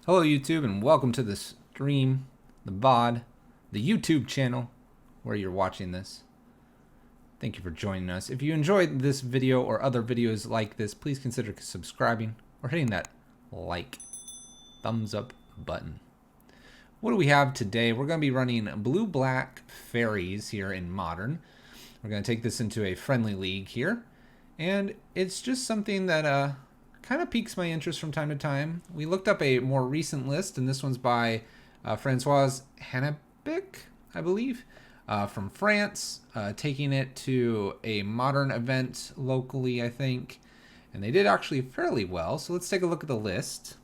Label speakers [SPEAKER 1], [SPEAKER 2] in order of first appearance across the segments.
[SPEAKER 1] Hello YouTube and welcome to the stream, the VOD, the YouTube channel where you're watching this. Thank you for joining us. If you enjoyed this video or other videos like this, please consider subscribing or hitting that like, thumbs up button. What do we have today? We're going to be running blue-black Faeries here in Modern. We're going to take this into a friendly league here. And it's just something that kind of piques my interest from time to time. We looked up a more recent list, and this one's by Francois Hannebique, I believe, from France, taking it to a Modern event locally, I think. And they did actually fairly well, so let's take a look at the list.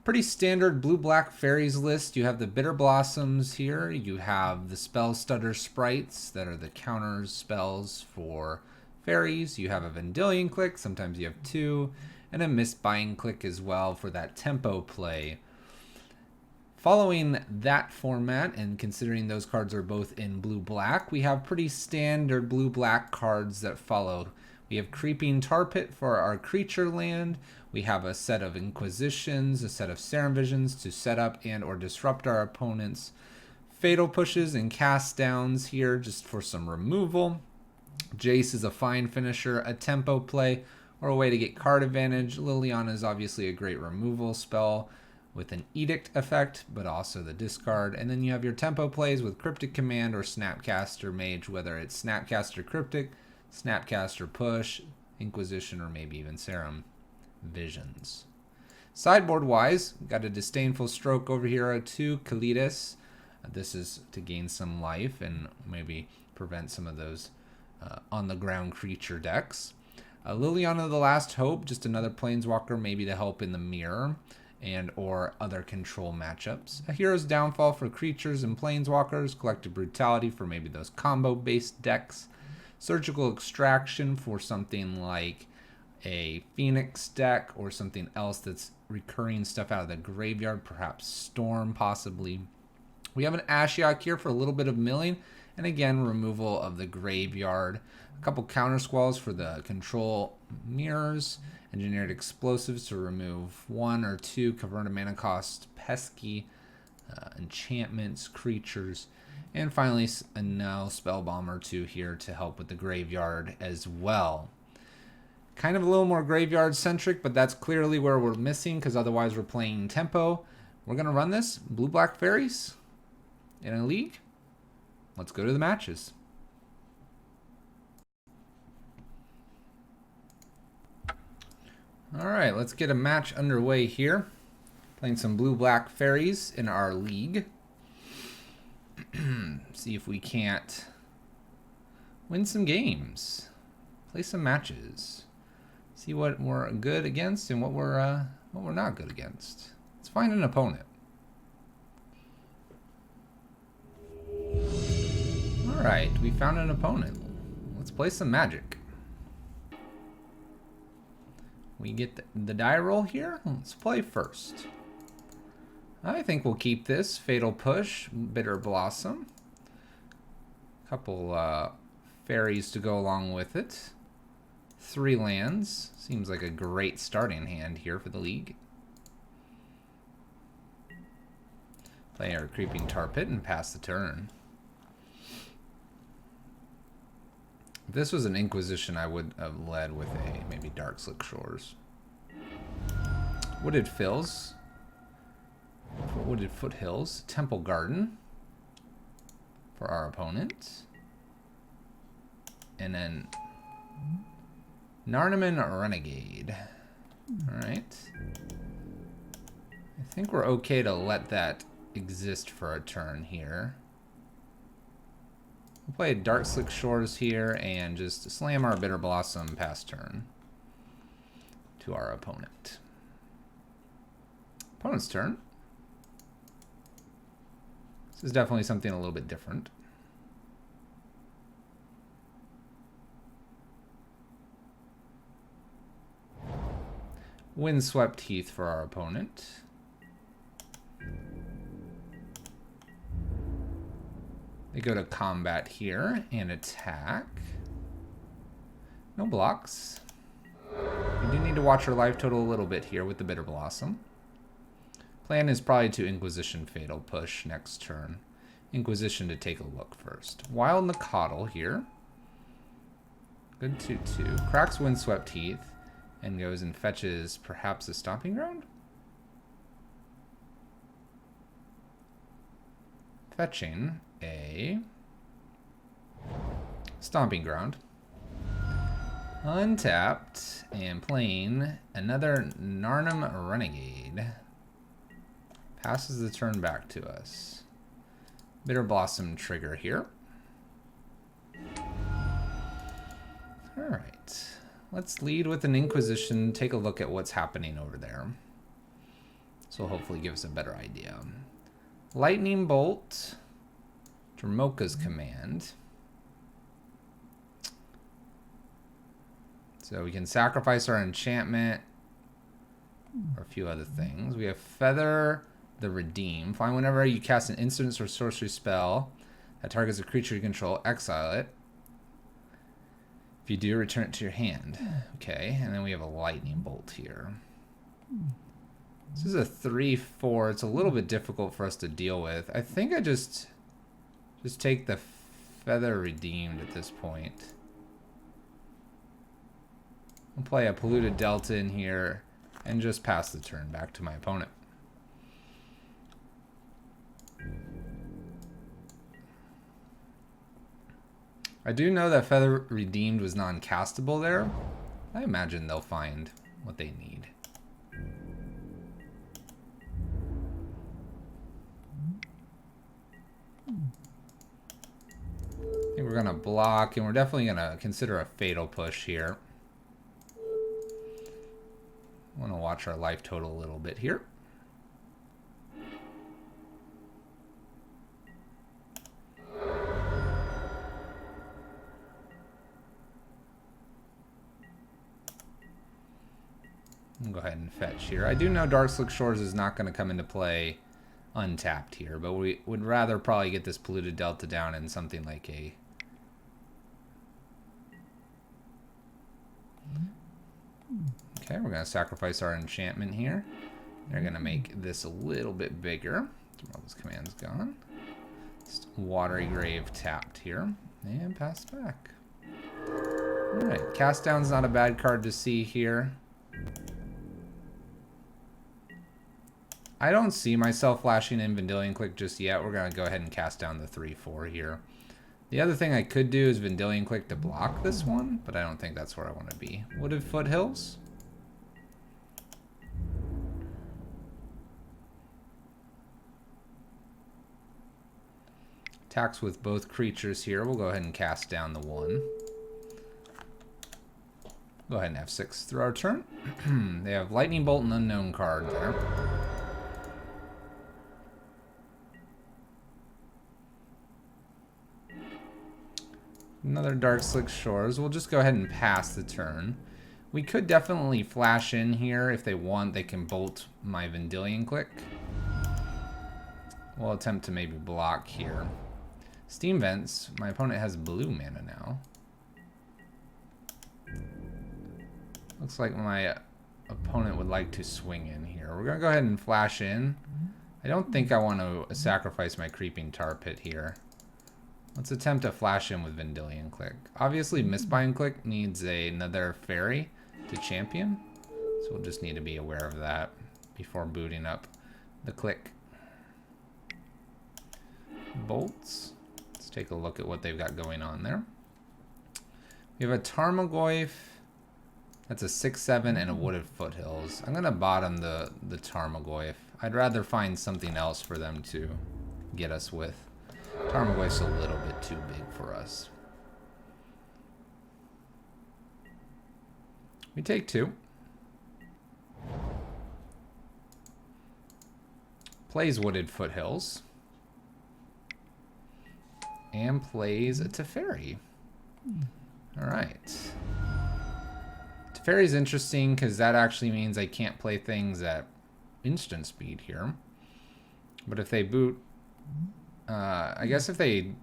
[SPEAKER 1] Pretty standard blue-black Faeries list. You have the Bitterblossoms here. You have the Spellstutter Sprites that are the counters spells for Faeries. You have a Vendilion Clique. Sometimes you have two. And a Mistbind Clique as well for that tempo play. Following that format, and considering those cards are both in blue-black, we have pretty standard blue-black cards that follow. We have Creeping Tar Pit for our creature land. We have a set of Inquisitions, a set of Serum Visions to set up and or disrupt our opponents. Fatal Pushes and Cast Downs here just for some removal. Jace is a fine finisher, a tempo play, or a way to get card advantage. Liliana is obviously a great removal spell with an Edict effect, but also the discard. And then you have your tempo plays with Cryptic Command or Snapcaster Mage, whether it's Snapcaster Cryptic, Snapcaster Push, Inquisition, or maybe even Serum Visions. Sideboard wise, got a Disdainful Stroke over here to Kalitas. This is to gain some life and maybe prevent some of those on the ground creature decks. Liliana the Last Hope, just another planeswalker, maybe to help in the mirror and or other control matchups. A Hero's Downfall for creatures and planeswalkers. Collective Brutality for maybe those combo based decks. Surgical Extraction for something like a Phoenix deck or something else that's recurring stuff out of the graveyard, perhaps Storm possibly. We have an Ashiok here for a little bit of milling, and again, removal of the graveyard. A couple counter squalls for the control mirrors. Engineered Explosives to remove one or two converted mana cost pesky enchantments, creatures. And finally, a Nihil Spellbomb or two here to help with the graveyard as well. Kind of a little more graveyard centric, but that's clearly where we're missing because otherwise we're playing tempo. We're going to run this blue-black Faeries in a league. Let's go to the matches. All right, let's get a match underway here. Playing some blue-black Faeries in our league. See if we can't win some games. Play some matches. See what we're good against and what we're not good against. Let's find an opponent. All right, we found an opponent. Let's play some Magic. We get the die roll here. Let's play first. I think we'll keep this. Fatal Push, Bitterblossom. Couple Faeries to go along with it. 3 lands. Seems like a great starting hand here for the league. Play our Creeping Tar Pit and pass the turn. If this was an Inquisition, I would have led with a maybe Darkslick Shores. Wooded Fills. Wooded Foothills. Temple Garden for our opponent. And then Narniman Renegade. Alright. I think we're okay to let that exist for a turn here. We'll play Darkslick Shores here and just slam our Bitterblossom past turn to our opponent. Opponent's turn. This is definitely something a little bit different. Windswept Heath for our opponent. They go to combat here and attack. No blocks. We do need to watch our life total a little bit here with the Bitterblossom. Plan is probably to Inquisition Fatal Push next turn. Inquisition to take a look first. Wild Nacatl here. Good 2/2. Cracks Windswept Heath and goes and fetches perhaps a Stomping Ground? Fetching a Stomping Ground. Untapped and playing another Narnum Renegade. Passes the turn back to us. Bitterblossom trigger here. Alright. Let's lead with an Inquisition, take a look at what's happening over there. This will hopefully give us a better idea. Lightning Bolt. Dromoka's Command. So we can sacrifice our enchantment or a few other things. We have Feather the Redeem. Find whenever you cast an instant or sorcery spell that targets a creature you control, exile it. If you do, return it to your hand. Okay, and then we have a Lightning Bolt here. This is a 3/4. It's a little bit difficult for us to deal with. I think I just take the Feather Redeemed at this point. I'll play a Polluted Delta in here and just pass the turn back to my opponent. I do know that Feather Redeemed was non-castable there. I imagine they'll find what they need. I think we're going to block, and we're definitely going to consider a Fatal Push here. I want to watch our life total a little bit here. I'll go ahead and fetch here. I do know Darkslick Shores is not going to come into play untapped here, but we would rather probably get this Polluted Delta down in something like a... Okay, we're going to sacrifice our enchantment here. They're going to make this a little bit bigger. This command's gone. Just Watery Grave tapped here. And pass back. Alright, Cast Down's not a bad card to see here. I don't see myself flashing in Vendilion Clique just yet. We're going to go ahead and cast down the 3/4 here. The other thing I could do is Vendilion Clique to block this one, but I don't think that's where I want to be. Wooded Foothills. Attacks with both creatures here. We'll go ahead and cast down the 1. Go ahead and F6 through our turn. They have Lightning Bolt and Unknown card there. Another Darkslick Shores. We'll just go ahead and pass the turn. We could definitely flash in here. If they want, they can bolt my Vendilion Clique. We'll attempt to maybe block here. Steam Vents. My opponent has blue mana now. Looks like my opponent would like to swing in here. We're going to go ahead and flash in. I don't think I want to sacrifice my Creeping Tar Pit here. Let's attempt to flash in with Vendilion Clique. Obviously, Mistbind Clique needs another fairy to champion. So we'll just need to be aware of that before booting up the Clique. Bolts. Let's take a look at what they've got going on there. We have a Tarmogoyf. That's a 6/7 and a Wooded Foothills. I'm going to bottom the Tarmogoyf. I'd rather find something else for them to get us with. Tarmogoyf's a little bit too big for us. We take 2. Plays Wooded Foothills. And plays a Teferi. Alright. Teferi's interesting because that actually means I can't play things at instant speed here. But if they boot... I guess if we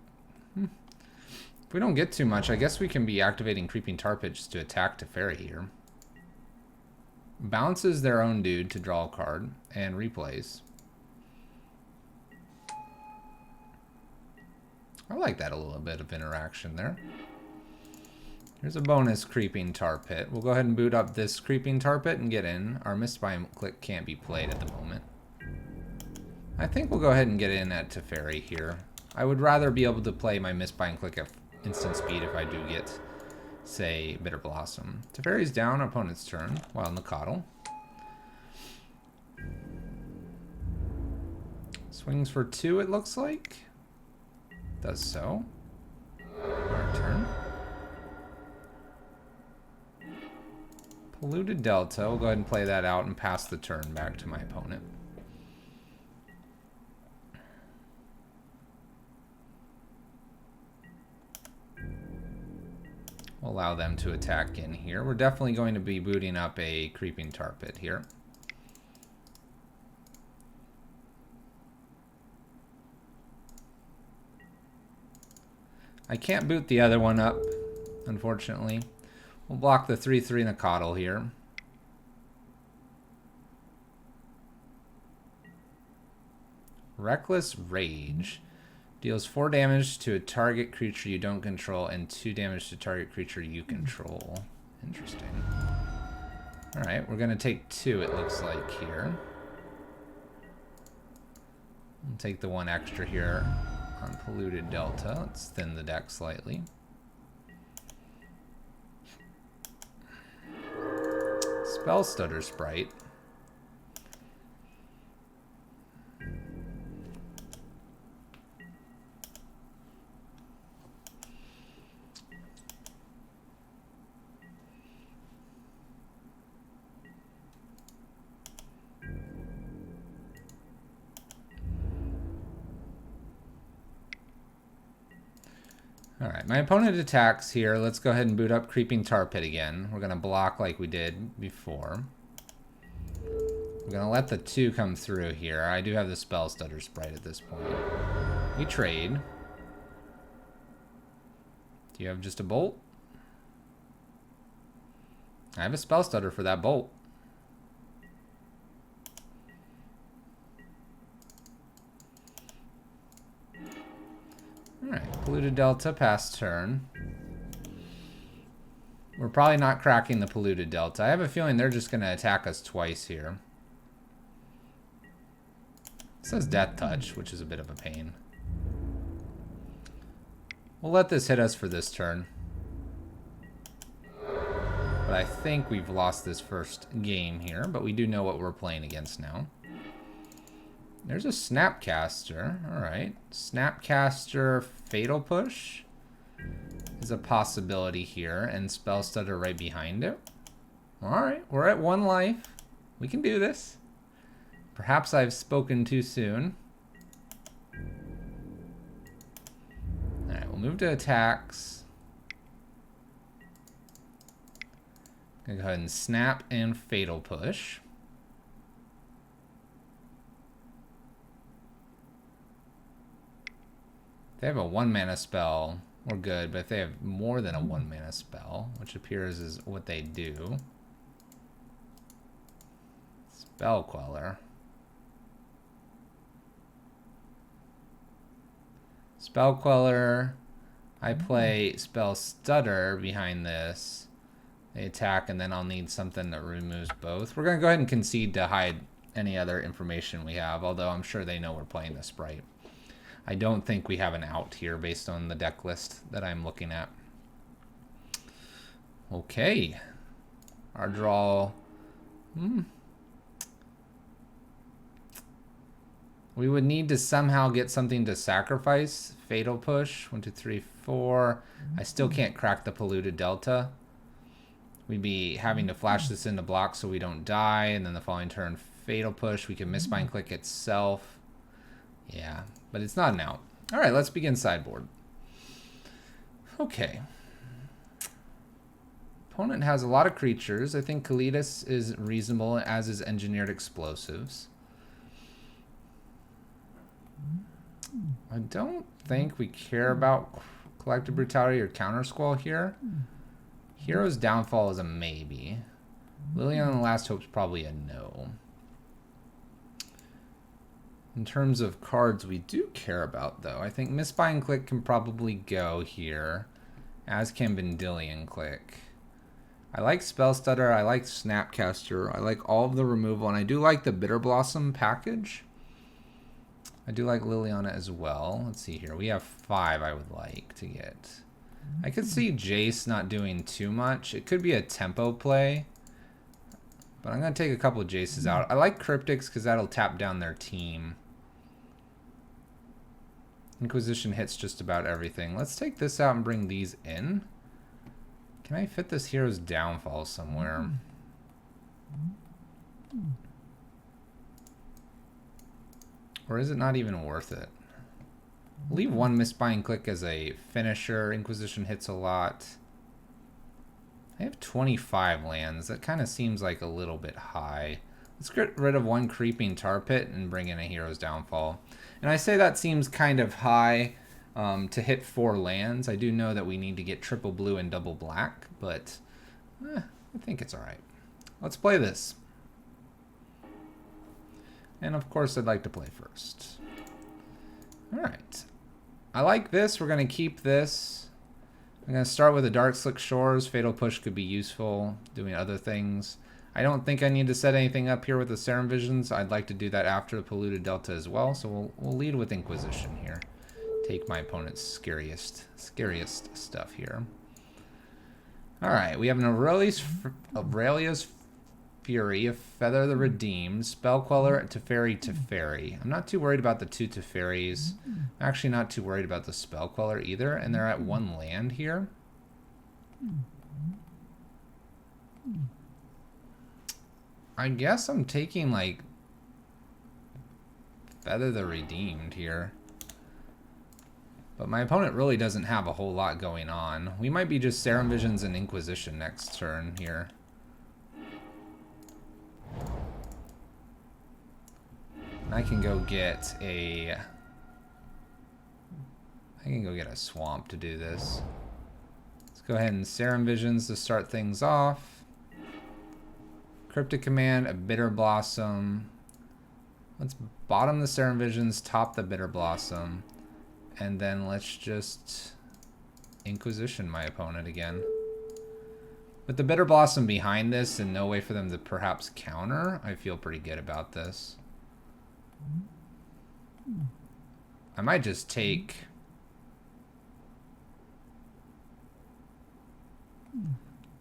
[SPEAKER 1] don't get too much, I guess we can be activating Creeping Tar Pit just to attack Teferi here. bounces their own dude to draw a card and replays. I like that a little bit of interaction there. Here's a bonus Creeping Tar Pit. We'll go ahead and boot up this Creeping Tar Pit and get in. Our Mistbind Clique can't be played at the moment. I think we'll go ahead and get in at Teferi here. I would rather be able to play my Mistbind Clique at instant speed if I do get, say, Bitterblossom. Teferi's down, opponent's turn, while in the coddle. Swings for 2, it looks like. Does so. Our turn. Polluted Delta. We'll go ahead and play that out and pass the turn back to my opponent. We'll allow them to attack in here. We're definitely going to be booting up a Creeping Tar Pit here. I can't boot the other one up, unfortunately. We'll block the 3/3 in the coddle here. Reckless Rage. Deals 4 damage to a target creature you don't control and 2 damage to target creature you control. Interesting. Alright, we're going to take 2, it looks like, here. We'll take the 1 extra here on Polluted Delta. Let's thin the deck slightly. Spellstutter Sprite. Alright, my opponent attacks here. Let's go ahead and boot up Creeping Tar Pit again. We're going to block like we did before. We're going to let the 2 come through here. I do have the Spellstutter Sprite at this point. We trade. Do you have just a bolt? I have a Spellstutter for that bolt. Alright, Polluted Delta, pass turn. We're probably not cracking the Polluted Delta. I have a feeling they're just going to attack us twice here. It says Death Touch, which is a bit of a pain. We'll let this hit us for this turn. But I think we've lost this first game here, but we do know what we're playing against now. There's a Snapcaster. Alright. Snapcaster Fatal Push is a possibility here, and Spellstutter right behind it. Alright, we're at 1 life. We can do this. Perhaps I've spoken too soon. Alright, we'll move to attacks. Gonna go ahead and Snap and Fatal Push. If they have a 1 mana spell, we're good, but if they have more than a 1 mana spell, which appears is what they do. Spell Queller. Spell Queller. I play Spellstutter behind this. They attack, and then I'll need something that removes both. We're going to go ahead and concede to hide any other information we have, although I'm sure they know we're playing the Sprite. I don't think we have an out here based on the deck list that I'm looking at. Okay. Our draw. We would need to somehow get something to sacrifice. Fatal Push. 1, 2, 3, 4. I still can't crack the Polluted Delta. We'd be having to flash this into block so we don't die. And then the following turn, Fatal Push. We can Mistbind Clique itself. Yeah, but it's not an out. All right, let's begin sideboard. Okay. Opponent has a lot of creatures. I think Kalitas is reasonable, as is Engineered Explosives. I don't think we care about Collective Brutality or Counter Squall here. Hero's Downfall is a maybe. Liliana the Last Hope's probably a no. In terms of cards we do care about, though, I think Mistbind Clique can probably go here, as can Vendilion Clique. I like Spellstutter, I like Snapcaster, I like all of the removal, and I do like the Bitterblossom package. I do like Liliana as well. Let's see here. We have 5 I would like to get. I could see Jace not doing too much. It could be a tempo play. But I'm going to take a couple of Jaces out. I like Cryptics because that'll tap down their team. Inquisition hits just about everything. Let's take this out and bring these in. Can I fit this Hero's Downfall somewhere? Or is it not even worth it? Leave one Mistbind Clique as a finisher. Inquisition hits a lot. I have 25 lands. That kind of seems like a little bit high. Let's get rid of one Creeping Tar Pit and bring in a Hero's Downfall. And I say that seems kind of high to hit 4 lands. I do know that we need to get triple blue and double black, but I think it's alright. Let's play this. And of course I'd like to play first. Alright. I like this. We're going to keep this. I'm going to start with the Darkslick Shores. Fatal Push could be useful doing other things. I don't think I need to set anything up here with the Serum Visions. I'd like to do that after the Polluted Delta as well. So we'll lead with Inquisition here. Take my opponent's scariest stuff here. Alright, we have an Aurelia's Fury, a Feather the Redeemed, Spellqueller, Teferi. I'm not too worried about the 2 Teferis. I'm actually not too worried about the Spellqueller either, and they're at 1 land here. I guess I'm taking, like, Feather the Redeemed here. But my opponent really doesn't have a whole lot going on. We might be just Serum Visions and Inquisition next turn here. And I can go get a swamp to do this. Let's go ahead and Serum Visions to start things off. Cryptic Command, a Bitterblossom. Let's bottom the Serum Visions, top the Bitterblossom, and then let's just Inquisition my opponent again. With the Bitterblossom behind this and no way for them to perhaps counter, I feel pretty good about this. I might just take...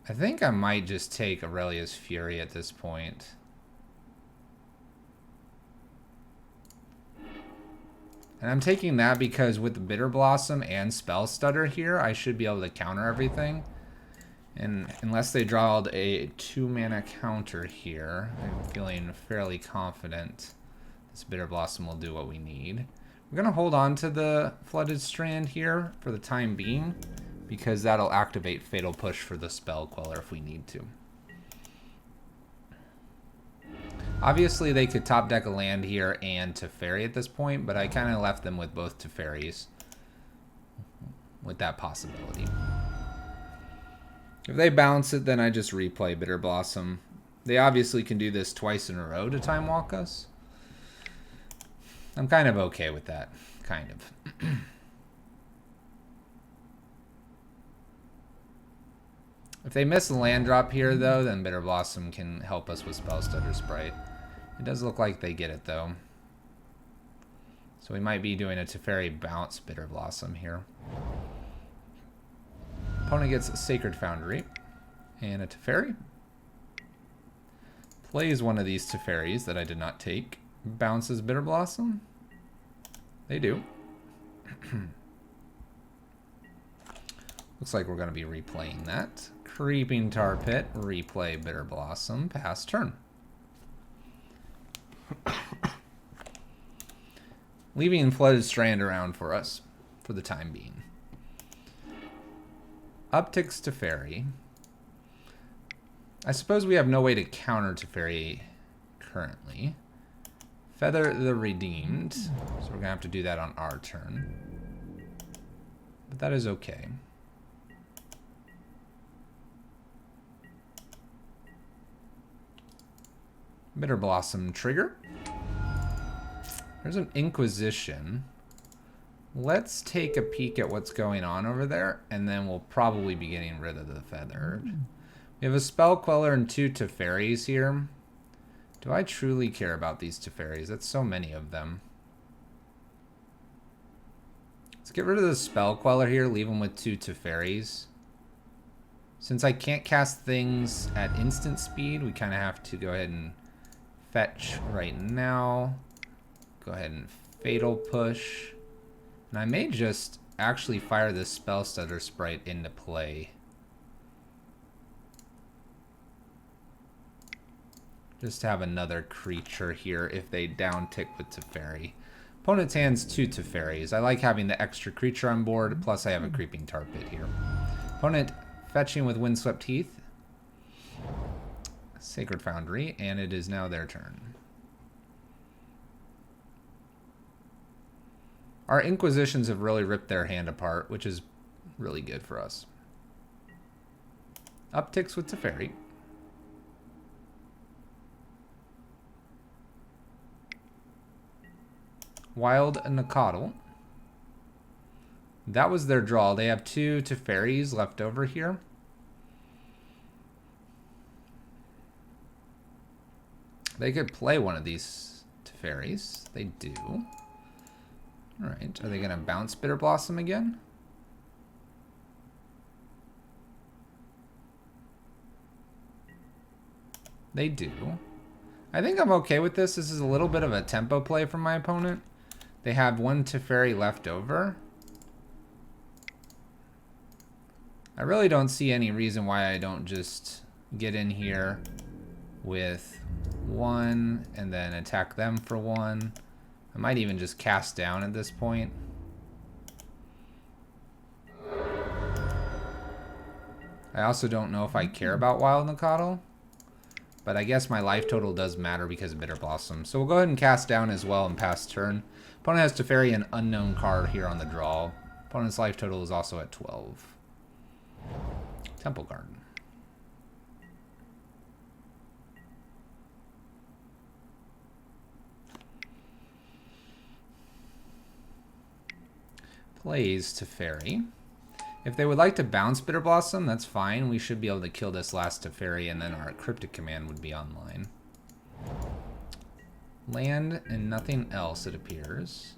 [SPEAKER 1] I think I might just take Aurelia's Fury at this point. And I'm taking that because with the Bitterblossom and Spellstutter here, I should be able to counter everything. And unless they drawed a 2-mana counter here, I'm feeling fairly confident this Bitterblossom will do what we need. We're going to hold on to the Flooded Strand here for the time being, because that'll activate Fatal Push for the Spellqueller if we need to. Obviously, they could top deck a land here and Teferi at this point, but I kind of left them with both Teferis with that possibility. If they bounce it, then I just replay Bitterblossom. They obviously can do this twice in a row to time walk us. I'm kind of okay with that. Kind of. If they miss a land drop here, though, then Bitterblossom can help us with Spellstutter Sprite. It does look like they get it, though. So we might be doing a Teferi bounce Bitterblossom here. Opponent gets a Sacred Foundry and a Teferi. Plays one of these Teferis that I did not take. Bounces Bitterblossom. They do. Looks like we're going to be replaying that. Creeping Tar Pit, replay Bitterblossom, pass turn. Leaving Flooded Strand around for us for the time being. Upticks Teferi. I suppose we have no way to counter Teferi currently. Feather the Redeemed. So we're going to have to do that on our turn. But that is okay. Bitterblossom trigger. There's an Inquisition. Let's take a peek at what's going on over there, and then we'll probably be getting rid of the Feathered. We have a Spell Queller and 2 Teferis here. Do I truly care about these Teferis? That's so many of them. Let's get rid of the Spell Queller here, leave them with 2 Teferis. Since I can't cast things at instant speed, we kind of have to go ahead and fetch right now. Go ahead and Fatal Push. And I may just actually fire this Spellstutter Sprite into play. Just to have another creature here if they downtick with Teferi. Opponent's hand's 2 Teferis. I like having the extra creature on board, plus I have a Creeping Tar Pit here. Opponent fetching with Windswept Heath. Sacred Foundry, and it is now their turn. Our Inquisitions have really ripped their hand apart, which is really good for us. Upticks with Teferi. Wild Nacatl. That was their draw. They have 2 Teferis left over here. They could play one of these Teferis. They do. Alright, are they going to bounce Bitterblossom again? They do. I think I'm okay with this. This is a little bit of a tempo play from my opponent. They have 1 Teferi left over. I really don't see any reason why I don't just get in here with 1 and then attack them for 1. I might even just cast down at this point. I also don't know if I care about Wild Nacatl, but I guess my life total does matter because of Bitterblossom. So we'll go ahead and cast down as well and pass turn. Opponent has Teferi, an unknown card here on the draw. Opponent's life total is also at 12. Temple Garden. Plays Teferi. If they would like to bounce Bitterblossom, that's fine. We should be able to kill this last Teferi, and then our Cryptic Command would be online. Land and nothing else, it appears.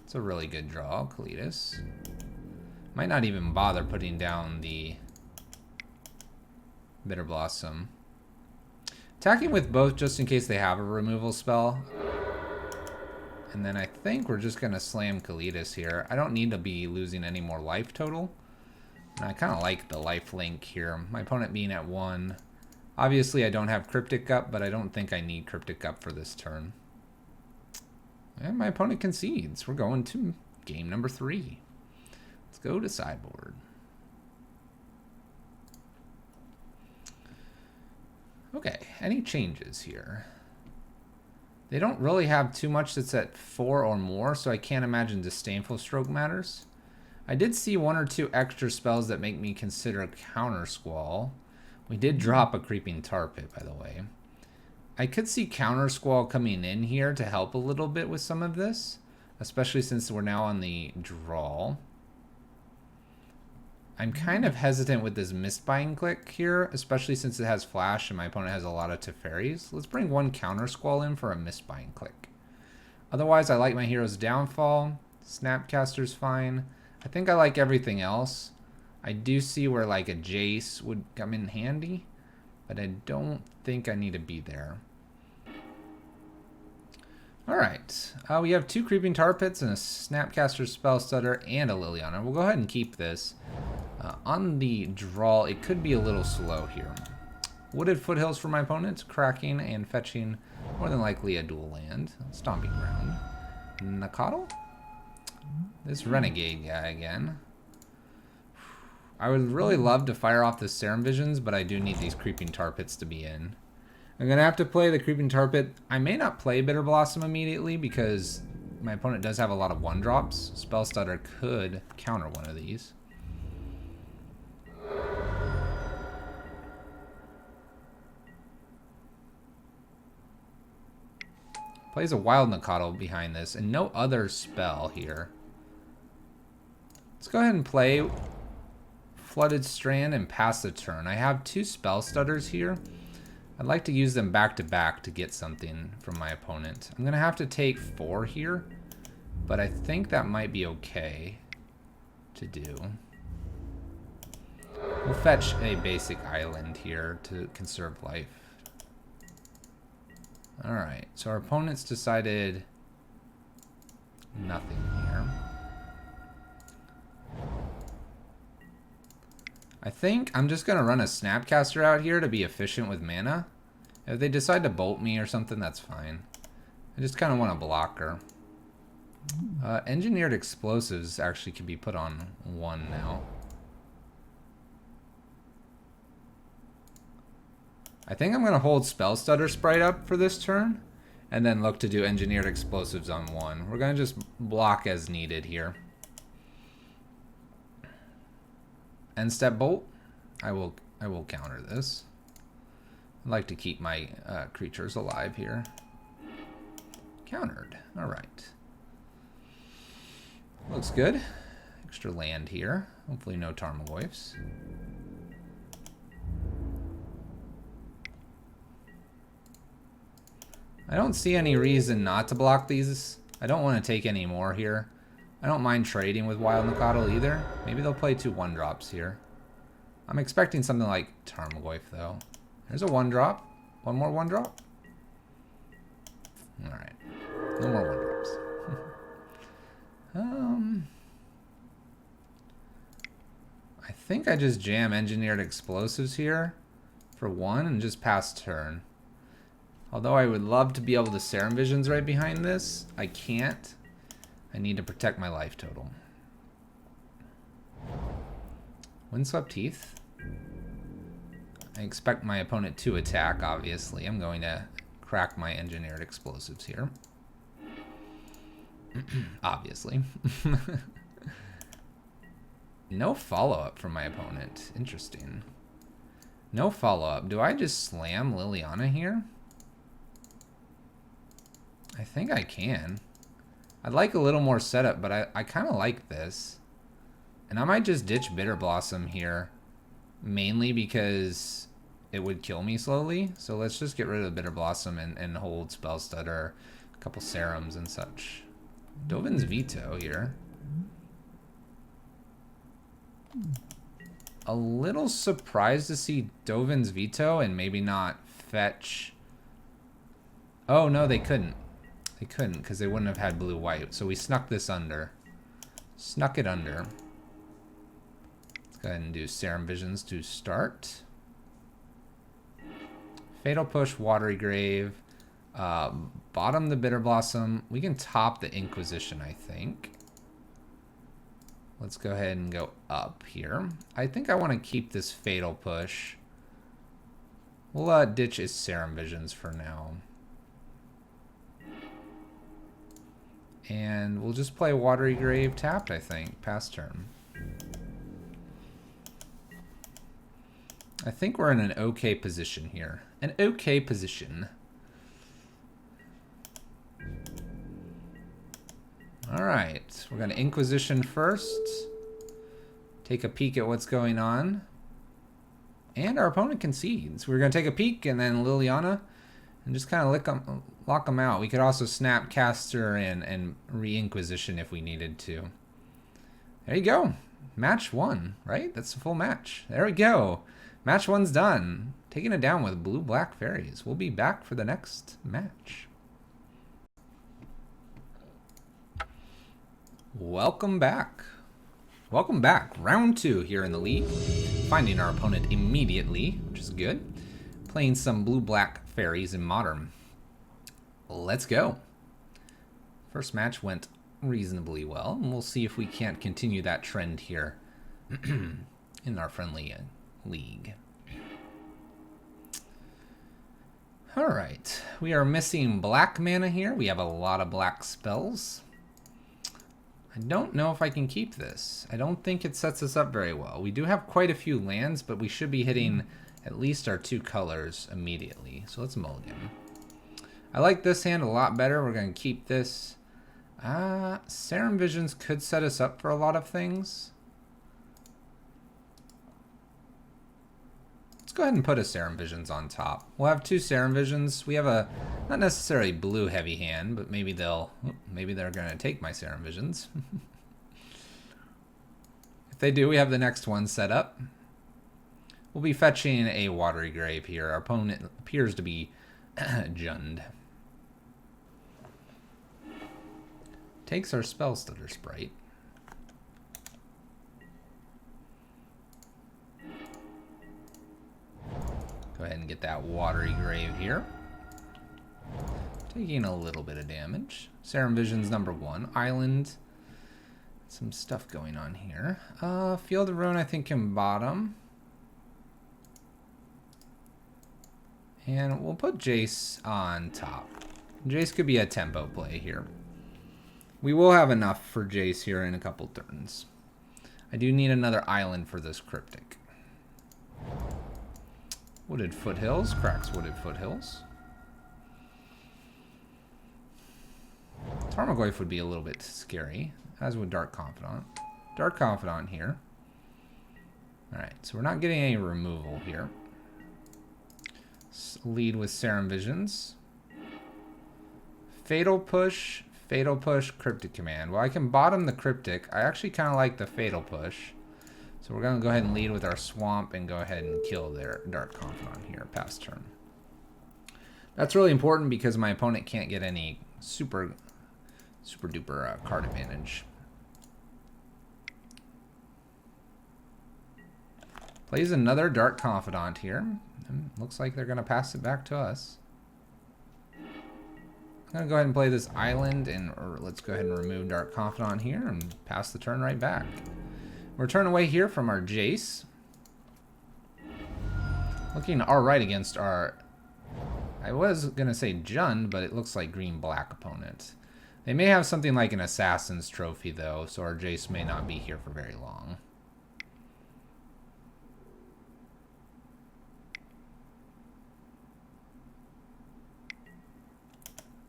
[SPEAKER 1] It's a really good draw, Kalitas. Might not even bother putting down the Bitterblossom. Attacking with both just in case they have a removal spell. And then I think we're just going to slam Kalitas here. I don't need to be losing any more life total. And I kind of like the life link here. My opponent being at 1. Obviously, I don't have Cryptic up, but I don't think I need Cryptic up for this turn. And my opponent concedes. We're going to game number 3. Let's go to sideboard. Okay, any changes here? They don't really have too much that's at 4 or more, so I can't imagine Disdainful Stroke matters. I did see 1 or 2 extra spells that make me consider Counter Squall. We did drop a Creeping Tar Pit, by the way. I could see Counter Squall coming in here to help a little bit with some of this, especially since we're now on the draw. I'm kind of hesitant with this Mistbind Clique here, especially since it has Flash and my opponent has a lot of Teferis. Let's bring 1 Counter Squall in for a Mistbind Clique. Otherwise, I like my hero's Downfall. Snapcaster's fine. I think I like everything else. I do see where like a Jace would come in handy, but I don't think I need to be there. Alright, we have 2 Creeping Tar Pits and a Snapcaster Spellstutter and a Liliana. We'll go ahead and keep this. On the draw, it could be a little slow here. Wooded Foothills for my opponent, cracking and fetching more than likely a dual land. Stomping Ground. Nacatl? This Renegade guy again. I would really love to fire off the Serum Visions, but I do need these Creeping Tar Pits to be in. I'm going to have to play the Creeping Tar Pit. I may not play Bitterblossom immediately because my opponent does have a lot of 1-drops. Spellstutter could counter one of these. Plays a Wild Nacatl behind this, and no other spell here. Let's go ahead and play Flooded Strand and pass the turn. I have 2 Spellstutters here. I'd like to use them back to back to get something from my opponent. I'm going to have to take 4 here, but I think that might be okay to do. We'll fetch a basic island here to conserve life. Alright, so our opponent's decided nothing here. I think I'm just going to run a Snapcaster out here to be efficient with mana. If they decide to bolt me or something, that's fine. I just kind of want a blocker. Engineered Explosives actually can be put on 1 now. I think I'm going to hold Spellstutter Sprite up for this turn, and then look to do Engineered Explosives on 1. We're going to just block as needed here. End step bolt. I will counter this. I'd like to keep my creatures alive here. Countered. All right. Looks good. Extra land here. Hopefully no Tarmogoyfs. I don't see any reason not to block these. I don't want to take any more here. I don't mind trading with Wild Nacatl either. Maybe they'll play 2 1-drops here. I'm expecting something like Tarmogoyf though. There's a 1-drop. One more 1-drop. Alright. No more 1-drops. I think I just jam Engineered Explosives here for 1 and just pass turn. Although I would love to be able to Serum Visions right behind this, I can't. I need to protect my life total. Windswept Heath. I expect my opponent to attack, obviously. I'm going to crack my Engineered Explosives here. Obviously. No follow-up from my opponent. Interesting. No follow-up. Do I just slam Liliana here? I think I can. I'd like a little more setup, but I kind of like this. And I might just ditch Bitterblossom here. Mainly because it would kill me slowly. So let's just get rid of Bitterblossom and hold Spellstutter, a couple Serums and such. Dovin's Veto here. A little surprised to see Dovin's Veto and maybe not fetch. Oh, no, they couldn't. They couldn't because they wouldn't have had blue-white. So we snuck this under. Snuck it under. Let's go ahead and do Serum Visions to start. Fatal Push, Watery Grave. Bottom the Bitterblossom. We can top the Inquisition, I think. Let's go ahead and go up here. I think I want to keep this Fatal Push. We'll ditch his Serum Visions for now. And we'll just play Watery Grave tapped, I think. Pass turn. I think we're in an okay position here. An okay position. Alright. We're going to Inquisition first. Take a peek at what's going on. And our opponent concedes. We're going to take a peek and then Liliana. And just kind of lock them out. We could also Snapcaster and re-Inquisition if we needed to. There you go. Match 1, right? That's the full match. There we go. Match 1's done. Taking it down with blue-black fairies. We'll be back for the next match. Welcome back. Welcome back. Round 2 here in the league. Finding our opponent immediately, which is good. Playing some blue-black fairies in Modern. Let's go. First match went reasonably well, and we'll see if we can't continue that trend here in our friendly league. Alright, we are missing black mana here. We have a lot of black spells. I don't know if I can keep this. I don't think it sets us up very well. We do have quite a few lands, but we should be hitting at least our 2 colors immediately. So let's mulligan. I like this hand a lot better. We're going to keep this. Serum Visions could set us up for a lot of things. Let's go ahead and put a Serum Visions on top. We'll have 2 Serum Visions. We have a not necessarily blue heavy hand, but maybe they're going to take my Serum Visions. If they do, we have the next one set up. We'll be fetching a Watery Grave here. Our opponent appears to be Jund. Takes our Spellstutter Sprite. Go ahead and get that Watery Grave here. Taking a little bit of damage. Serum Visions number 1. Island. Some stuff going on here. Field of Ruin I think can bottom. And we'll put Jace on top. Jace could be a tempo play here. We will have enough for Jace here in a couple turns. I do need another island for this Cryptic. Wooded Foothills. Cracks Wooded Foothills. Tarmogoyf would be a little bit scary, as would Dark Confidant. Dark Confidant here. Alright, so we're not getting any removal here. Lead with Serum Visions. Fatal Push, Cryptic Command. Well, I can bottom the Cryptic. I actually kind of like the Fatal Push. So we're going to go ahead and lead with our Swamp and go ahead and kill their Dark Confidant here past turn. That's really important because my opponent can't get any super duper card advantage. Plays another Dark Confidant here. And looks like they're going to pass it back to us. I'm going to go ahead and play this island, or let's go ahead and remove Dark Confidant here and pass the turn right back. We're turning away here from our Jace. Looking alright against our, I was going to say Jund, but it looks like green-black opponent. They may have something like an Assassin's Trophy, though, so our Jace may not be here for very long.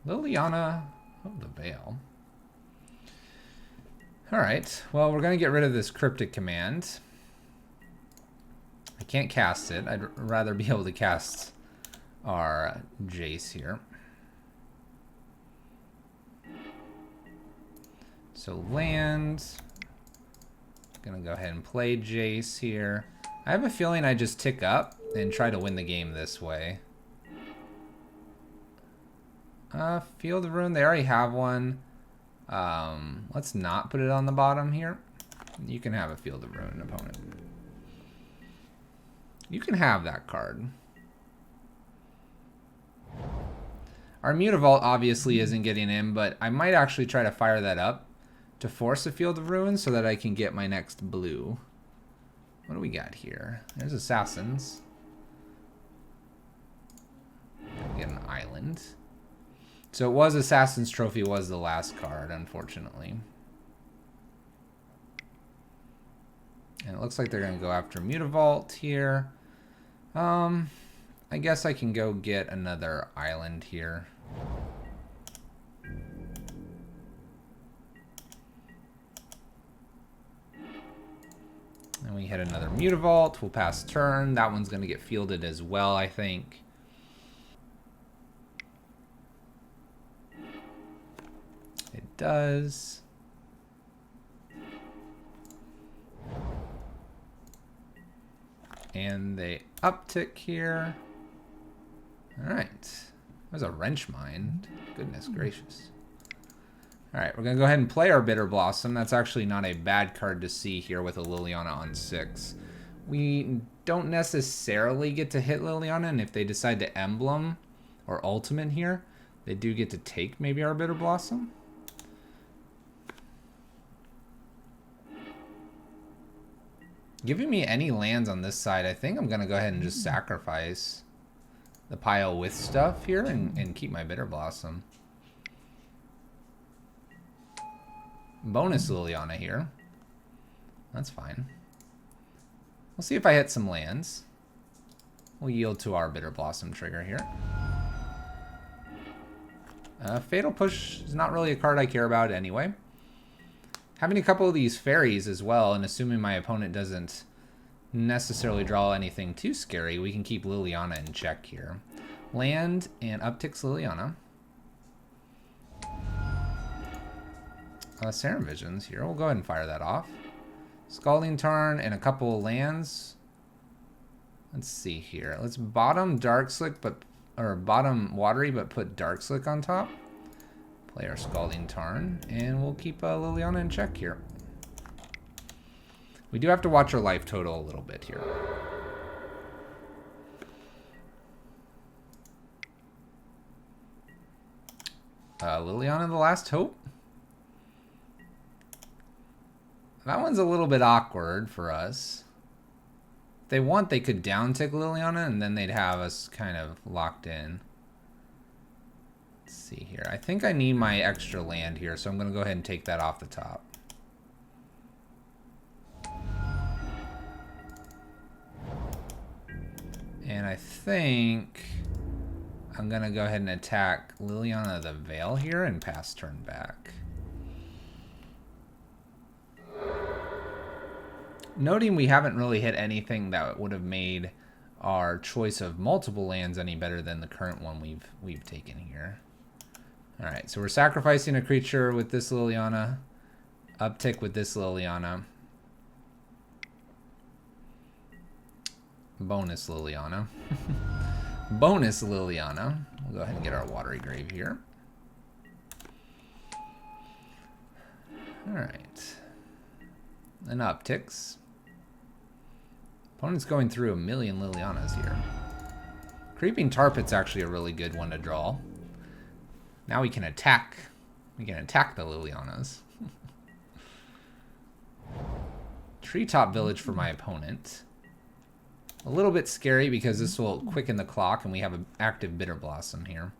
[SPEAKER 1] Liliana of the Veil. Alright, well, we're going to get rid of this Cryptic Command. I can't cast it. I'd rather be able to cast our Jace here. So land. Gonna go ahead and play Jace here. I have a feeling I just tick up and try to win the game this way. Field of Ruin, they already have one. Let's not put it on the bottom here. You can have a Field of Ruin opponent. You can have that card. Our Mutavault obviously isn't getting in, but I might actually try to fire that up to force a Field of Ruin so that I can get my next blue. What do we got here? There's Assassins. Get an island. So it was Assassin's Trophy was the last card, unfortunately. And it looks like they're going to go after Mutavault here. I guess I can go get another island here. And we hit another Mutavault. We'll pass turn. That one's going to get fielded as well, I think. It does. And they uptick here. Alright. There's a Wrench Mind. Goodness gracious. Alright, we're going to go ahead and play our Bitterblossom. That's actually not a bad card to see here with a Liliana on 6. We don't necessarily get to hit Liliana, and if they decide to Emblem or Ultimate here, they do get to take maybe our Bitterblossom. Giving me any lands on this side, I think I'm going to go ahead and just sacrifice the pile with stuff here and keep my Bitterblossom. Bonus Liliana here. That's fine. We'll see if I hit some lands. We'll yield to our Bitterblossom trigger here. Fatal Push is not really a card I care about anyway. Having a couple of these fairies as well, and assuming my opponent doesn't necessarily draw anything too scary, we can keep Liliana in check here. Land and upticks Liliana. Serum Visions here. We'll go ahead and fire that off. Scalding Tarn and a couple of lands. Let's see here. Let's bottom Darkslick, or bottom Watery, but put Darkslick on top. Play our Scalding Tarn, and we'll keep Liliana in check here. We do have to watch our life total a little bit here. Liliana, the Last Hope. That one's a little bit awkward for us. If they want, they could downtick Liliana, and then they'd have us kind of locked in. Let's see here. I think I need my extra land here, so I'm going to go ahead and take that off the top. And I think I'm going to go ahead and attack Liliana the Veil here and pass turn back. Noting we haven't really hit anything that would have made our choice of multiple lands any better than the current one we've taken here. All right, so we're sacrificing a creature with this Liliana, uptick with this Liliana, bonus Liliana, bonus Liliana. We'll go ahead and get our Watery Grave here. All right, and upticks. Opponent's going through a million Lilianas here. Creeping Tar Pit's actually a really good one to draw. Now we can attack. We can attack the Lilianas. Treetop Village for my opponent. A little bit scary because this will quicken the clock and we have an active Bitterblossom here.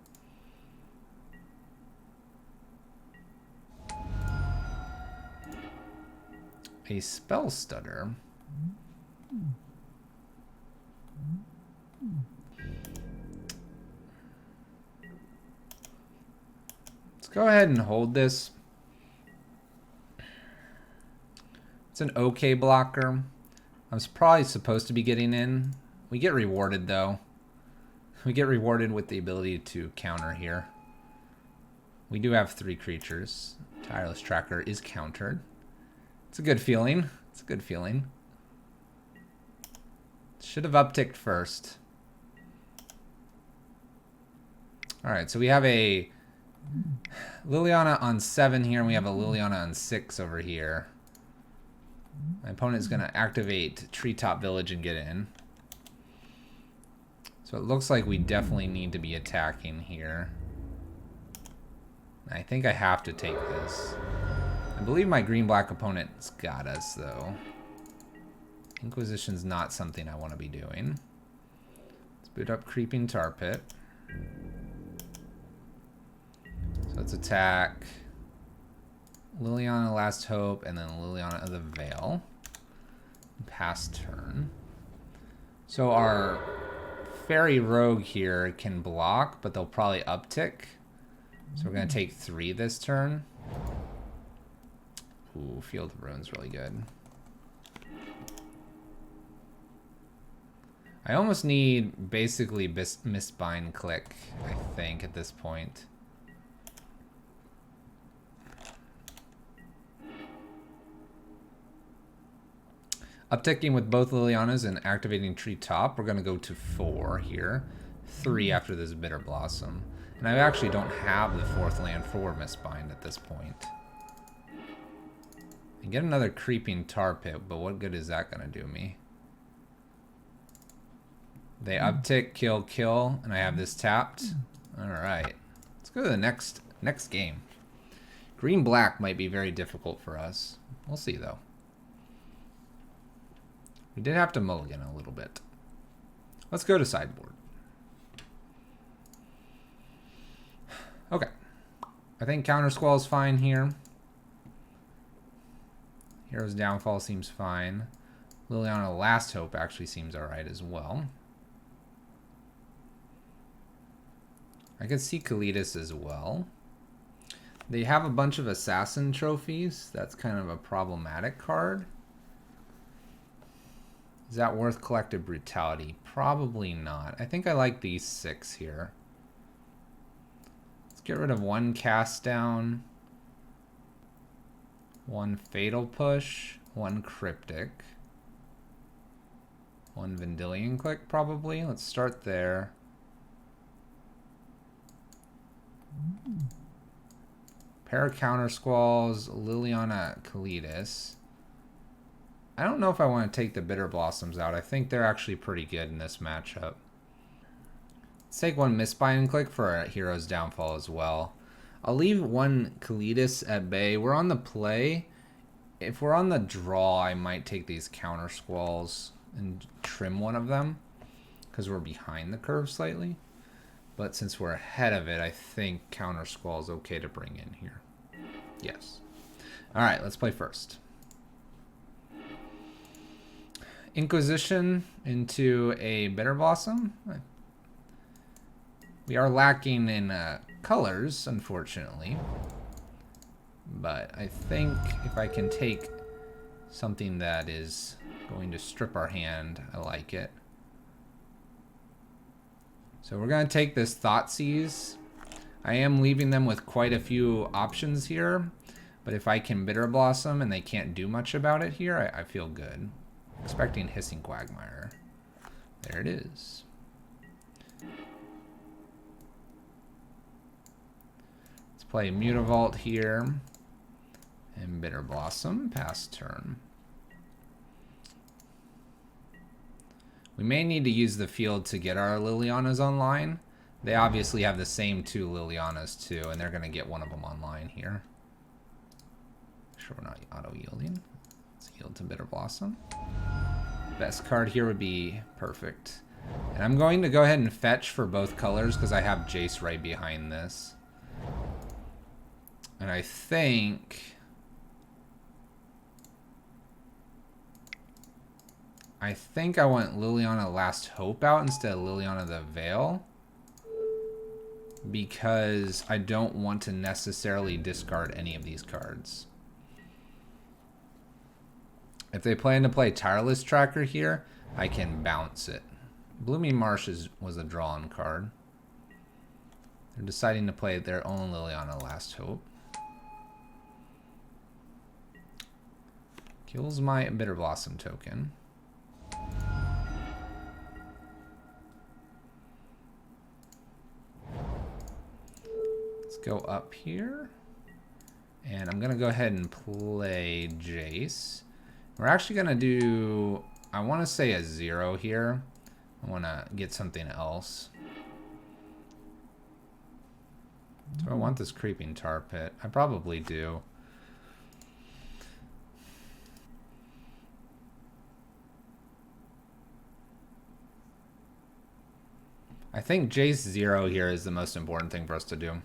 [SPEAKER 1] A Spellstutter. Let's go ahead and hold this. It's an okay blocker. I'm probably supposed to be getting in. We get rewarded though. We get rewarded with the ability to counter here. We do have 3 creatures. Tireless Tracker is countered. It's a good feeling. It's a good feeling. Should have upticked first. Alright, so we have a Liliana on 7 here, and we have a Liliana on 6 over here. My opponent is going to activate Treetop Village and get in. So it looks like we definitely need to be attacking here. I think I have to take this. I believe my green-black opponent's got us, though. Inquisition's not something I want to be doing. Let's boot up Creeping Tar Pit. So let's attack Liliana Last Hope and then Liliana of the Veil. Pass turn. So our Fairy Rogue here can block, but they'll probably uptick. So we're going to take 3 this turn. Ooh, Field of Ruin's really good. I almost need basically Mistbind Clique, I think, at this point. Upticking with both Lilianas and activating Treetop, we're going to go to 4 here. 3 after this Bitterblossom. And I actually don't have the 4th land for Mistbind at this point. I get another Creeping Tar Pit, but what good is that going to do me? They uptick, kill, kill, and I have this tapped. Alright. Let's go to the next game. Green-black might be very difficult for us. We'll see, though. We did have to mulligan a little bit. Let's go to sideboard. Okay. I think Counter Squall is fine here. Hero's Downfall seems fine. Liliana Last Hope actually seems alright as well. I could see Kalitas as well. They have a bunch of assassin trophies. That's kind of a problematic card. Is that worth Collective Brutality? Probably not. I think I like these 6 here. Let's get rid of 1 cast down, 1 fatal push, 1 cryptic, 1 Vendilion Clique probably. Let's start there. Pair of counter squalls, Liliana, Kalitas. I don't know if I want to take the Bitterblossoms out. I think they're actually pretty good in this matchup. Let's take 1 Mistbind Clique for a Hero's Downfall as well. I'll leave 1 Kalitas at bay. We're on the play. If we're on the draw, I might take these counter squalls and trim one of them because we're behind the curve slightly. But since we're ahead of it, I think counter squall is okay to bring in here. Yes. All right, let's play first. Inquisition into a Bitterblossom. We are lacking in colors, unfortunately. But I think if I can take something that is going to strip our hand, I like it. So we're going to take this Thoughtseize. I am leaving them with quite a few options here. But if I can Bitterblossom and they can't do much about it here, I feel good. Expecting Hissing Quagmire. There it is. Let's play Mutavault here. And Bitterblossom, pass turn. We may need to use the field to get our Lilianas online. They obviously have the same 2 Lilianas too, and they're going to get one of them online here. Sure, we're not auto-yielding. Let's yield to Bitterblossom. Best card here would be perfect. And I'm going to go ahead and fetch for both colors because I have Jace right behind this. And I think I want Liliana Last Hope out instead of Liliana the Veil. Because I don't want to necessarily discard any of these cards. If they plan to play Tireless Tracker here, I can bounce it. Blooming Marsh was a drawn card. They're deciding to play their own Liliana Last Hope. Kills my Bitterblossom token. Let's go up here. And I'm going to go ahead and play Jace. We're actually going to do, I want to say a 0 here. I want to get something else. Do I want this Creeping Tar Pit? I probably do. I think Jace 0 here is the most important thing for us to do.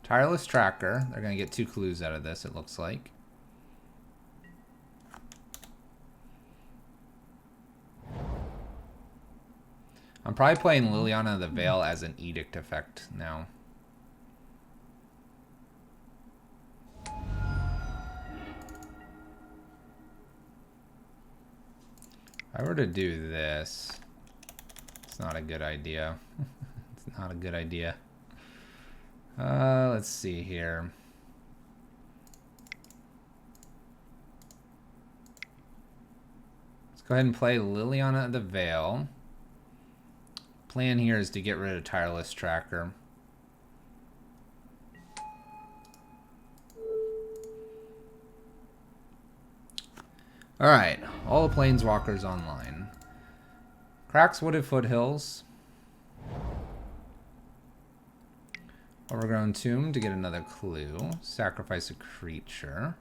[SPEAKER 1] Tireless Tracker. They're going to get 2 clues out of this, it looks like. I'm probably playing Liliana the Veil as an Edict effect now. If I were to do this, it's not a good idea. It's not a good idea. Let's see here. Let's go ahead and play Liliana the Veil. Plan here is to get rid of Tireless Tracker. Alright, all the Planeswalkers online. Cracks Wooded Foothills. Overgrown Tomb to get another clue. Sacrifice a creature.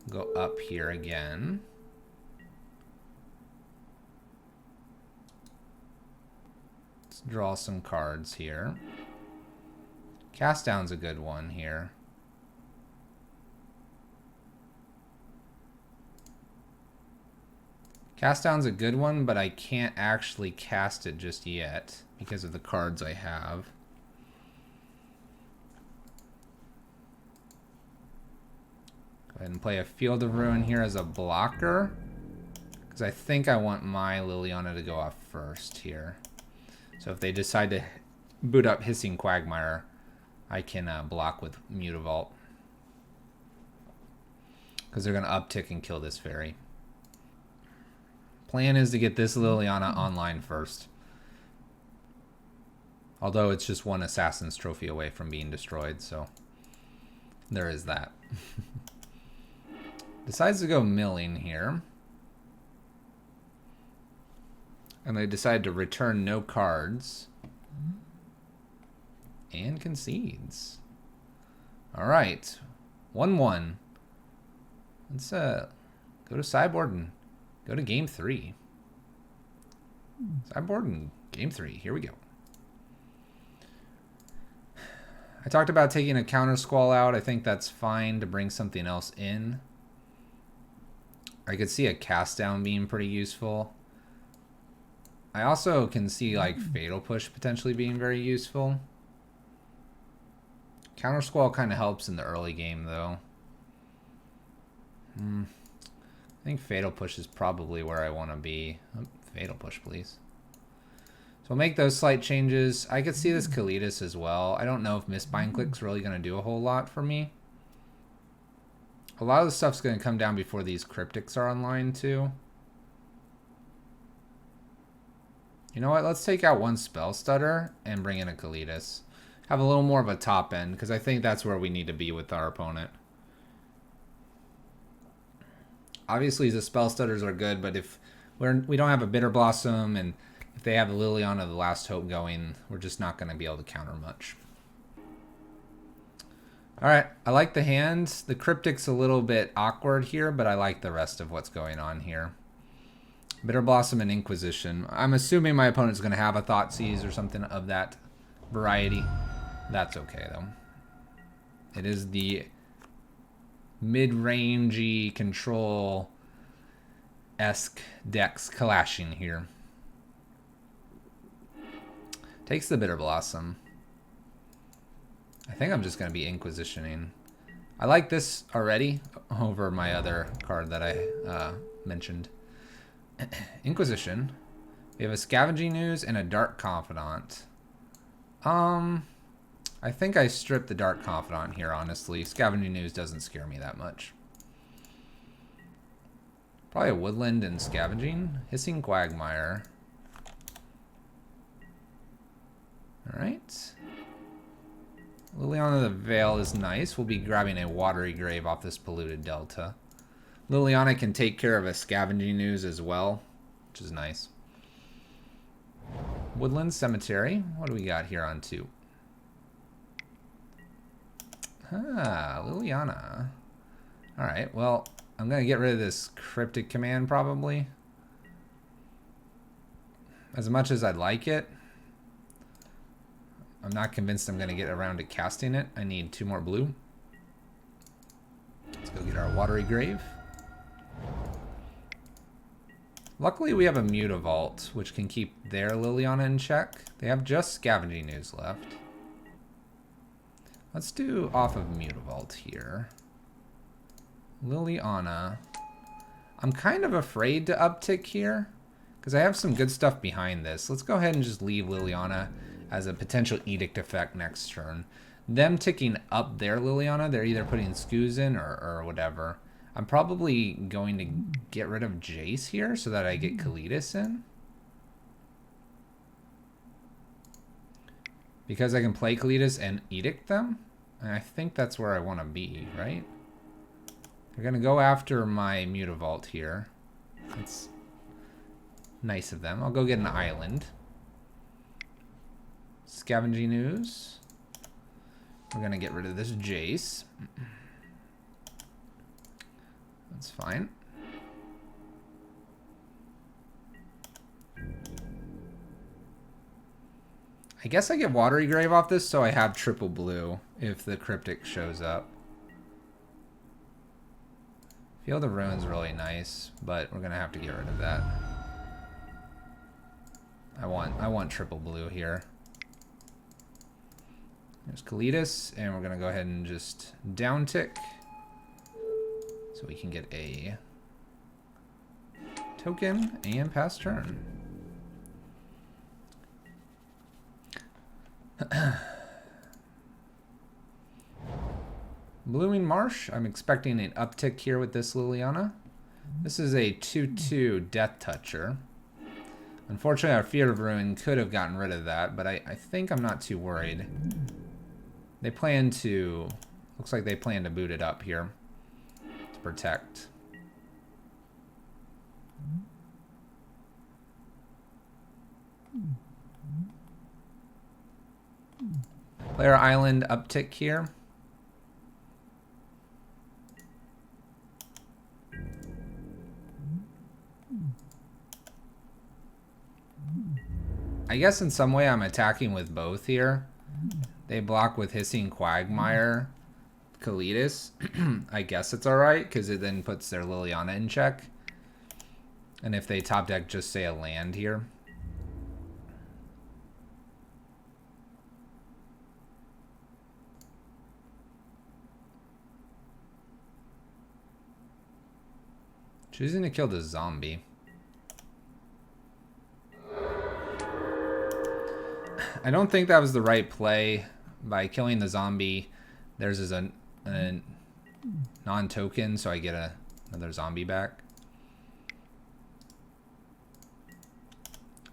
[SPEAKER 1] Go up here again. Let's draw some cards here. Cast Down's a good one here. Cast Down's a good one, but I can't actually cast it just yet because of the cards I have. Go ahead and play a Field of Ruin here as a blocker, because I think I want my Liliana to go off first here. So if they decide to boot up Hissing Quagmire, I can block with Mutavault, because they're going to uptick and kill this fairy. Plan is to get this Liliana online first. Although it's just one Assassin's Trophy away from being destroyed, so there is that. Decides to go milling here. And they decide to return no cards. And concedes. Alright. 1-1. Let's go to sideboard and go to game 3. Sideboard and game 3. Here we go. I talked about taking a counter squall out. I think that's fine to bring something else in. I could see a cast down being pretty useful. I also can see like Fatal Push potentially being very useful. Counter squall kind of helps in the early game though. I think Fatal Push is probably where I want to be. Oh, Fatal Push, please. So we'll make those slight changes. I could see this Kalitas as well. I don't know if Mistbind Clique's really going to do a whole lot for me. A lot of the stuff's going to come down before these Cryptics are online too. You know what? Let's take out one Spellstutter and bring in a Kalitas. Have a little more of a top end, because I think that's where we need to be with our opponent. Obviously, the Spellstutters are good, but if we don't have a Bitterblossom, and if they have a Liliana, the Last Hope going, we're just not going to be able to counter much. Alright, I like the hand. The Cryptic's a little bit awkward here, but I like the rest of what's going on here. Bitterblossom and Inquisition. I'm assuming my opponent's going to have a Thoughtseize or something of that variety. That's okay, though. It is the mid-rangey control-esque decks clashing here. Takes the Bitterblossom. I think I'm just going to be Inquisitioning. I like this already over my other card that I mentioned. Inquisition. We have a Scavenging Ooze and a Dark Confidant. I think I stripped the Dark Confidant here, honestly. Scavenging Ooze doesn't scare me that much. Probably a Woodland and Scavenging. Hissing Quagmire. Alright. Liliana the Veil is nice. We'll be grabbing a Watery Grave off this Polluted Delta. Liliana can take care of a Scavenging Ooze as well, which is nice. Woodland Cemetery. What do we got here on 2? Ah, Liliana. Alright, well, I'm going to get rid of this Cryptic Command probably. As much as I'd like it, I'm not convinced I'm going to get around to casting it. I need 2 more blue. Let's go get our Watery Grave. Luckily, we have a Mutavault, which can keep their Liliana in check. They have just Scavenging Ooze left. Let's do off of Mutavault here. Liliana. I'm kind of afraid to uptick here, because I have some good stuff behind this. Let's go ahead and just leave Liliana as a potential Edict effect next turn. Them ticking up their Liliana, they're either putting Skoos in or whatever. I'm probably going to get rid of Jace here so that I get Kalitas in. Because I can play Kalitas and Edict them. And I think that's where I want to be, right? They're going to go after my Mutavault here. That's nice of them. I'll go get an island. Scavenging Ooze. We're going to get rid of this Jace. That's fine. I guess I get Watery Grave off this so I have triple blue if the Cryptic shows up. Field of Ruin's really nice, but we're gonna have to get rid of that. I want triple blue here. There's Kalitas, and we're gonna go ahead and just down tick so we can get a token and pass turn. Blooming Marsh, I'm expecting an uptick here with this Liliana. This is a 2/2 Death Toucher. Unfortunately, our Fear of Ruin could have gotten rid of that, but I think I'm not too worried. They plan to, looks like they plan to boot it up here to protect. Player Island uptick here. I guess in some way I'm attacking with both here. They block with Hissing Quagmire, Kalitas. I guess it's alright, because it then puts their Liliana in check. And if they top deck just say a land here. Choosing to kill the zombie. I don't think that was the right play. By killing the zombie, theirs is a non-token, so I get another zombie back.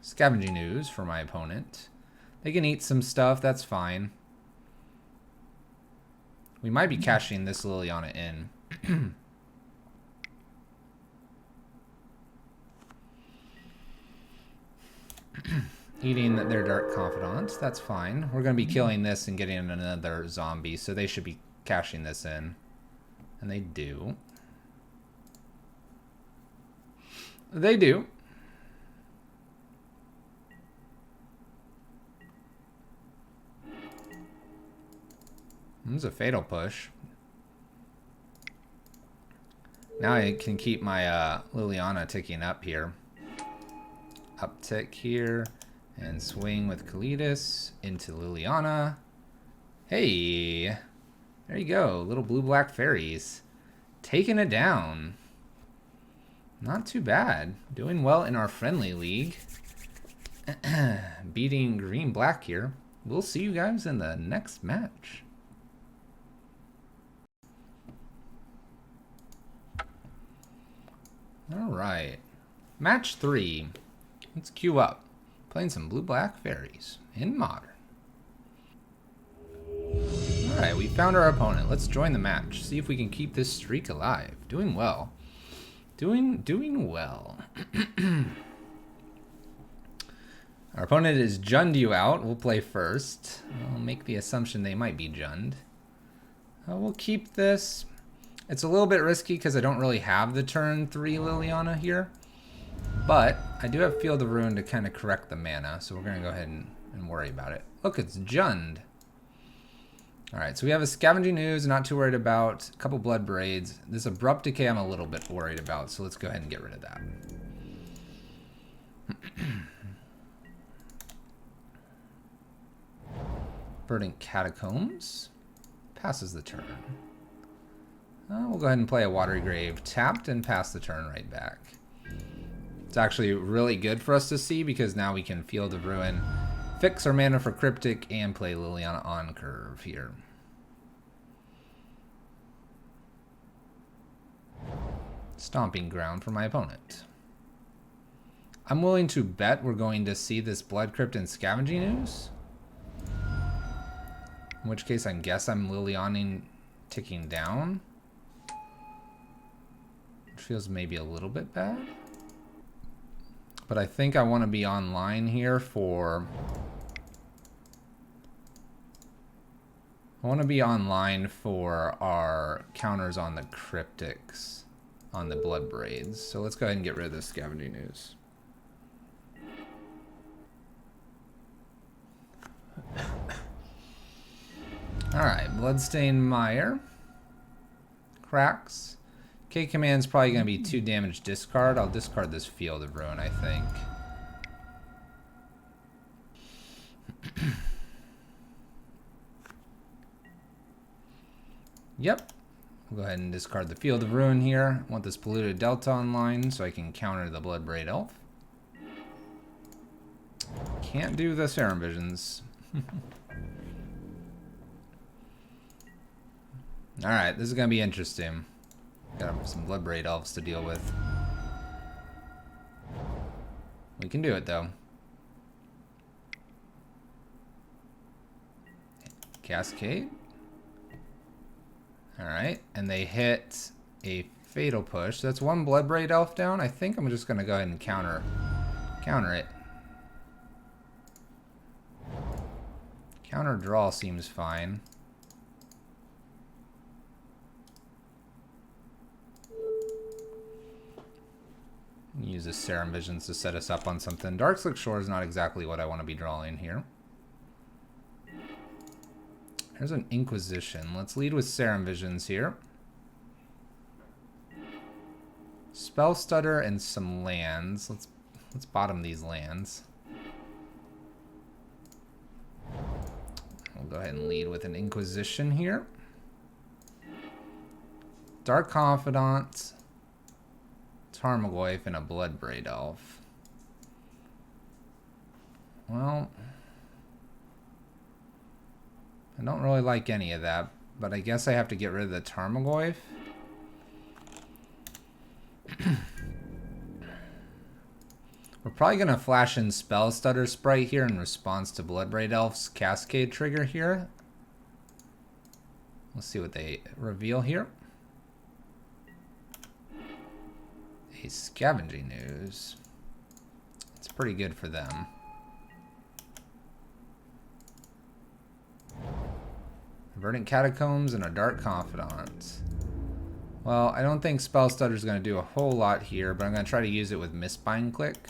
[SPEAKER 1] Scavenging Ooze for my opponent. They can eat some stuff, that's fine. We might be cashing this Liliana in. Eating their Dark Confidant, that's fine. We're going to be killing this and getting another zombie, so they should be cashing this in. And they do. They do. This is a Fatal Push. Now I can keep my Liliana ticking up here. Uptick here. And swing with Kalitas into Liliana. Hey, there you go. Little blue-black fairies. Taking it down. Not too bad. Doing well in our friendly league. Beating green-black here. We'll see you guys in the next match. Alright. Match 3. Let's queue up. Playing some blue-black fairies in Modern. Alright, we found our opponent. Let's join the match. See if we can keep this streak alive. Doing well. Doing well. Our opponent is Junned you out. We'll play first. I'll make the assumption they might be Junned. We'll keep this. It's a little bit risky because I don't really have the turn 3 Liliana here. But I do have Field of Ruin to kind of correct the mana, so we're going to go ahead and worry about it. Look, it's Junned. Alright, so we have a Scavenging Ooze, not too worried about. A couple Blood Braids. This Abrupt Decay I'm a little bit worried about, so let's go ahead and get rid of that. Verdant Catacombs. Passes the turn. We'll go ahead and play a Watery Grave. Tapped and pass the turn right back. It's actually really good for us to see because now we can Field of Ruin, fix our mana for Cryptic, and play Liliana on curve here. Stomping ground for my opponent. I'm willing to bet we're going to see this Blood Crypt and Scavenging Ooze. In which case I guess I'm Lilianing ticking down. Which feels maybe a little bit bad. But I think I want to be online here for... I want to be online for our counters on the Cryptics, on the Blood Braids. So let's go ahead and get rid of this Scavenging Ooze. Alright, Bloodstained Mire. Cracks. K command's probably going to be 2 damage discard. I'll discard this Field of Ruin, I think. Yep. We'll go ahead and discard the Field of Ruin here. I want this Polluted Delta online so I can counter the Bloodbraid Elf. Can't do the Serum Visions. Alright, this is going to be interesting. Got some Bloodbraid Elves to deal with. We can do it, though. Cascade. Alright, and they hit a Fatal Push. That's 1 Bloodbraid Elf down. I think I'm just going to go ahead and counter it. Counter draw seems fine. Use the Serum Visions to set us up on something. Darkslick Shores is not exactly what I want to be drawing here. There's an Inquisition. Let's lead with Serum Visions here. Spellstutter and some lands. Let's bottom these lands. We'll go ahead and lead with an Inquisition here. Dark Confidant, Tarmogoyf, and a Bloodbraid Elf. Well, I don't really like any of that, but I guess I have to get rid of the Tarmogoyf. We're probably going to flash in Spellstutter Sprite here in response to Bloodbraid Elf's Cascade trigger here. Let's see what they reveal here. A Scavenging Ooze. It's pretty good for them. Verdant Catacombs and a Dark Confidant. Well, I don't think Spellstutter is going to do a whole lot here, but I'm going to try to use it with Mistbind Clique.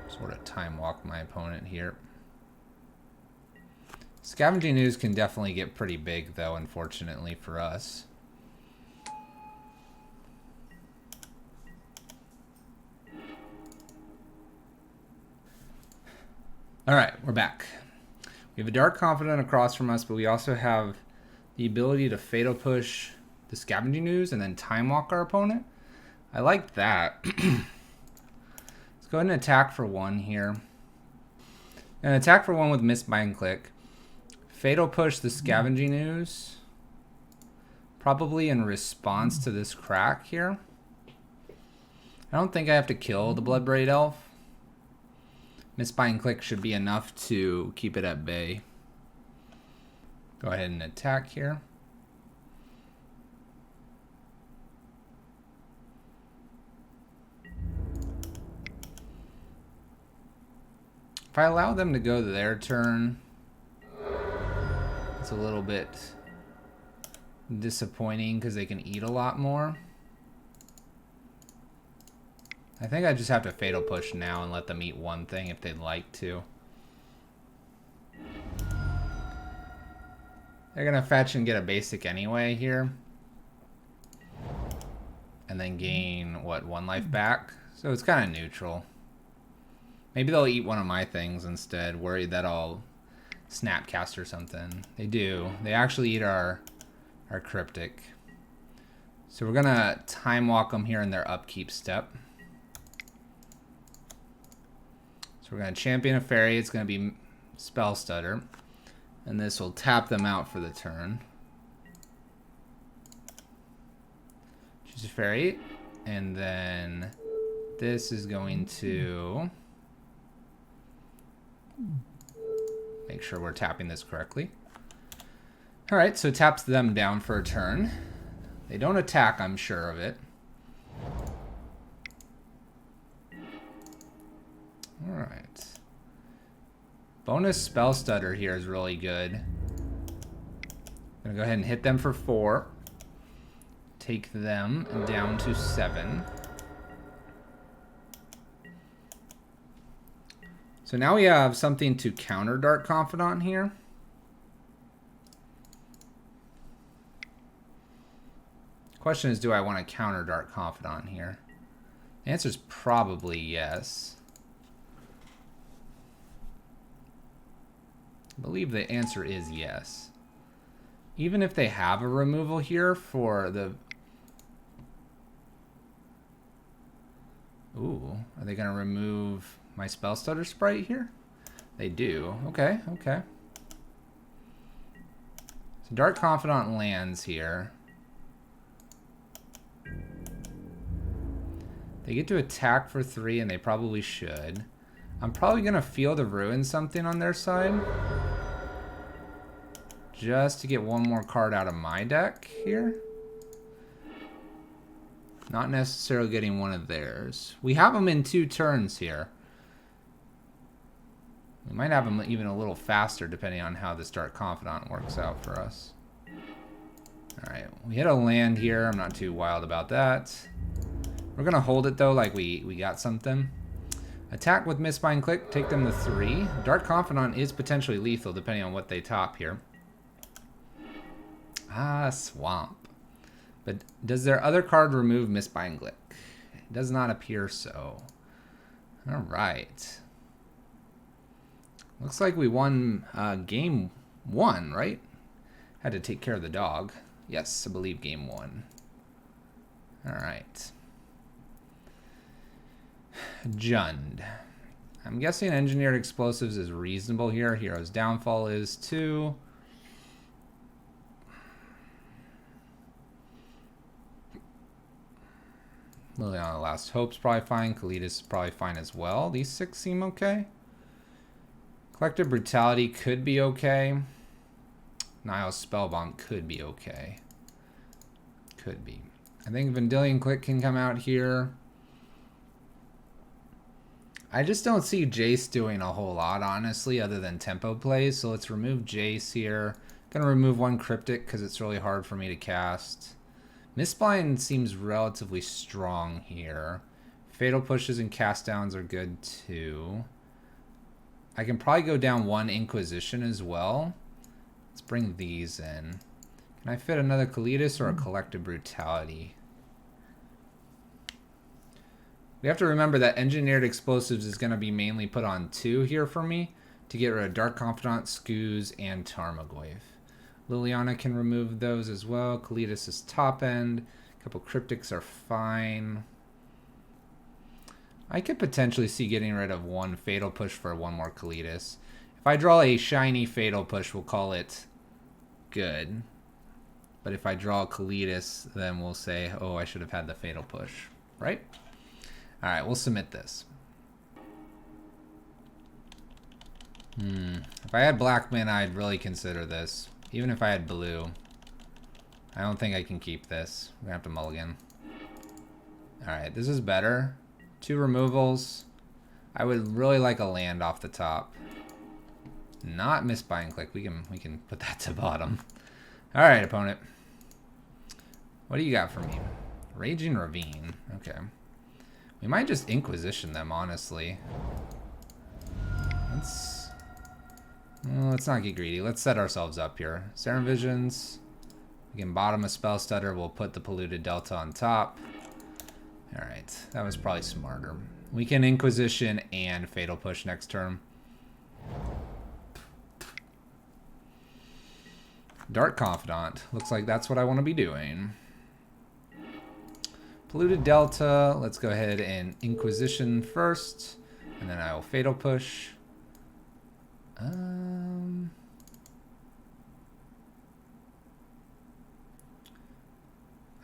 [SPEAKER 1] Sort of time walk my opponent here. Scavenging Ooze can definitely get pretty big, though, unfortunately for us. Alright, we're back. We have a Dark Confidant across from us, but we also have the ability to Fatal Push the Scavenging Ooze and then Time Walk our opponent. I like that. Let's go ahead and attack for 1 here. And attack for 1 with Mistbind Clique. Fatal Push the Scavenging Ooze. Probably in response to this crack here. I don't think I have to kill the Bloodbraid Elf. Mistbind Clique should be enough to keep it at bay. Go ahead and attack here. If I allow them to go to their turn, it's a little bit disappointing because they can eat a lot more. I think I just have to Fatal Push now and let them eat 1 thing if they'd like to. They're going to fetch and get a basic anyway here. And then gain, what, 1 life back? So it's kind of neutral. Maybe they'll eat 1 of my things instead, worried that I'll Snapcast or something. They do. They actually eat our Cryptic. So we're going to Time Walk them here in their upkeep step. So we're going to champion a fairy. It's going to be Spellstutter. And this will tap them out for the turn. Choose a fairy. And then this is going to make sure we're tapping this correctly. Alright, so it taps them down for a turn. They don't attack, I'm sure of it. Alright. Bonus Spellstutter here is really good. I'm going to go ahead and hit them for 4. Take them down to 7. So now we have something to counter Dark Confidant here. Question is, do I want to counter Dark Confidant here? The answer is probably yes. I believe the answer is yes. Even if they have a removal here for the... Ooh, are they going to remove my Spellstutter Sprite here? They do. Okay, okay. So Dark Confidant lands here. They get to attack for 3, and they probably should. I'm probably going to Field of Ruin something on their side. Just to get one more card out of my deck here. Not necessarily getting one of theirs. We have them in 2 turns here. We might have them even a little faster depending on how this Dark Confidant works out for us. Alright, we hit a land here. I'm not too wild about that. We're going to hold it though like we got something. Attack with Mistbind Clique, take them to 3. Dark Confidant is potentially lethal depending on what they top here. Ah, Swamp. But does their other card remove Mistbind Clique? It does not appear so. Alright. Looks like we won game 1, right? Had to take care of the dog. Yes, I believe game 1. Alright. Jund. I'm guessing Engineered Explosives is reasonable here. Hero's Downfall is too. Liliana Last Hope's probably fine. Kalitas is probably fine as well. These 6 seem okay. Collective Brutality could be okay. Nihil Spellbomb could be okay. Could be. I think Vendilion Clique can come out here. I just don't see Jace doing a whole lot, honestly, other than tempo plays. So let's remove Jace here. Gonna remove 1 Cryptic because it's really hard for me to cast. Mistbind seems relatively strong here. Fatal Pushes and Cast Downs are good too. I can probably go down 1 Inquisition as well. Let's bring these in. Can I fit another Kalitas or a Collective Brutality? We have to remember that Engineered Explosives is going to be mainly put on 2 here for me to get rid of Dark Confidant, Skooz, and Tarmogoyf. Liliana can remove those as well. Kalitas is top end. A couple Cryptics are fine. I could potentially see getting rid of 1 Fatal Push for 1 more Kalitas. If I draw a shiny Fatal Push, we'll call it good. But if I draw a Kalitas, then we'll say, oh, I should have had the Fatal Push. Right? Alright, we'll submit this. If I had black mana, I'd really consider this. Even if I had blue. I don't think I can keep this. We're gonna have to mulligan. Alright, this is better. 2 removals. I would really like a land off the top. Not Mistbind Clique. We can put that to bottom. Alright, opponent. What do you got for me? Raging Ravine. Okay. We might just Inquisition them, honestly. Let's not get greedy. Let's set ourselves up here. Serum Visions. We can bottom a Spellstutter. We'll put the Polluted Delta on top. Alright, that was probably smarter. We can Inquisition and Fatal Push next turn. Dark Confidant. Looks like that's what I want to be doing. Polluted Delta. Let's go ahead and Inquisition first. And then I will Fatal Push.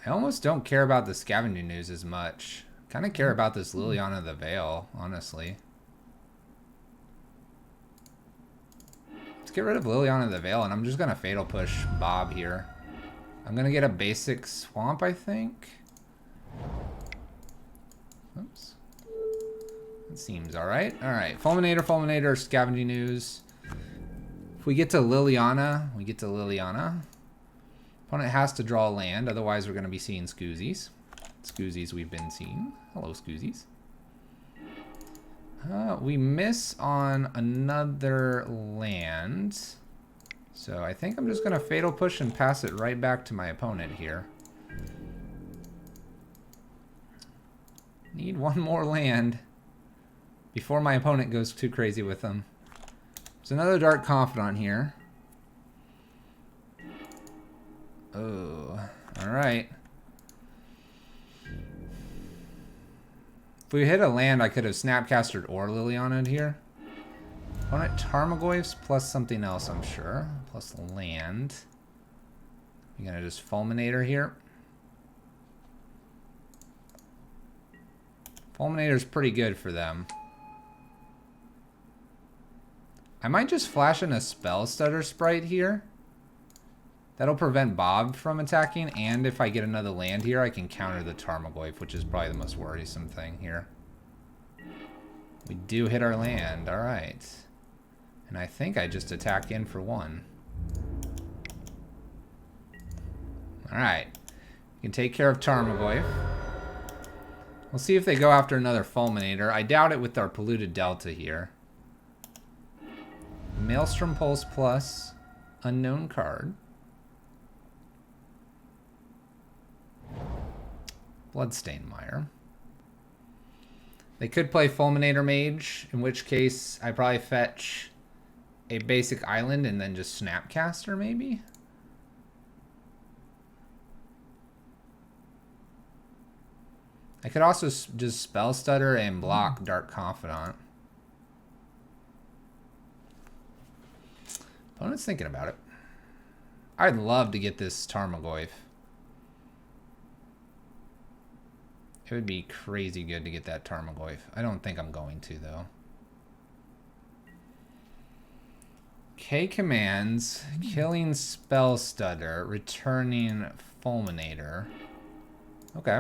[SPEAKER 1] I almost don't care about the Scavenging News as much. Kind of care about this Liliana the Veil, honestly. Let's get rid of Liliana the Veil, and I'm just going to Fatal Push Bob here. I'm going to get a basic Swamp, I think. Oops. That seems alright. Alright, Fulminator, Scavenging News. If we get to Liliana, we get to Liliana. Opponent has to draw a land, otherwise we're going to be seeing Skoozies. Skoozies we've been seeing. Hello, Skoozies. We miss on another land. So I think I'm just going to Fatal Push and pass it right back to my opponent here. Need one more land before my opponent goes too crazy with them. There's another Dark Confidant here. Oh, alright. If we hit a land, I could have Snapcastered or Liliana here. Opponent Tarmogoyfs plus something else, I'm sure. Plus land. You're gonna just Fulminator here. Fulminator's pretty good for them. I might just flash in a Spellstutter Sprite here. That'll prevent Bob from attacking, and if I get another land here, I can counter the Tarmogoyf, which is probably the most worrisome thing here. We do hit our land, alright. And I think I just attack in for one. Alright. You can take care of Tarmogoyf. We'll see if they go after another Fulminator. I doubt it with our Polluted Delta here. Maelstrom Pulse plus unknown card. Bloodstained Mire. They could play Fulminator Mage, in which case I probably fetch a basic island and then just Snapcaster maybe. I could also just Spellstutter and block Dark Confidant. Opponent's thinking about it. I'd love to get this Tarmogoyf. It would be crazy good to get that Tarmogoyf. I don't think I'm going to, though. K commands, killing Spellstutter, returning Fulminator. Okay.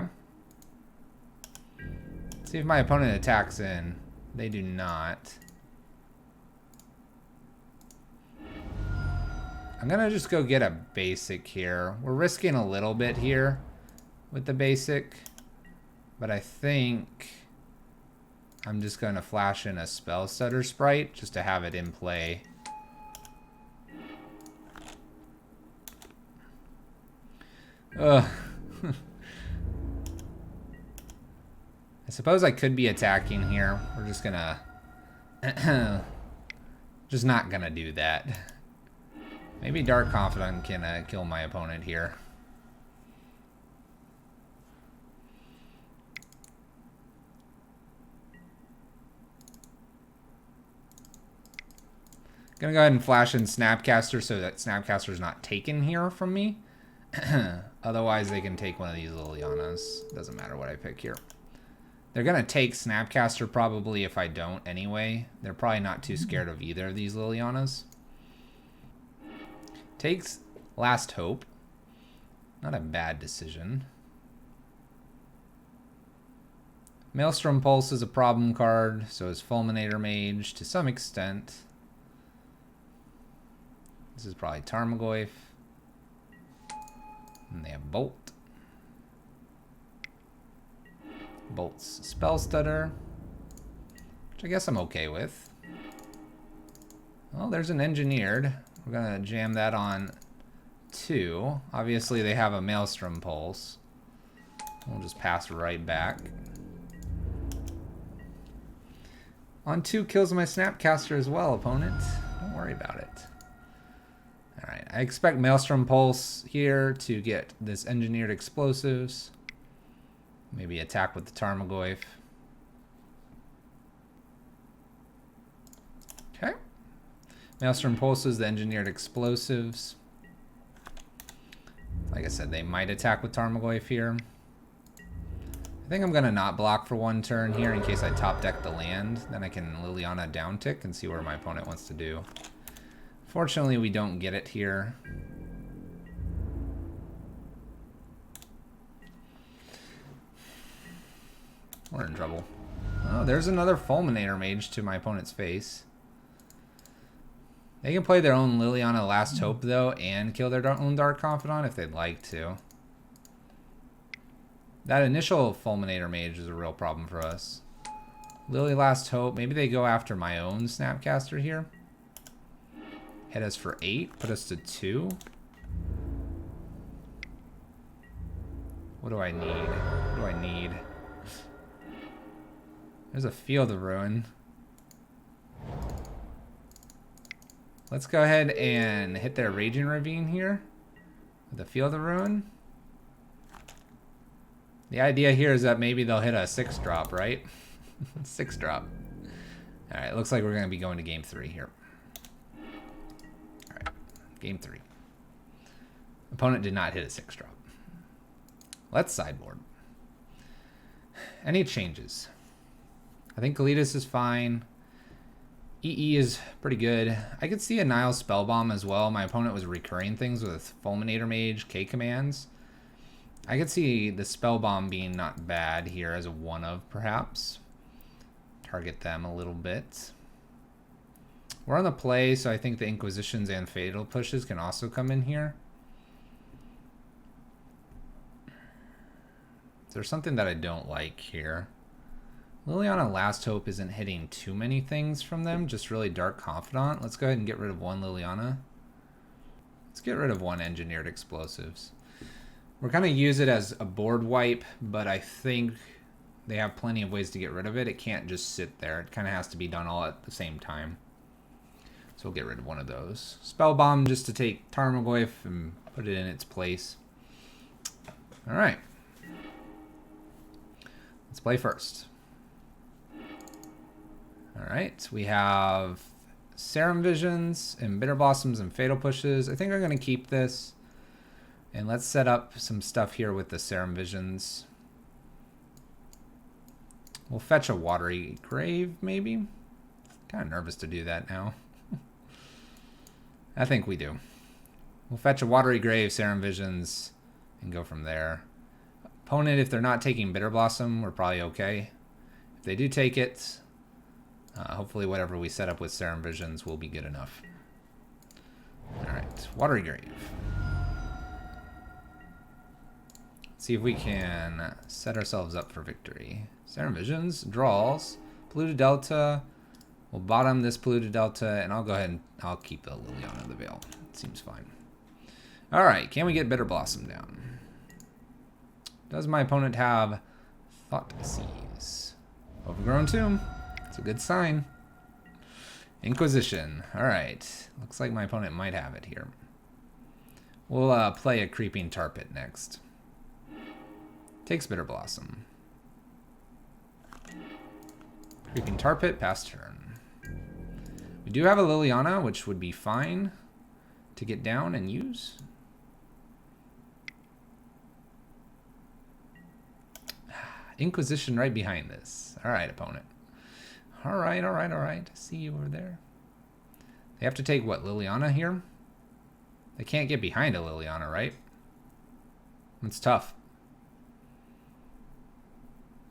[SPEAKER 1] Let's see if my opponent attacks in. They do not. I'm gonna just go get a basic here. We're risking a little bit here with the basic, but I think I'm just gonna flash in a Spellstutter Sprite just to have it in play. Ugh. I suppose I could be attacking here. We're just gonna... just not gonna do that. Maybe Dark Confidant can kill my opponent here. Gonna go ahead and flash in Snapcaster so that Snapcaster's not taken here from me. Otherwise, they can take one of these Lilianas. Doesn't matter what I pick here. They're gonna take Snapcaster probably if I don't anyway. They're probably not too scared of either of these Lilianas. Takes Last Hope. Not a bad decision. Maelstrom Pulse is a problem card, so is Fulminator Mage to some extent. This is probably Tarmogoyf. And they have Bolt. Bolt's Spellstutter, which I guess I'm okay with. Well, there's an Engineered. We're gonna jam that on 2. Obviously, they have a Maelstrom Pulse. We'll just pass right back. On 2 kills my Snapcaster as well, opponent. Don't worry about it. Alright, I expect Maelstrom Pulse here to get this Engineered Explosives. Maybe attack with the Tarmogoyf. Okay. Maelstrom Pulses, the Engineered Explosives. Like I said, they might attack with Tarmogoyf here. I think I'm going to not block for one turn here in case I top deck the land. Then I can Liliana down tick and see what my opponent wants to do. Fortunately, we don't get it here. We're in trouble. Oh, there's another Fulminator Mage to my opponent's face. They can play their own Liliana Last Hope, though, and kill their own Dark Confidant if they'd like to. That initial Fulminator Mage is a real problem for us. Lily Last Hope. Maybe they go after my own Snapcaster here. Hit us for 8. Put us to 2. What do I need? What do I need? There's a Field of Ruin. Let's go ahead and hit their Raging Ravine here with the Field of Ruin. The idea here is that maybe they'll hit a 6-drop, right? 6-drop. All right, looks like we're going to be going to game 3 here. All right, game 3. Opponent did not hit a 6-drop. Let's sideboard. Any changes? I think Kalitas is fine. EE is pretty good. I could see a Nihil Spellbomb as well. My opponent was recurring things with Fulminator Mage, K commands. I could see the Spellbomb being not bad here as a one of, perhaps. Target them a little bit. We're on the play, so I think the Inquisitions and Fatal Pushes can also come in here. There's something that I don't like here. Liliana Last Hope isn't hitting too many things from them, just really Dark Confidant. Let's go ahead and get rid of one Liliana. Let's get rid of one Engineered Explosives. We're going to use it as a board wipe, but I think they have plenty of ways to get rid of it. It can't just sit there. It kind of has to be done all at the same time. So we'll get rid of one of those. Spellbomb just to take Tarmogoyf and put it in its place. All right. Let's play first. All right, we have Serum Visions and Bitterblossoms and Fatal Pushes. I think I'm going to keep this. And let's set up some stuff here with the Serum Visions. We'll fetch a Watery Grave, maybe? Kind of nervous to do that now. I think we do. We'll fetch a Watery Grave, Serum Visions, and go from there. Opponent, if they're not taking Bitterblossom, we're probably okay. If they do take it, hopefully whatever we set up with Serum Visions will be good enough. Alright, Watery Grave. Let's see if we can set ourselves up for victory. Serum Visions, draws, Polluted Delta. We'll bottom this Polluted Delta, and I'll go ahead and I'll keep the Liliana of the Veil. It seems fine. Alright, can we get Bitterblossom down? Does my opponent have Thoughtseize? Overgrown Tomb. It's a good sign. Inquisition. Alright. Looks like my opponent might have it here. We'll play a Creeping Tar Pit next. Takes Bitterblossom. Creeping Tar Pit, pass turn. We do have a Liliana, which would be fine to get down and use. Inquisition right behind this. Alright, opponent. Alright, alright, alright. I see you over there. They have to take, what, Liliana here? They can't get behind a Liliana, right? It's tough.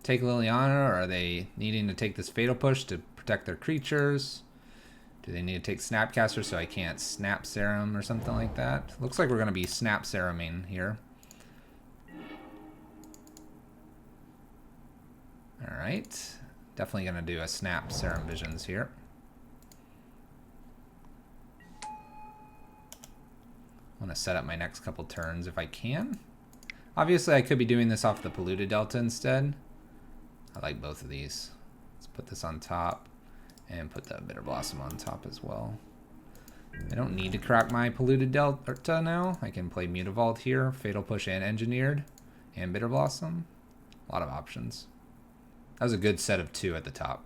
[SPEAKER 1] Take Liliana, or are they needing to take this Fatal Push to protect their creatures? Do they need to take Snapcaster so I can't Snap Serum or something like that? Looks like we're going to be Snap Seruming here. Alright. Definitely going to do a Snap Serum Visions here. I want to set up my next couple turns if I can. Obviously, I could be doing this off the Polluted Delta instead. I like both of these. Let's put this on top and put the Bitterblossom on top as well. I don't need to crack my Polluted Delta now. I can play Mutavault here, Fatal Push and Engineered, and Bitterblossom. A lot of options. That was a good set of 2 at the top.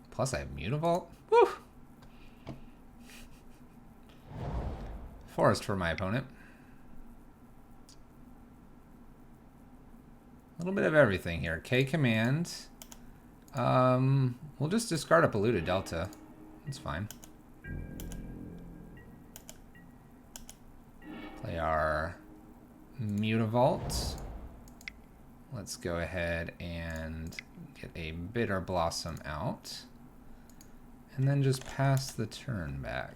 [SPEAKER 1] Plus I have Mutavault. Woo! Forest for my opponent. A little bit of everything here. K command. We'll just discard a Polluted Delta. It's fine. Play our Mutavault. Let's go ahead and get a Bitterblossom out. And then just pass the turn back.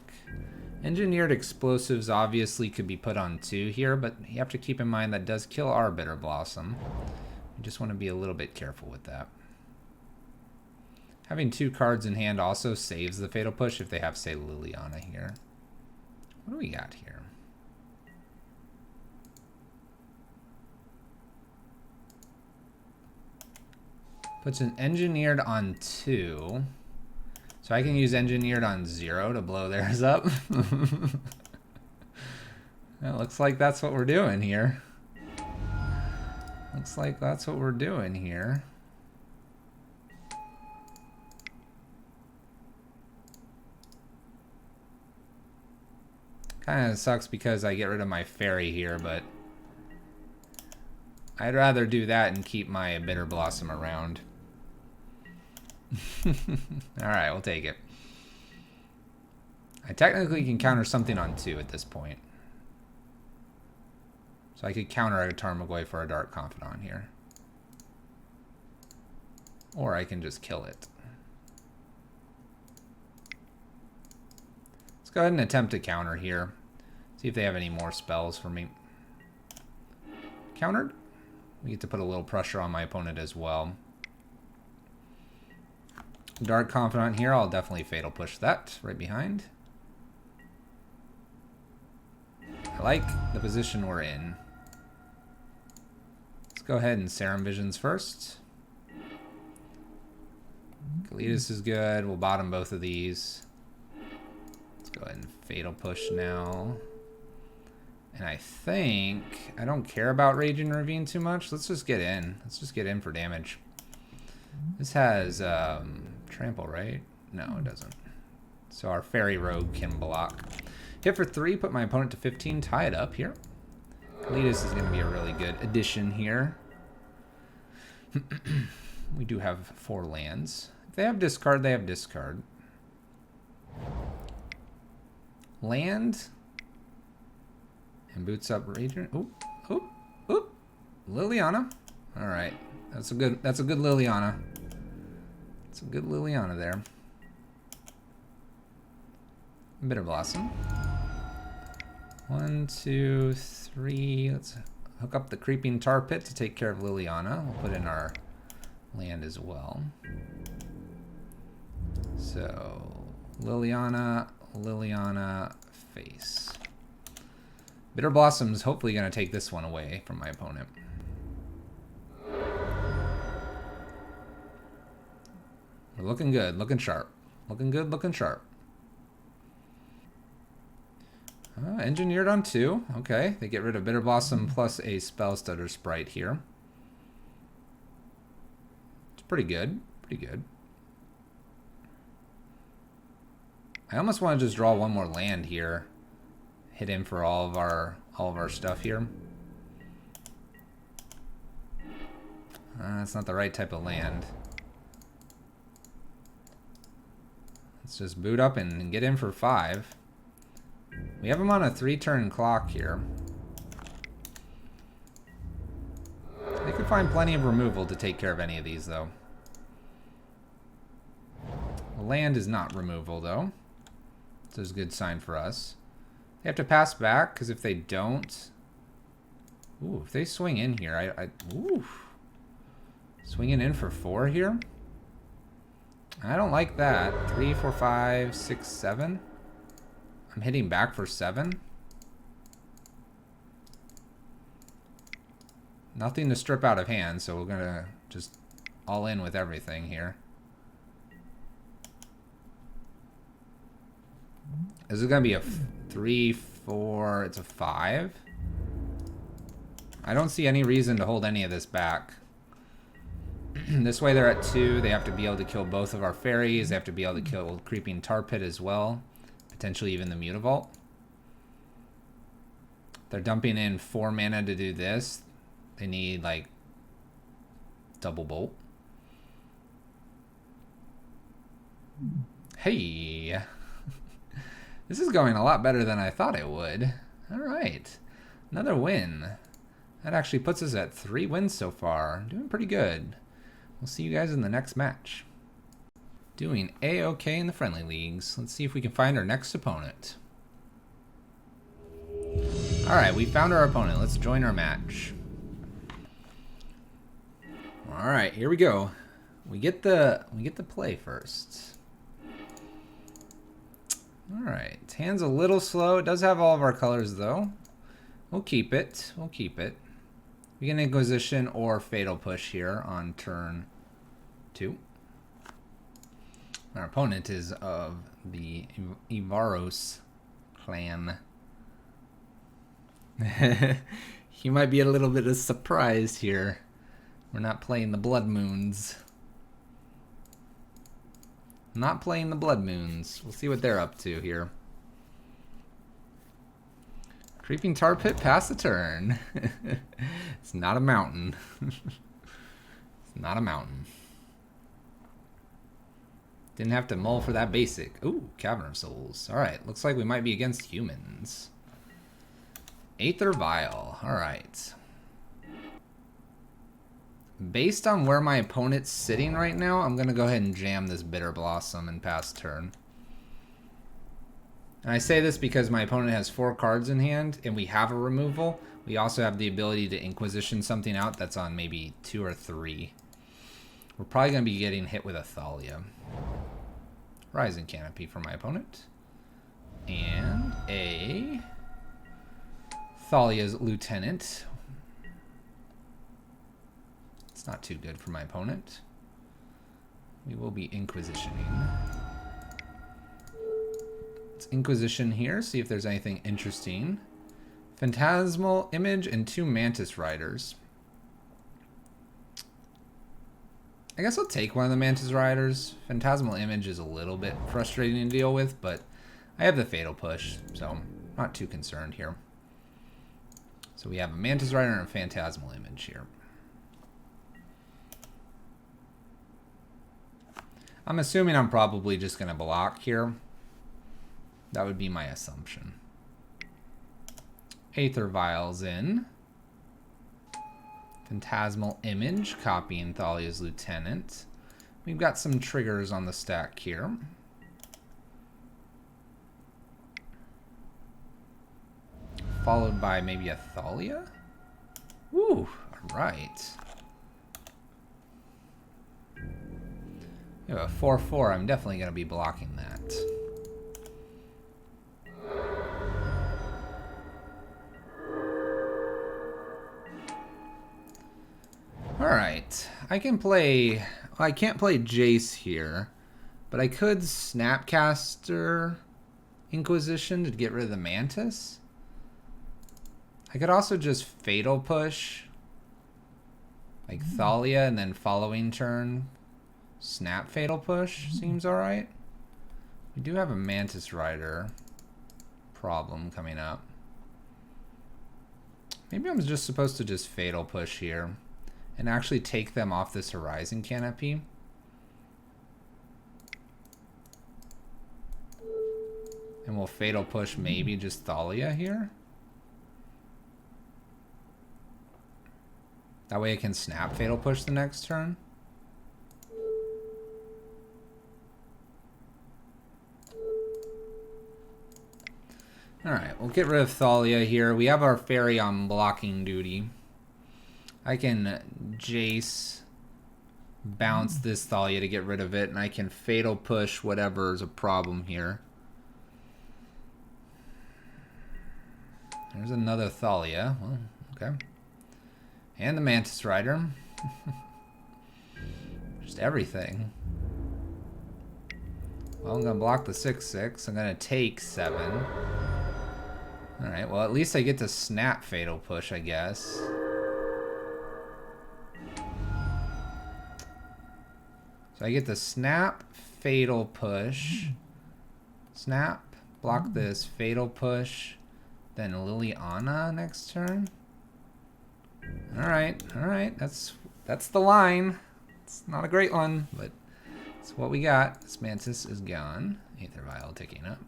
[SPEAKER 1] Engineered Explosives obviously could be put on 2 here, but you have to keep in mind that does kill our Bitterblossom. You just want to be a little bit careful with that. Having 2 cards in hand also saves the Fatal Push if they have, say, Liliana here. What do we got here? Puts an engineered on 2. So I can use engineered on 0 to blow theirs up. It looks like that's what we're doing here. Looks like that's what we're doing here. Kind of sucks because I get rid of my fairy here, but I'd rather do that and keep my Bitterblossom around. Alright, we'll take it. I technically can counter something on 2 at this point. So I could counter a Tarmogoyf for a Dark Confidant here. Or I can just kill it. Let's go ahead and attempt to counter here. See if they have any more spells for me. Countered. We get to put a little pressure on my opponent as well. Dark Confidant here, I'll definitely Fatal Push that right behind. I like the position we're in. Let's go ahead and Serum Visions first. Kalitas is good. We'll bottom both of these. Let's go ahead and Fatal Push now. And I think I don't care about Raging Ravine too much. Let's just get in. Let's just get in for damage. This has trample, right? No, it doesn't. So our Fairy Rogue can block. Hit for 3, put my opponent to 15, tie it up here. Kalitas is going to be a really good addition here. We do have 4 lands. If they have discard, they have discard. Land. And boots up Raging. Oop, oop, oop. Liliana. All right. That's a good Liliana. It's a good Liliana there. Bitterblossom. 1, 2, 3. Let's hook up the Creeping Tar Pit to take care of Liliana. We'll put in our land as well. So Liliana, Liliana, face. Bitterblossom's hopefully going to take this one away from my opponent. We're looking good, looking sharp. Looking good, looking sharp. Engineered on 2. Okay, they get rid of Bitterblossom plus a Spellstutter Sprite here. It's pretty good, pretty good. I almost want to just draw one more land here. Hit in for all of our stuff here. That's not the right type of land. Let's just boot up and get in for 5. We have him on a 3-turn clock here. They could find plenty of removal to take care of any of these, though. Land is not removal, though. So it's a good sign for us. They have to pass back, because if they don't... Ooh, if they swing in here, ooh. Swinging in for 4 here? I don't like that. 3, 4, 5, 6, 7. I'm hitting back for 7. Nothing to strip out of hand, so we're gonna just all in with everything here. Is it gonna be a 3, 4? It's a 5. I don't see any reason to hold any of this back. This way they're at 2. They have to be able to kill both of our fairies. They have to be able to kill Creeping Tar Pit as well. Potentially even the Mutavault. They're dumping in 4 mana to do this. They need like double bolt. Hey. This is going a lot better than I thought it would. Alright. Another win. That actually puts us at 3 wins so far. Doing pretty good. We'll see you guys in the next match. Doing A-okay in the friendly leagues. Let's see if we can find our next opponent. Alright, we found our opponent. Let's join our match. Alright, here we go. We get the play first. Alright, hand's a little slow. It does have all of our colors though. We'll keep it. We'll keep it. We get an Inquisition or Fatal Push here on turn 2. Our opponent is of the Ivaros clan. He might be a little bit of surprised here. We're not playing the Blood Moons. Not playing the Blood Moons. We'll see what they're up to here. Creeping Tar Pit pass the turn. It's not a mountain. It's not a mountain. Didn't have to mull for that basic. Ooh, Cavern of Souls. Alright, looks like we might be against humans. Aether Vial. Alright. Based on where my opponent's sitting right now, I'm going to go ahead and jam this Bitterblossom and pass turn. And I say this because my opponent has 4 cards in hand, and we have a removal. We also have the ability to Inquisition something out that's on maybe 2 or 3. We're probably going to be getting hit with a Thalia. Rising Canopy for my opponent. And a Thalia's Lieutenant. It's not too good for my opponent. We will be Inquisitioning. Let's Inquisition here, see if there's anything interesting. Phantasmal Image and 2 Mantis Riders. I guess I'll take one of the Mantis Riders. Phantasmal Image is a little bit frustrating to deal with, but I have the Fatal Push, so I'm not too concerned here. So we have a Mantis Rider and a Phantasmal Image here. I'm assuming I'm probably just going to block here. That would be my assumption. Aether Vials in. Phantasmal Image, copying Thalia's Lieutenant. We've got some triggers on the stack here. Followed by maybe a Thalia? Woo, alright. We have a 4/4, I'm definitely going to be blocking that. Alright, I can play... Well, I can't play Jace here, but I could Snapcaster Inquisition to get rid of the Mantis. I could also just Fatal Push, like Thalia, and then following turn, Snap Fatal Push seems alright. We do have a Mantis Rider problem coming up. Maybe I'm just supposed to just Fatal Push here and actually take them off this Horizon Canopy. And we'll Fatal Push maybe just Thalia here. That way I can Snap Fatal Push the next turn. Alright, we'll get rid of Thalia here. We have our Fairy on blocking duty. I can Jace bounce this Thalia to get rid of it, and I can Fatal Push whatever is a problem here. There's another Thalia. Well, okay. And the Mantis Rider. Just everything. Well, I'm going to block the 6/6. I'm going to take 7. Alright, well at least I get to Snap Fatal Push, I guess. So I get to Snap Fatal Push. Snap, block this, Fatal Push, then Liliana next turn. Alright, that's the line. It's not a great one, but it's what we got. This Mantis is gone. Aether Vial ticking up.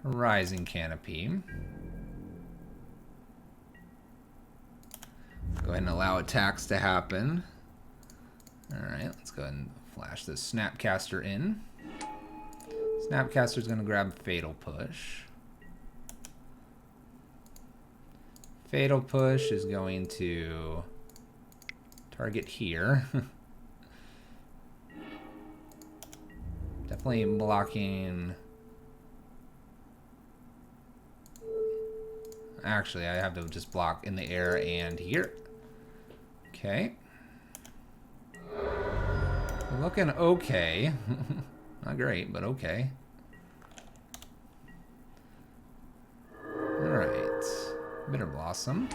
[SPEAKER 1] Horizon Canopy. Go ahead and allow attacks to happen. Alright, let's go ahead and flash this Snapcaster in. Snapcaster's going to grab Fatal Push. Fatal Push is going to target here. Definitely blocking... Actually, I have to just block in the air and here. Okay. Looking okay. Not great, but okay. Alright. Bitterblossom.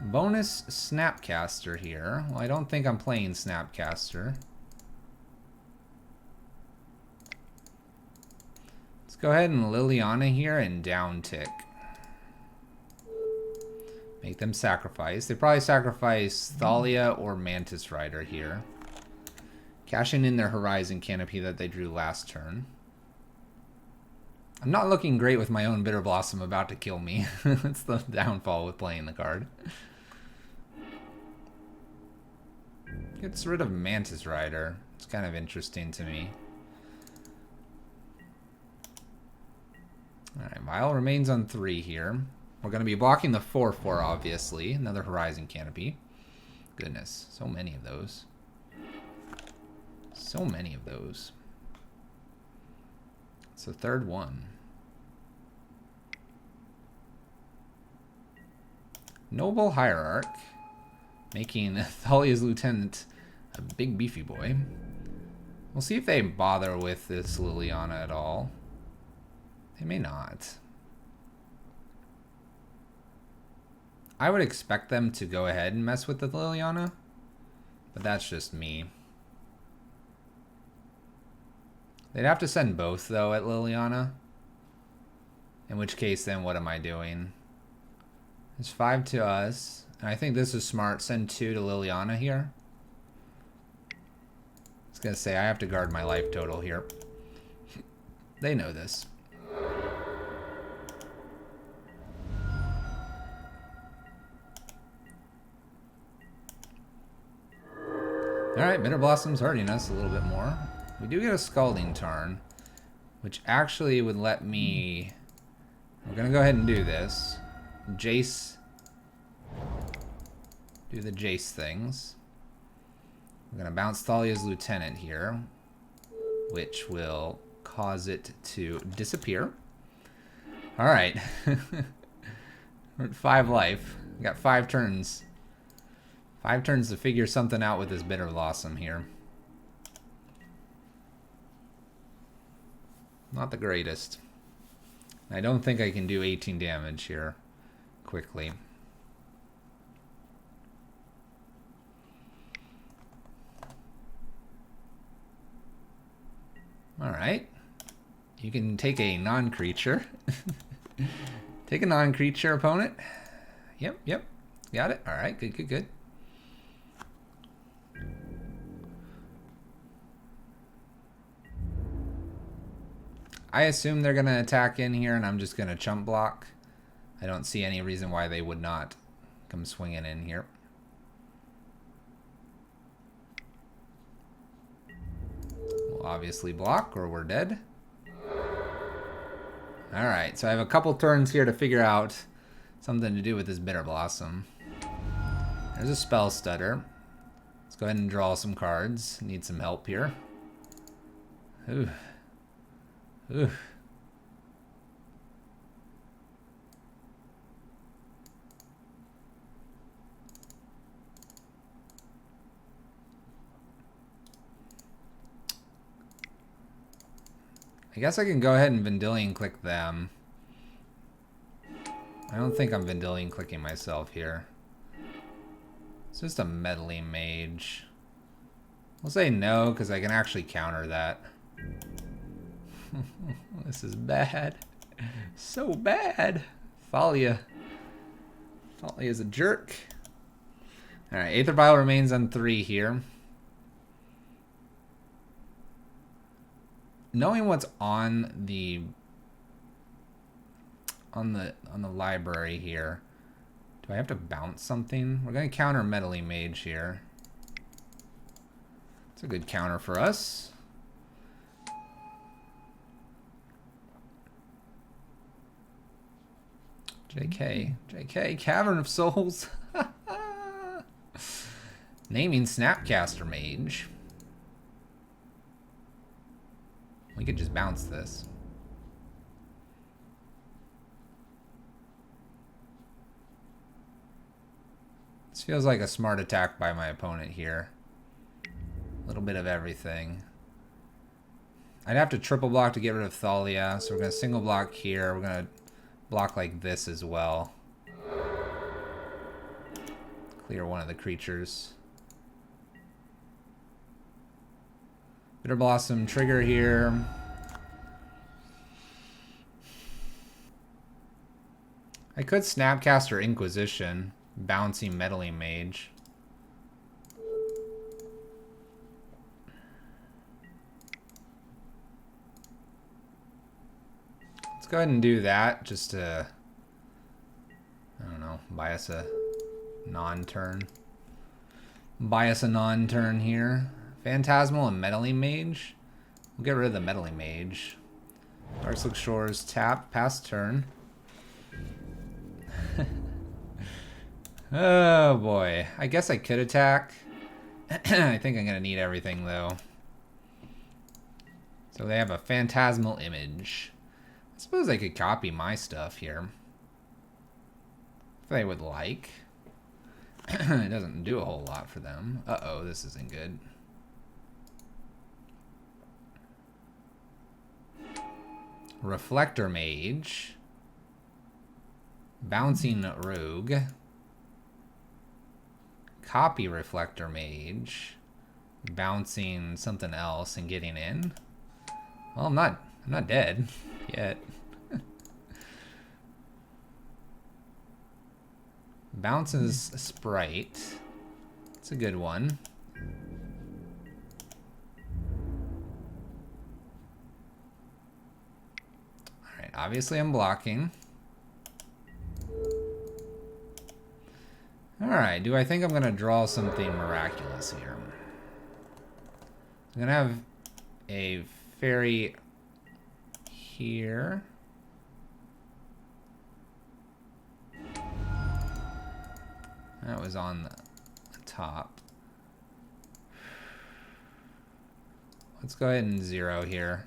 [SPEAKER 1] Bonus Snapcaster here. Well, I don't think I'm playing Snapcaster. Let's go ahead and Liliana here and down tick. Make them sacrifice. They probably sacrifice Thalia or Mantis Rider here. Cashing in their Horizon Canopy that they drew last turn. I'm not looking great with my own Bitterblossom about to kill me. That's the downfall with playing the card. Gets rid of Mantis Rider. It's kind of interesting to me. Alright, Vial remains on 3 here. We're going to be blocking the 4/4, obviously. Another Horizon Canopy. Goodness, so many of those. So many of those. It's the third one. Noble Hierarch. Making Thalia's Lieutenant a big beefy boy. We'll see if they bother with this Liliana at all. They may not. I would expect them to go ahead and mess with the Liliana, but that's just me. They'd have to send both, though, at Liliana. In which case, then what am I doing? There's 5 to us. And I think this is smart. Send 2 to Liliana here. I was going to say, I have to guard my life total here. They know this. Alright, Bitterblossom's hurting us a little bit more. We do get a Scalding Tarn, which actually would let me... We're going to go ahead and do this. Jace. Do the Jace things. We're going to bounce Thalia's Lieutenant here, which will cause it to disappear. Alright. We're at 5 life. We got 5 turns. 5 turns to figure something out with this Bitterblossom here. Not the greatest. I don't think I can do 18 damage here quickly. Alright. You can take a non-creature. Take a non-creature, opponent. Yep. Got it. Alright, good. I assume they're going to attack in here, and I'm just going to chump block. I don't see any reason why they would not come swinging in here. We'll obviously block, or we're dead. Alright, so I have a couple turns here to figure out something to do with this Bitterblossom. There's a Spellstutter. Let's go ahead and draw some cards. Need some help here. Ooh. I guess I can go ahead and Vendilion Clique them. I don't think I'm Vendilion Clicking myself here. It's just a Meddling Mage. We'll say no, because I can actually counter that. This is bad. So bad. Thalia. Thalia's a jerk. Alright, Aether Vial remains on 3 here. Knowing what's on the library here, do I have to bounce something? We're going to counter Meddling Mage here. It's a good counter for us. JK, Cavern of Souls. Naming Snapcaster Mage. We could just bounce this. This feels like a smart attack by my opponent here. A little bit of everything. I'd have to triple block to get rid of Thalia, so we're going to single block here. We're going to block like this as well. Clear one of the creatures. Bitterblossom trigger here. I could Snapcaster Inquisition, bouncy Meddling Mage. Let's go ahead and do that just to, I don't know, buy us a non-turn. Buy us a non-turn here. Phantasmal and Meddling Mage. We'll get rid of the Meddling Mage. Darkslick Shores, tap, pass turn. Oh boy. I guess I could attack. I think I'm going to need everything though. So they have a Phantasmal Image. I suppose I could copy my stuff here. If they would like. It doesn't do a whole lot for them. Uh-oh, this isn't good. Reflector Mage. Bouncing Rogue. Copy Reflector Mage. Bouncing something else and getting in. Well, I'm not dead yet. Bounces Sprite. It's a good one. Alright, obviously I'm blocking. Alright, do I think I'm going to draw something miraculous here? I'm going to have a fairy here. That was on the top. Let's go ahead and 0 here.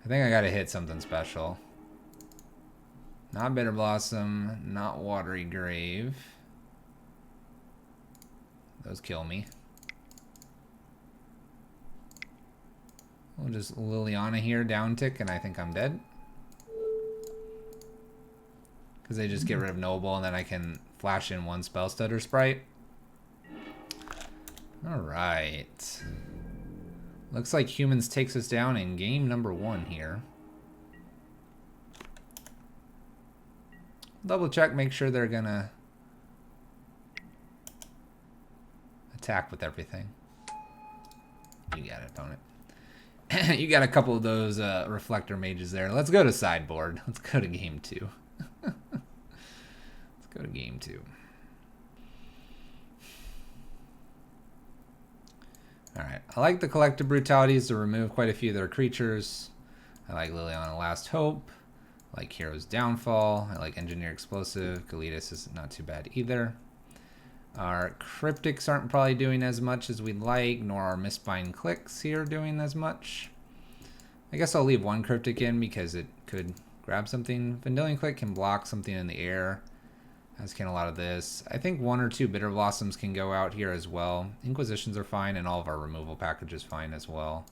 [SPEAKER 1] I think I gotta hit something special. Not Bitterblossom, not Watery Grave. Those kill me. We'll just Liliana here, down tick, and I think I'm dead. Because they just get rid of Noble, and then I can flash in one Spellstutter Sprite. Alright. Looks like Humans takes us down in game number 1 here. Double check, make sure they're gonna attack with everything. You got it, opponent. You got a couple of those Reflector Mages there. Let's go to sideboard. Let's go to game 2. Let's go to game 2. Alright, I like the Collective Brutalities to remove quite a few of their creatures. I like Liliana Last Hope. I like Hero's Downfall. I like Engineer Explosive. Kalitas is not too bad either. Our Cryptics aren't probably doing as much as we'd like, nor our Mistbind Cliques here doing as much. I guess I'll leave one Cryptic in because it could grab something. Vendilion Clique can block something in the air, as can a lot of this. I think 1 or 2 Bitterblossoms can go out here as well. Inquisitions are fine, and all of our removal package is fine as well.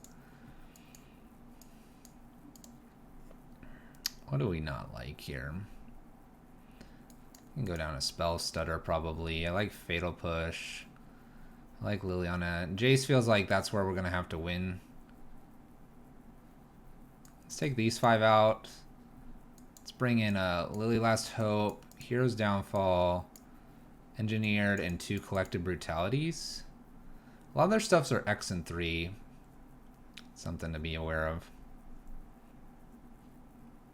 [SPEAKER 1] What do we not like here? We can go down to Spellstutter probably. I like Fatal Push. I like Liliana. Jace feels like that's where we're going to have to win. Let's take these 5 out. Let's bring in Lily Last Hope, Hero's Downfall, Engineered, and 2 Collective Brutalities. A lot of their stuffs are X and 3. Something to be aware of.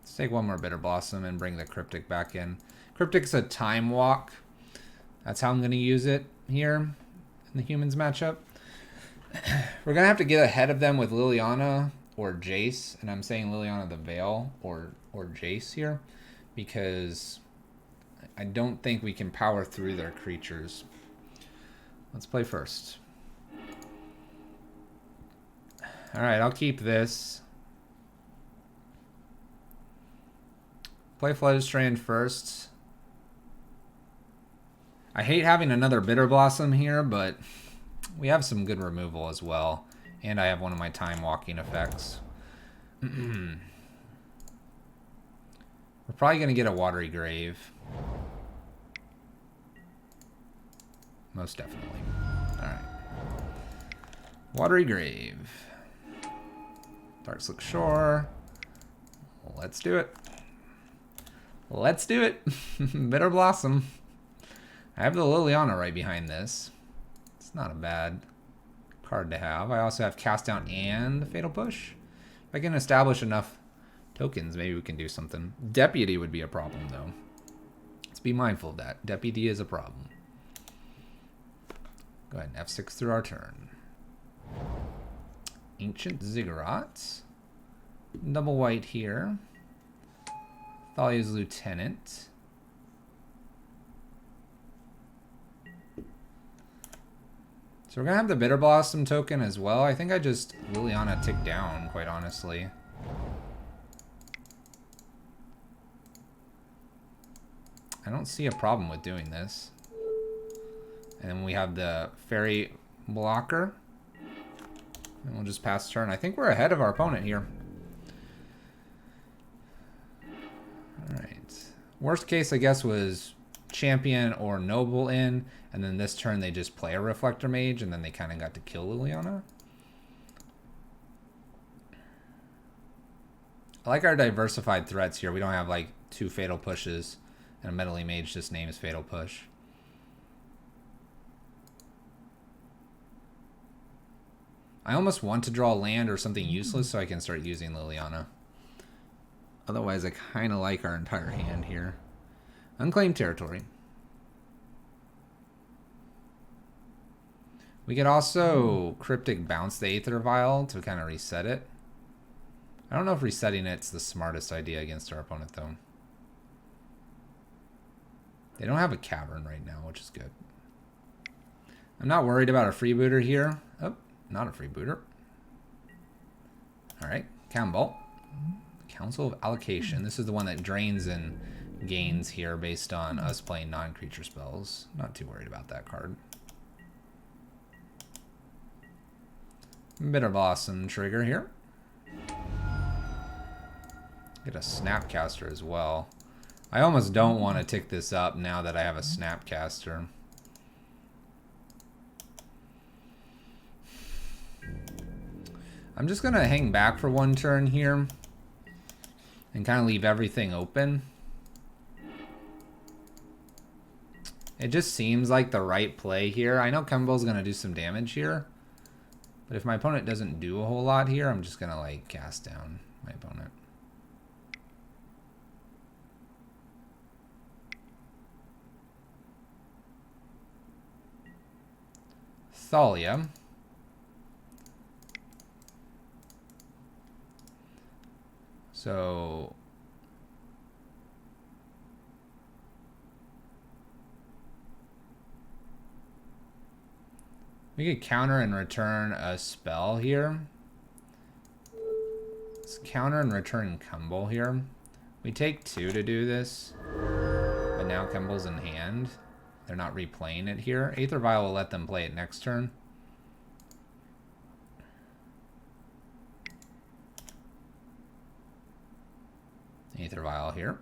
[SPEAKER 1] Let's take one more Bitterblossom and bring the Cryptic back in. Cryptic's a time walk. That's how I'm going to use it here in the Humans matchup. We're going to have to get ahead of them with Liliana or Jace. And I'm saying Liliana the Veil or Jace here, because I don't think we can power through their creatures. Let's play first. Alright, I'll keep this. Play Flooded Strand first. I hate having another Bitterblossom here, but we have some good removal as well. And I have one of my time walking effects. We're probably going to get a Watery Grave. Most definitely. Alright. Watery Grave. Darkslick Shore. Let's do it. Let's do it. Bitterblossom. I have the Liliana right behind this. It's not a bad card to have. I also have Cast Down and Fatal Push. If I can establish enough tokens, maybe we can do something. Deputy would be a problem, though. Let's be mindful of that. Deputy is a problem. Go ahead and F6 through our turn. Ancient Ziggurat. Double white here. Thalia's Lieutenant. So we're going to have the Bitterblossom token as well. I think I just Liliana ticked down, quite honestly. I don't see a problem with doing this. And we have the Fairy blocker. And we'll just pass turn. I think we're ahead of our opponent here. Alright. Worst case, I guess, was Champion or Noble in. And then this turn they just play a Reflector Mage. And then they kind of got to kill Liliana. I like our diversified threats here. We don't have like 2 Fatal Pushes. And a Meddling Mage just names Fatal Push. I almost want to draw land or something useless so I can start using Liliana. Otherwise, I kind of like our entire hand here. Unclaimed Territory. We could also Cryptic bounce the Aether Vial to kind of reset it. I don't know if resetting it's the smartest idea against our opponent, though. They don't have a Cavern right now, which is good. I'm not worried about a freebooter here. Oh, not a freebooter. Alright, Campbell. Council of Allocation. This is the one that drains and gains here based on us playing non-creature spells. Not too worried about that card. Bitterblossom trigger here. Get a Snapcaster as well. I almost don't want to tick this up now that I have a Snapcaster. I'm just going to hang back for one turn here and kind of leave everything open. It just seems like the right play here. I know Kembo's going to do some damage here. But if my opponent doesn't do a whole lot here, I'm just going to like cast down my opponent. Thalia. So we could counter and return a spell here. Let's counter and return Kemble here. We take 2 to do this, but now Kemble's in hand. They're not replaying it here. Aether Vial will let them play it next turn. Aether Vial here.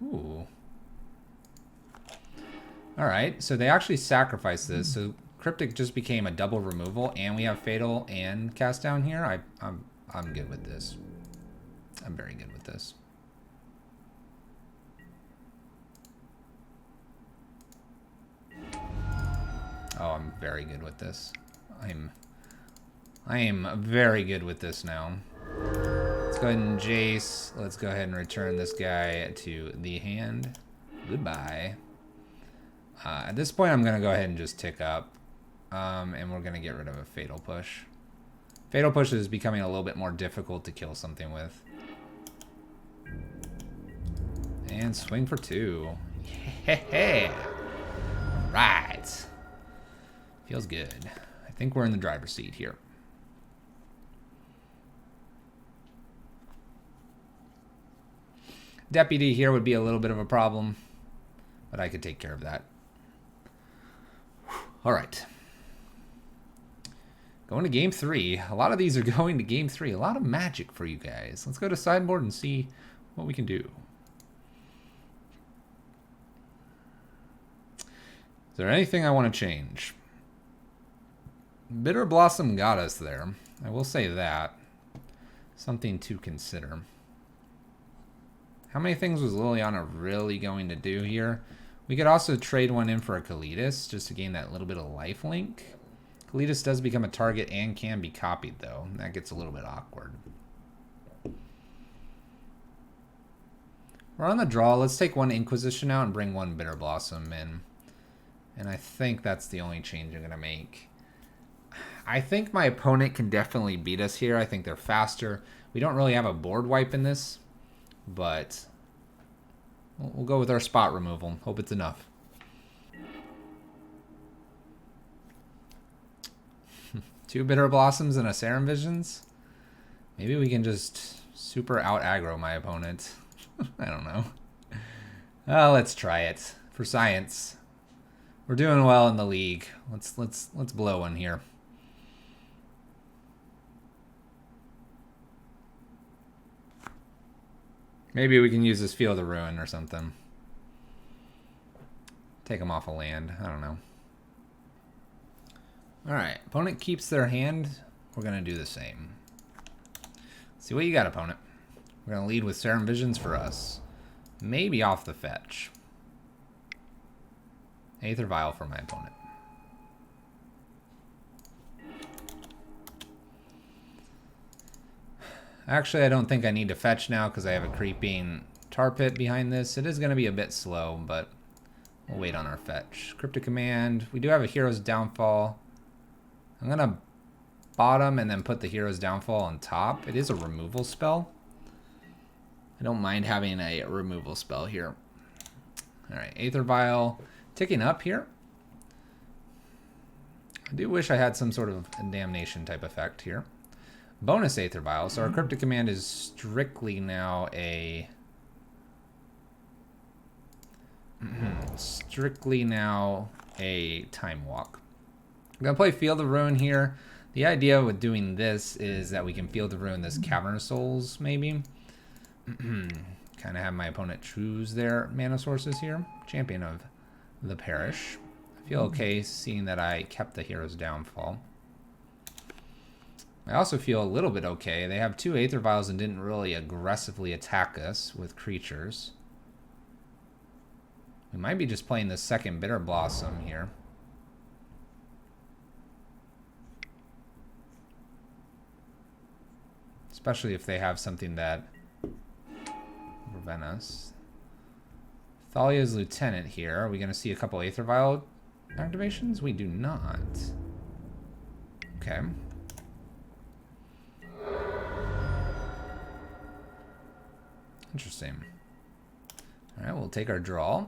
[SPEAKER 1] Ooh. Alright, so they actually sacrificed this. So Cryptic just became a double removal, and we have Fatal and Cast Down here. I'm good with this. I'm very good with this. Oh, I'm very good with this. I am very good with this now. Let's go ahead and Jace. Let's go ahead and return this guy to the hand. Goodbye. At this point, I'm going to go ahead and just tick up. And we're going to get rid of a Fatal Push. Fatal Push is becoming a little bit more difficult to kill something with. And swing for 2. Yeah. Alright. Feels good. I think we're in the driver's seat here. Deputy here would be a little bit of a problem, but I could take care of that. All right. Going to game 3. A lot of these are going to game 3. A lot of magic for you guys. Let's go to sideboard and see what we can do. Is there anything I want to change? Bitterblossom got us there. I will say that. Something to consider. How many things was Liliana really going to do here? We could also trade one in for a Kalitas just to gain that little bit of lifelink. Kalitas does become a target and can be copied though. That gets a little bit awkward. We're on the draw. Let's take one Inquisition out and bring one Bitterblossom in. And I think that's the only change I'm going to make. I think my opponent can definitely beat us here. I think they're faster. We don't really have a board wipe in this, but we'll go with our spot removal. Hope it's enough. Two Bitterblossoms and a Serum Visions. Maybe we can just super out aggro my opponent. I don't know. Let's try it for science. We're doing well in the league. Let's blow one here. Maybe we can use this Field of Ruin or something. Take them off a land. I don't know. Alright, opponent keeps their hand. We're going to do the same. Let's see what you got, opponent. We're going to lead with Serum Visions for us. Maybe off the fetch. Aether Vial for my opponent. Actually, I don't think I need to fetch now because I have a creeping tar pit behind this. It is going to be a bit slow, but we'll wait on our fetch. Cryptic Command. We do have a Hero's Downfall. I'm going to bottom and then put the Hero's Downfall on top. It is a removal spell. I don't mind having a removal spell here. Alright, Aether Vial ticking up here. I do wish I had some sort of damnation type effect here. Bonus Aether Vial. So our Cryptic Command is strictly now a... Time Walk. I'm going to play Field of Ruin here. The idea with doing this is that we can Field of Ruin this Cavern of Souls, maybe. Kind of have my opponent choose their mana sources here. Champion of the Parish. I feel okay seeing that I kept the Hero's Downfall. I also feel a little bit okay. They have two Aether Vials and didn't really aggressively attack us with creatures. We might be just playing the second Bitterblossom here. Especially if they have something that will prevent us. Thalia's Lieutenant here. Are we going to see a couple Aether Vial activations? We do not. Okay. Interesting. Alright, we'll take our draw.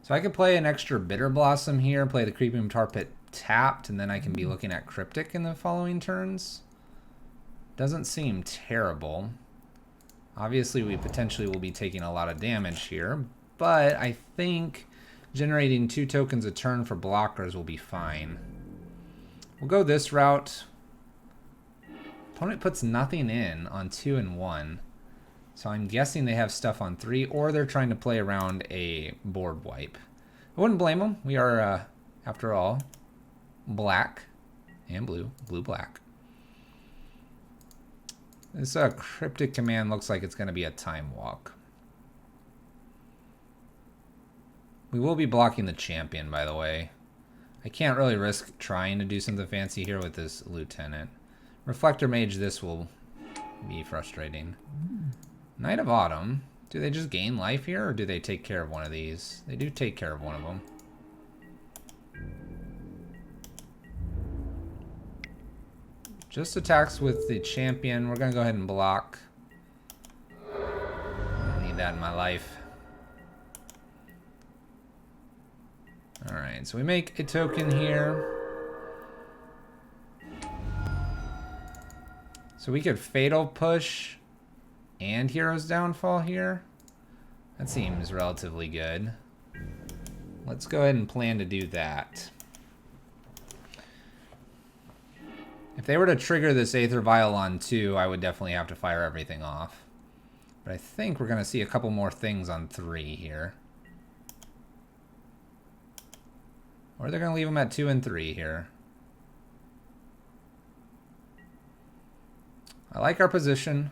[SPEAKER 1] So I could play an extra Bitterblossom here, play the Creeping Tar Pit tapped, and then I can be looking at Cryptic in the following turns. Doesn't seem terrible. Obviously, we potentially will be taking a lot of damage here, but I think generating 2 tokens a turn for blockers will be fine. We'll go this route. Opponent puts nothing in on 2 and 1. So I'm guessing they have stuff on 3, or they're trying to play around a board wipe. I wouldn't blame them. We are, after all, black and blue. Blue-black. This Cryptic Command looks like it's going to be a Time Walk. We will be blocking the champion, by the way. I can't really risk trying to do something fancy here with this Lieutenant. Reflector Mage, this will be frustrating. Knight of Autumn. Do they just gain life here, or do they take care of one of these? They do take care of one of them. Just attacks with the champion. We're going to go ahead and block. I don't need that in my life. Alright, so we make a token here. So we could Fatal Push and Hero's Downfall here. That seems relatively good. Let's go ahead and plan to do that. If they were to trigger this Aether Vial on 2, I would definitely have to fire everything off. But I think we're going to see a couple more things on 3 here. Or they're going to leave them at 2 and 3 here. I like our position.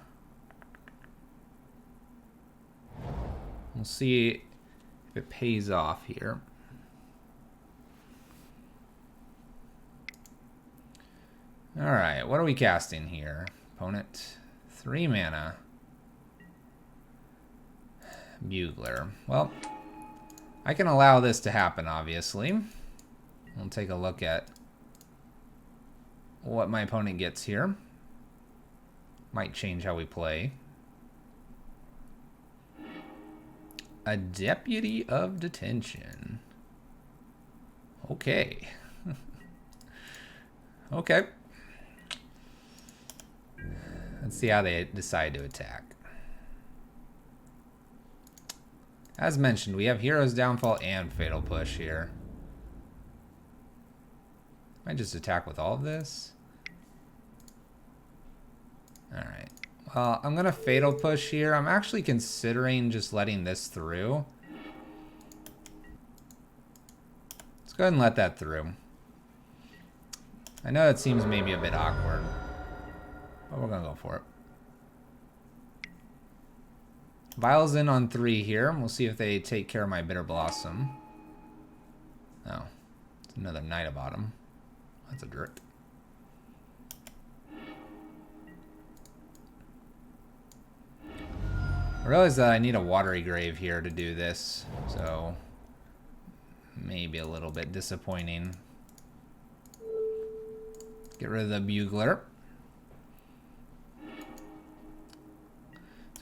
[SPEAKER 1] We'll see if it pays off here. Alright, what are we casting here? Opponent, 3 mana. Bugler. Well, I can allow this to happen, obviously. We'll take a look at what my opponent gets here. Might change how we play. A Deputy of Detention. Okay. Okay. Let's see how they decide to attack. As mentioned, we have Hero's Downfall and Fatal Push here. Might just attack with all of this. Alright. Well, I'm going to Fatal Push here. I'm actually considering just letting this through. Let's go ahead and let that through. I know it seems maybe a bit awkward, but we're going to go for it. Vial's in on 3 here. We'll see if they take care of my Bitterblossom. Oh, it's another Knight of Autumn. That's a jerk. I realize that I need a Watery Grave here to do this, so maybe a little bit disappointing. Get rid of the Bugler. So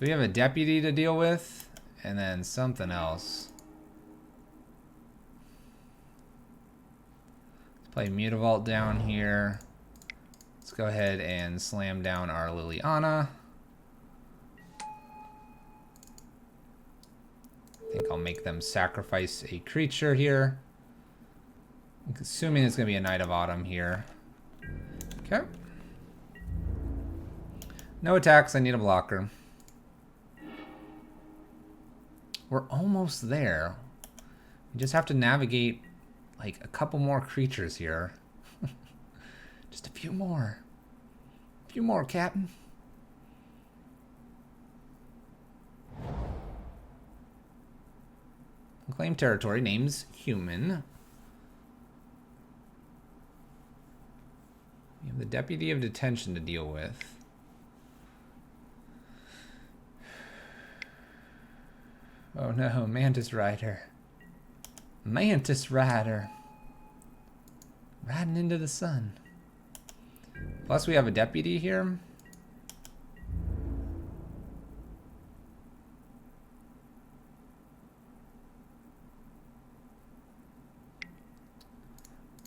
[SPEAKER 1] we have a Deputy to deal with, and then something else. Let's play Mutavault down here. Let's go ahead and slam down our Liliana. I think I'll make them sacrifice a creature here. I'm assuming it's going to be a Knight of Autumn here. Okay. No attacks, I need a blocker. We're almost there. We just have to navigate like a couple more creatures here. Just a few more. A few more, Captain. Claim territory, name's human. We have the Deputy of Detention to deal with. Oh no, Mantis Rider. Mantis Rider. Riding into the sun. Plus we have a Deputy here.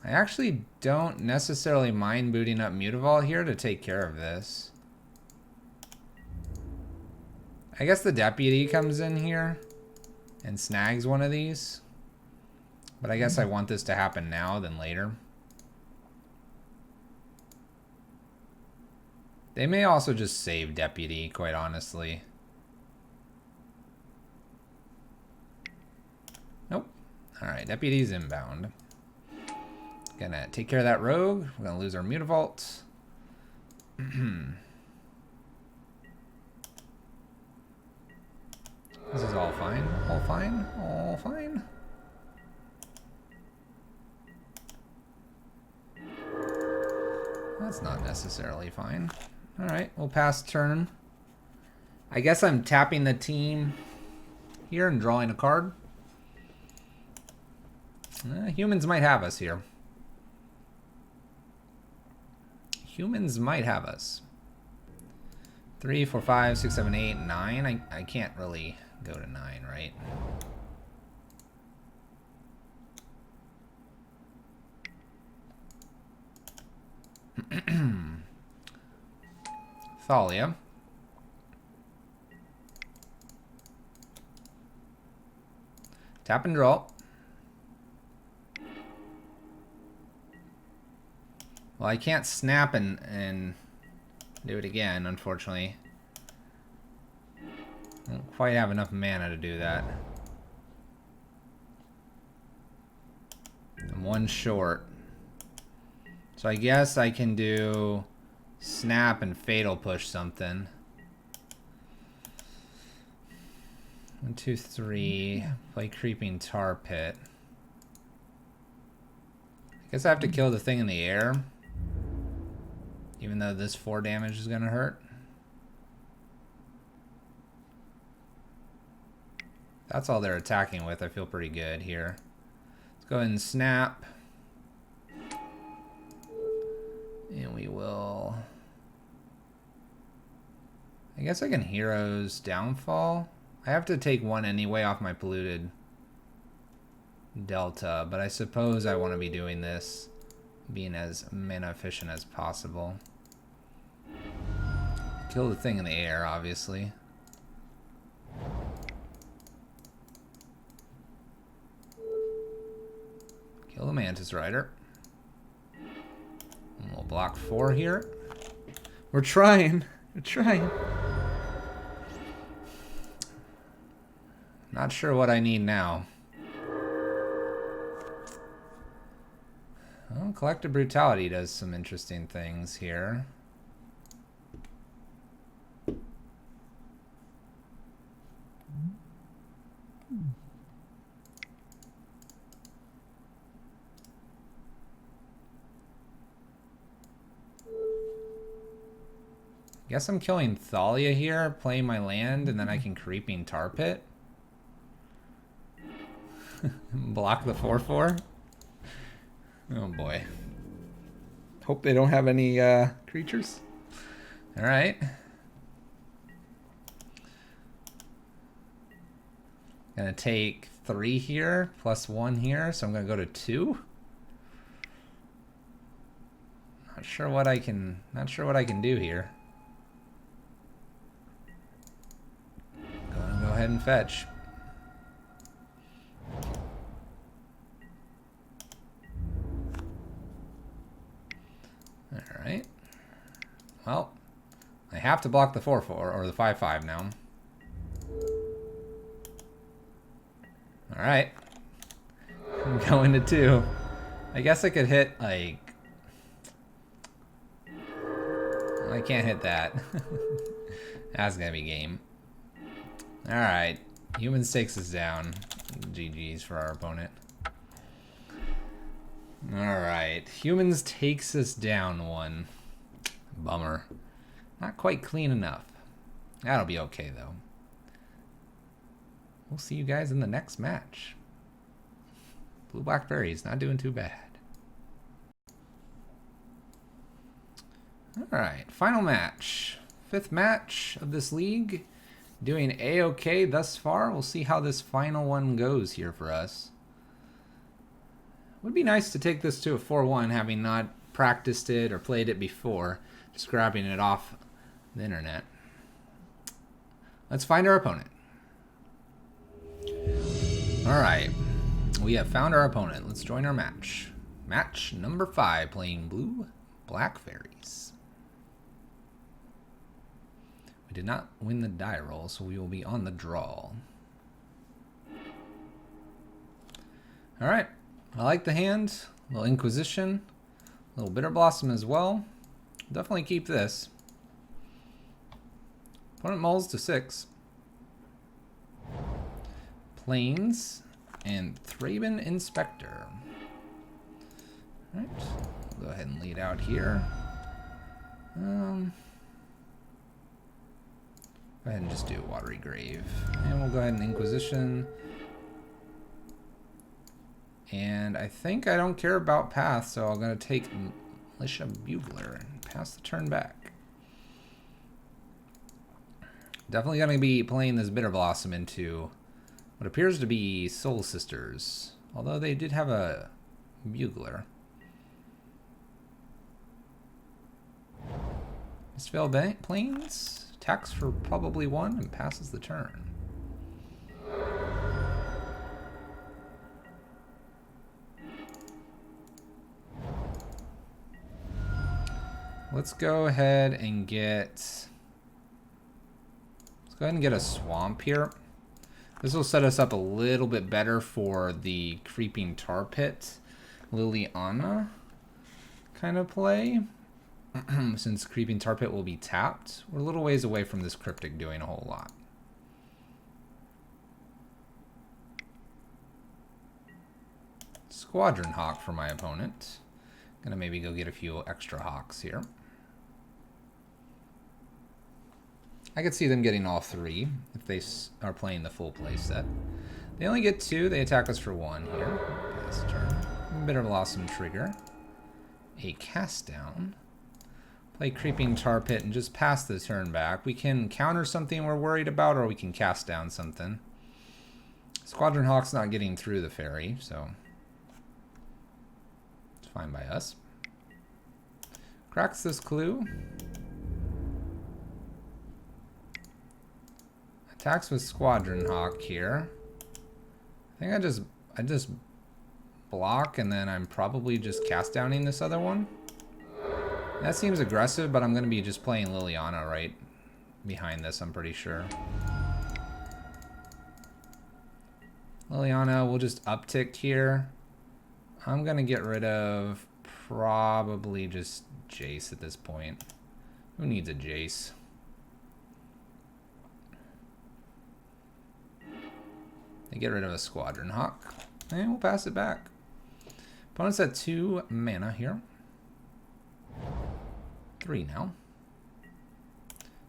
[SPEAKER 1] I actually don't necessarily mind booting up Mutavault here to take care of this. I guess the Deputy comes in here and snags one of these. But I guess I want this to happen now than later. They may also just save Deputy, quite honestly. Nope. Alright, Deputy's inbound. Gonna take care of that rogue. We're gonna lose our Mutavault. This is all fine. All fine. All fine. That's not necessarily fine. Alright, we'll pass turn. I guess I'm tapping the team here and drawing a card. Humans might have us here. Humans might have us. 3, 4, 5, 6, 7, 8, 9. I can't really go to 9, right? Thalia. Tap and draw. Well, I can't snap and do it again, unfortunately. I don't quite have enough mana to do that. I'm one short. So I guess I can do snap and fatal push something. 1, 2, 3. Play Creeping Tar Pit. I guess I have to kill the thing in the air. Even though this 4 damage is gonna hurt. That's all they're attacking with. I feel pretty good here. Let's go ahead and snap. And we will... I guess I can Hero's Downfall. I have to take 1 anyway off my Polluted Delta, but I suppose I want to be doing this being as mana efficient as possible. Kill the thing in the air, obviously. Kill the Mantis Rider. And we'll block 4 here. We're trying. We're trying. Not sure what I need now. Well, Collective Brutality does some interesting things here. Guess I'm killing Thalia here, playing my land, and then I can Creeping Tar Pit. Block the 4/4. Oh boy. Hope they don't have any creatures. Alright. Gonna take 3 here, plus 1 here, so I'm gonna go to 2. Not sure what I can do here. Go ahead and fetch. Alright. Well, I have to block the 4/4 or the 5/5 now. Alright. I'm going to 2. I guess I could hit, like... I can't hit that. That's gonna be game. Alright. Humans takes us down. GG's for our opponent. Alright. Humans takes us down 1. Bummer. Not quite clean enough. That'll be okay, though. We'll see you guys in the next match. Blue-Black Faeries, not doing too bad. Alright, final match. 5th match of this league. Doing A-okay thus far. We'll see how this final one goes here for us. Would be nice to take this to a 4-1, having not practiced it or played it before. Just grabbing it off the internet. Let's find our opponent. Alright, we have found our opponent. Let's join our match. Match number 5, playing Blue-Black Faeries. We did not win the die roll, so we will be on the draw. Alright, I like the hand. A little Inquisition, a little Bitterblossom as well. Definitely keep this. Opponent mulls to 6. Plains and Thraben Inspector. Alright, we'll go ahead and lead out here. Go ahead and just do Watery Grave. And we'll go ahead and Inquisition. And I think I don't care about Path, so I'm going to take Militia Bugler and pass the turn back. Definitely going to be playing this Bitterblossom into what appears to be Soul Sisters, although they did have a Bugler. Mistbind Plains attacks for probably 1 and passes the turn. Let's go ahead and get a swamp here. This will set us up a little bit better for the Creeping Tar Pit Liliana kind of play. Since Creeping Tar Pit will be tapped, we're a little ways away from this Cryptic doing a whole lot. Squadron Hawk for my opponent. Gonna maybe go get a few extra Hawks here. I could see them getting all 3 if they are playing the full play set. They only get 2. They attack us for 1 here. This turn. Bitterblossom trigger. A cast down. Play Creeping Tar Pit and just pass the turn back. We can counter something we're worried about, or we can cast down something. Squadron Hawk's not getting through the Fairy, so it's fine by us. Cracks this clue. Attacks with Squadron Hawk here. I think I just block, and then I'm probably just cast downing this other one. That seems aggressive, but I'm going to be just playing Liliana right behind this, I'm pretty sure. Liliana will just uptick here. I'm going to get rid of probably just Jace at this point. Who needs a Jace? They get rid of a Squadron Hawk. And we'll pass it back. Opponent's at 2 mana here. 3 now.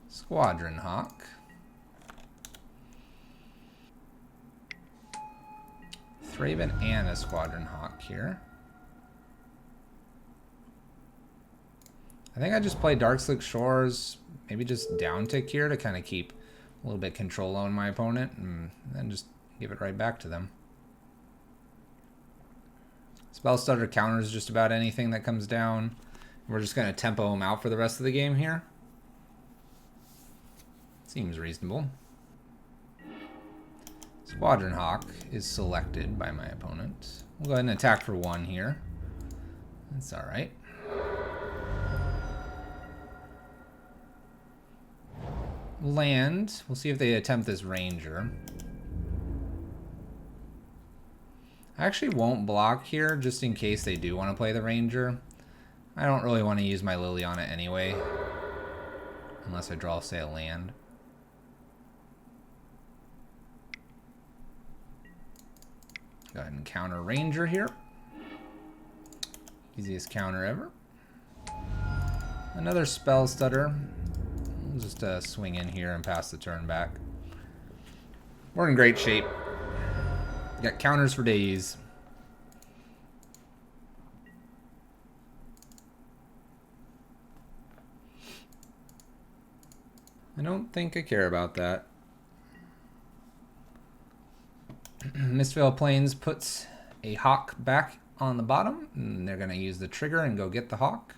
[SPEAKER 1] Squadron Hawk. Thraben and a Squadron Hawk here. I think I just play Darkslick Shores, maybe just down tick here to kind of keep a little bit control on my opponent, and then just give it right back to them. Spellstutter counters just about anything that comes down. We're just going to tempo them out for the rest of the game here. Seems reasonable. Squadron Hawk is selected by my opponent. We'll go ahead and attack for 1 here. That's alright. Land. We'll see if they attempt this Ranger. I actually won't block here just in case they do want to play the Ranger. I don't really want to use my Liliana anyway, unless I draw, say, a land. Go ahead and counter Ranger here. Easiest counter ever. Another Spellstutter. We'll just swing in here and pass the turn back. We're in great shape. Got counters for days. I don't think I care about that. Mistveil Plains puts a Hawk back on the bottom, and they're going to use the trigger and go get the Hawk.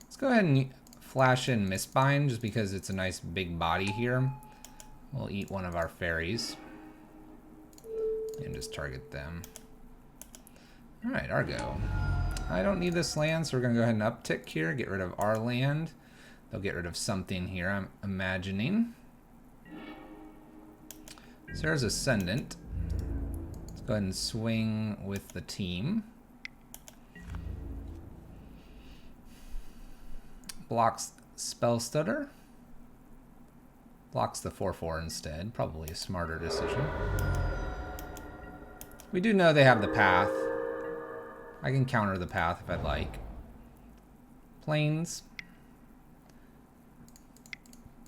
[SPEAKER 1] Let's go ahead and flash in Mistbind just because it's a nice big body here. We'll eat one of our fairies and just target them. All right, our go. I don't need this land, so we're going to go ahead and uptick here, get rid of our land. They'll get rid of something here, I'm imagining. Sarah's Ascendant. Let's go ahead and swing with the team. Blocks Spellstutter. Blocks the 4/4 instead. Probably a smarter decision. We do know they have the path. I can counter the path if I'd like. Plains.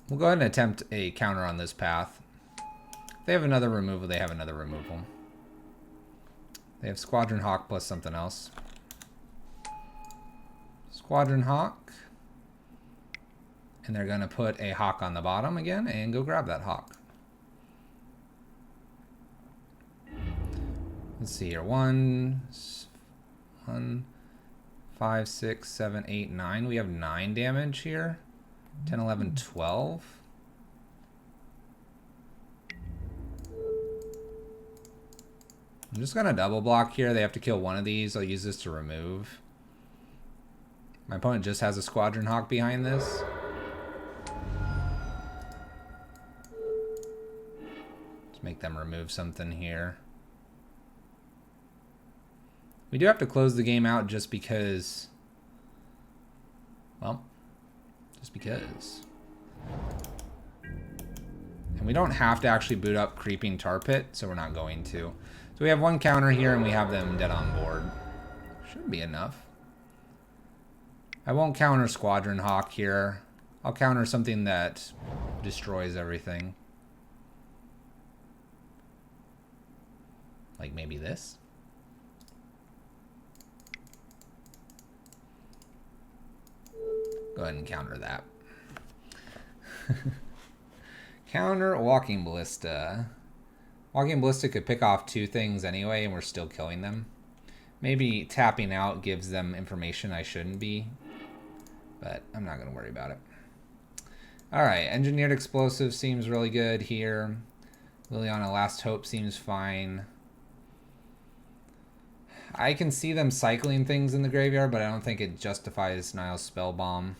[SPEAKER 1] We'll go ahead and attempt a counter on this path. If they have another removal, they have another removal. They have Squadron Hawk plus something else. Squadron Hawk. And they're going to put a Hawk on the bottom again and go grab that Hawk. Let's see here. 1, 5, 6, 7, 8, 9. We have 9 damage here. 10, 11, 12. I'm just going to double block here. They have to kill one of these. I'll use this to remove. My opponent just has a Squadron Hawk behind this. Let's make them remove something here. We do have to close the game out just because... Well, just because. And we don't have to actually boot up Creeping Tar Pit, so we're not going to. So we have one counter here and we have them dead on board. Should be enough. I won't counter Squadron Hawk here. I'll counter something that destroys everything. Like maybe this. Go ahead and counter that. Counter Walking Ballista. Walking Ballista could pick off 2 things anyway, and we're still killing them. Maybe tapping out gives them information I shouldn't be, but I'm not going to worry about it. Alright, Engineered Explosive seems really good here. Liliana Last Hope seems fine. I can see them cycling things in the graveyard, but I don't think it justifies Nihil Spellbomb.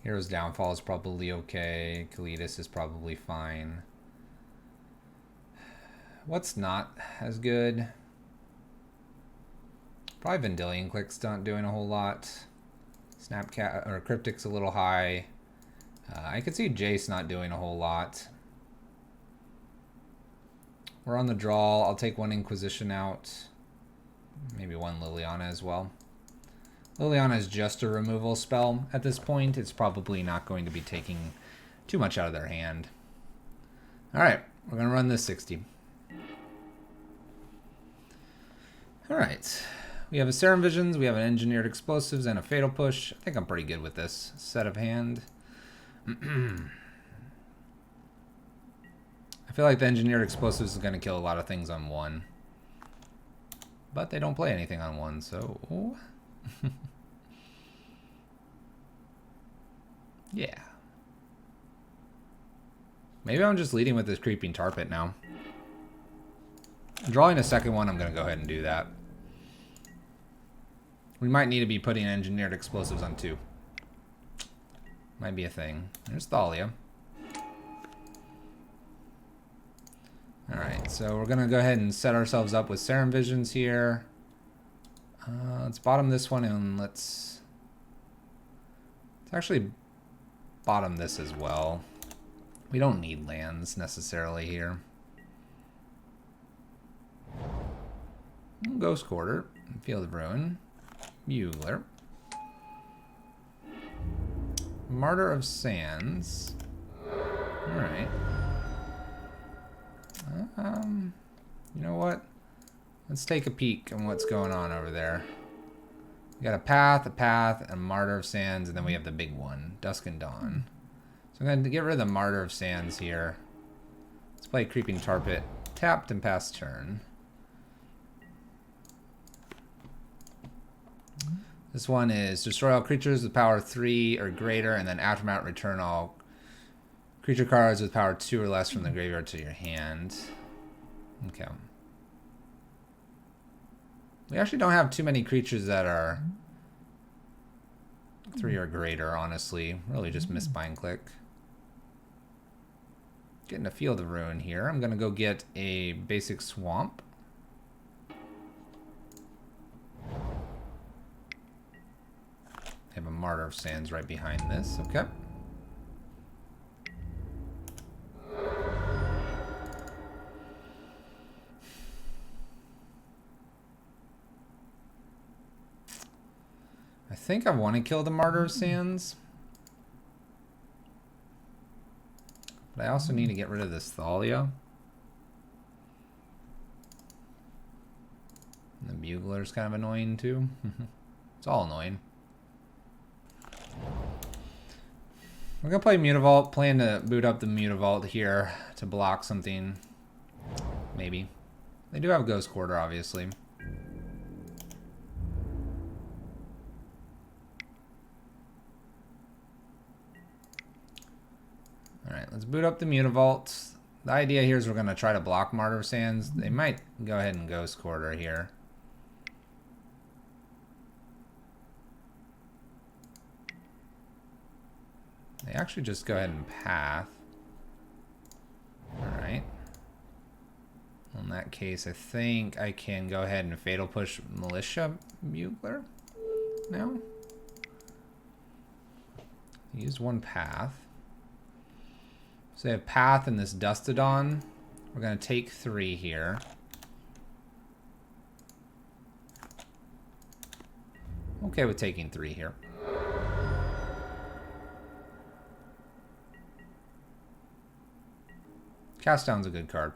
[SPEAKER 1] Hero's Downfall is probably okay. Kalitas is probably fine. What's not as good? Probably Vendilion Clique's not doing a whole lot. Snapcaster or Cryptic's a little high. I could see Jace not doing a whole lot. We're on the draw. I'll take 1 Inquisition out. Maybe 1 Liliana as well. Liliana is just a removal spell at this point. It's probably not going to be taking too much out of their hand. Alright, we're going to run this 60. Alright, we have a Serum Visions, we have an Engineered Explosives, and a Fatal Push. I think I'm pretty good with this set of hand. I feel like the Engineered Explosives is going to kill a lot of things on 1. But they don't play anything on 1, so... yeah. Maybe I'm just leading with this Creeping Tar Pit now. Drawing a second one, I'm going to go ahead and do that. We might need to be putting Engineered Explosives on 2. Might be a thing. There's Thalia. Alright, so we're going to go ahead and set ourselves up with Serum Visions here. Let's bottom this one and let's actually bottom this as well. We don't need lands necessarily here. Ghost Quarter, Field of Ruin, Bugler, Martyr of Sands. Alright. You know what? Let's take a peek on what's going on over there. We got a path, a Martyr of Sands, and then we have the big one, Dusk and Dawn. So I'm going to get rid of the Martyr of Sands here. Let's play Creeping Tar Pit, tapped and pass turn. This one is destroy all creatures with power 3 or greater, and then aftermath return all creature cards with power 2 or less from the graveyard to your hand. Okay. We actually don't have too many creatures that are 3 or greater, honestly. Really just Mistbind Clique. Getting a Field of Ruin here. I'm going to go get a basic Swamp. I have a Martyr of Sands right behind this. Okay. I think I want to kill the Martyr of Sands. But I also need to get rid of this Thalia. And the Bugler's kind of annoying too. It's all annoying. We're gonna play Mutavault, plan to boot up the Mutavault here to block something. Maybe. They do have Ghost Quarter, obviously. Alright, let's boot up the Mutavault. The idea here is we're gonna try to block Martyr Sands. They might go ahead and Ghost Quarter here. They actually just go ahead and path. Alright. In that case, I think I can go ahead and Fatal Push Militia Bugler now. Use one path. So they have path and this Dustodon. We're going to take 3 here. Okay with taking 3 here. Cast Down's a good card.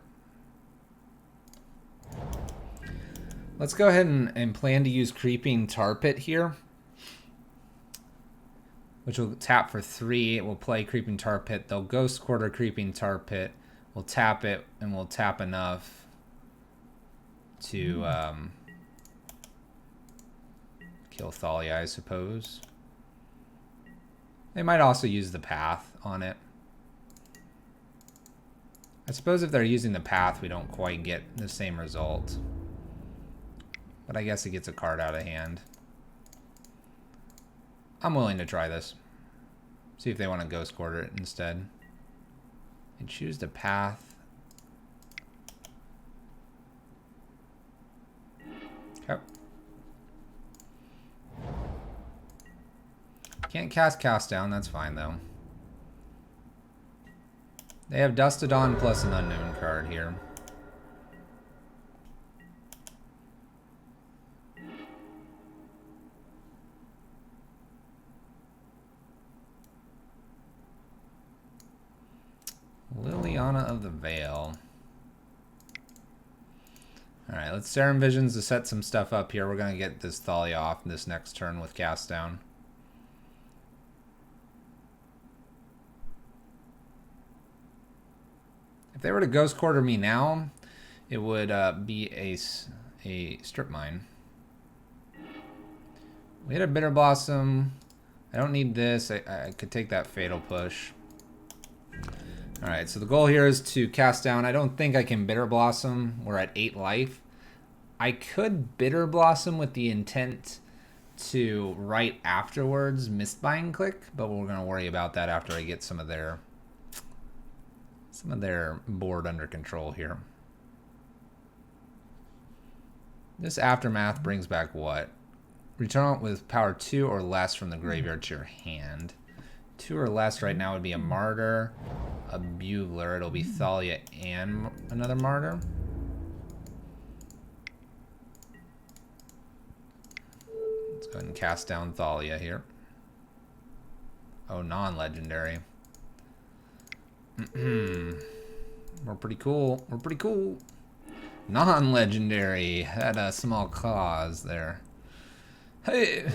[SPEAKER 1] Let's go ahead and plan to use Creeping Tar Pit here, which will tap for 3. It will play Creeping Tar Pit. They'll Ghost Quarter Creeping Tar Pit. We'll tap it, and we'll tap enough to kill Thalia, I suppose. They might also use the path on it. I suppose if they're using the path, we don't quite get the same result. But I guess it gets a card out of hand. I'm willing to try this. See if they want to Ghost Quarter it instead. And choose the path. Okay. Can't cast Down, that's fine though. They have Dustodon plus an unknown card here. Liliana of the Veil. Alright, let's Serum Visions to set some stuff up here. We're going to get this Thalia off this next turn with Cast Down. If they were to Ghost Quarter me now, it would be a Strip Mine. We had a Bitterblossom. I don't need this. I could take that Fatal Push. Alright, so the goal here is to Cast Down. I don't think I can Bitterblossom. We're at 8 life. I could Bitterblossom with the intent to right afterwards Mistbind Clique, but we're going to worry about that after I get some of their board under control here. This Aftermath brings back what? Return with power 2 or less from the graveyard to your hand. 2 or less right now would be a Martyr, a Bugler. It'll be Thalia and another Martyr. Let's go ahead and Cast Down Thalia here. Oh, non-legendary. We're pretty cool. We're pretty cool. Non-legendary. Had a small cause there. Hey.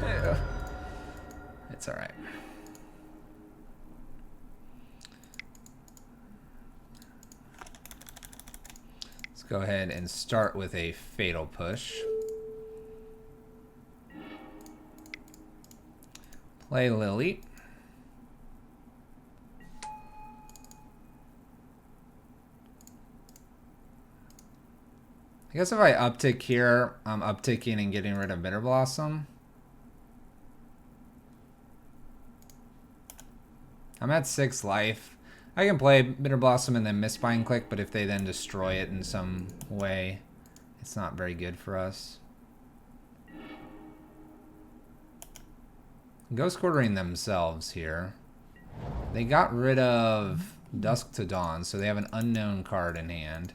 [SPEAKER 1] Hey. It's alright. Let's go ahead and start with a Fatal Push. Play Lily. I guess if I uptick here, I'm upticking and getting rid of Bitterblossom. I'm at 6 life. I can play Bitterblossom and then Mistbind Clique, but if they then destroy it in some way, it's not very good for us. Ghost Quartering themselves here. They got rid of Dusk to Dawn, so they have an unknown card in hand.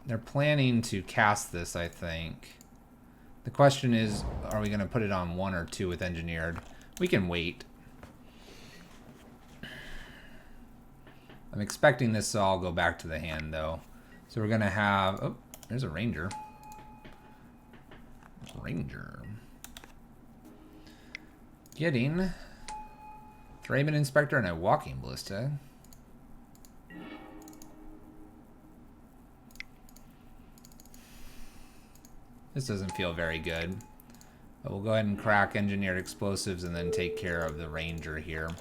[SPEAKER 1] They're planning to cast this, I think. The question is, are we going to put it on 1 or 2 with Engineered? We can wait. I'm expecting this to all go back to the hand, though. So we're going to have... Oh, there's a Ranger. Ranger. Getting Thraben Inspector and a Walking Ballista. This doesn't feel very good. But we'll go ahead and crack Engineered Explosives and then take care of the Ranger here.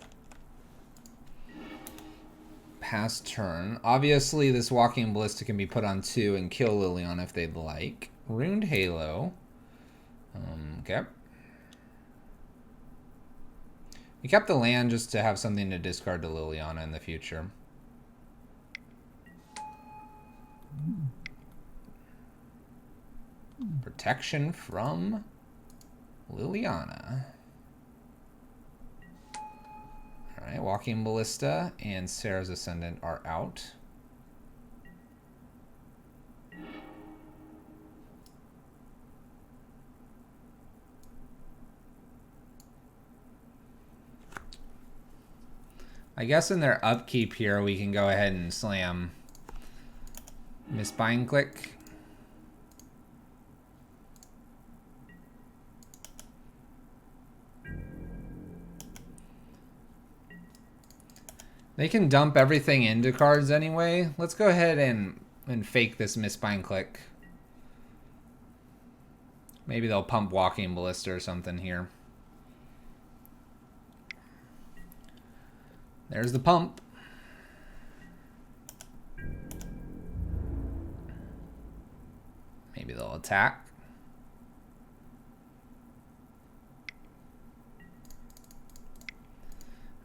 [SPEAKER 1] Pass turn. Obviously, this Walking Ballista can be put on 2 and kill Liliana if they'd like. Runed Halo. Okay. We kept the land just to have something to discard to Liliana in the future. Protection from Liliana. Alright, Walking Ballista and Sarah's Ascendant are out. I guess in their upkeep here, we can go ahead and slam Mistbind Clique. They can dump everything into cards anyway. Let's go ahead and fake this Mistbind Clique. Maybe they'll pump Walking Ballista or something here. There's the pump. Maybe they'll attack.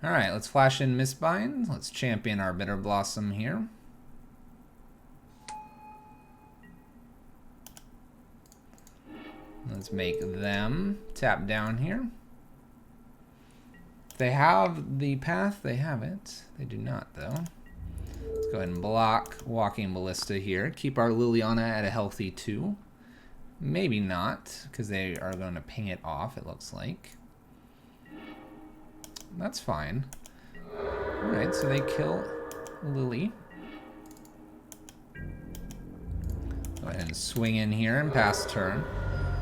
[SPEAKER 1] Alright, let's flash in Mistbind. Let's champion our Bitterblossom here. Let's make them tap down here. They have the path, they have it. They do not, though. Let's go ahead and block Walking Ballista here. Keep our Liliana at a healthy 2. Maybe not, because they are going to ping it off, it looks like. That's fine. Alright, so they kill Lily. Go ahead and swing in here and pass turn.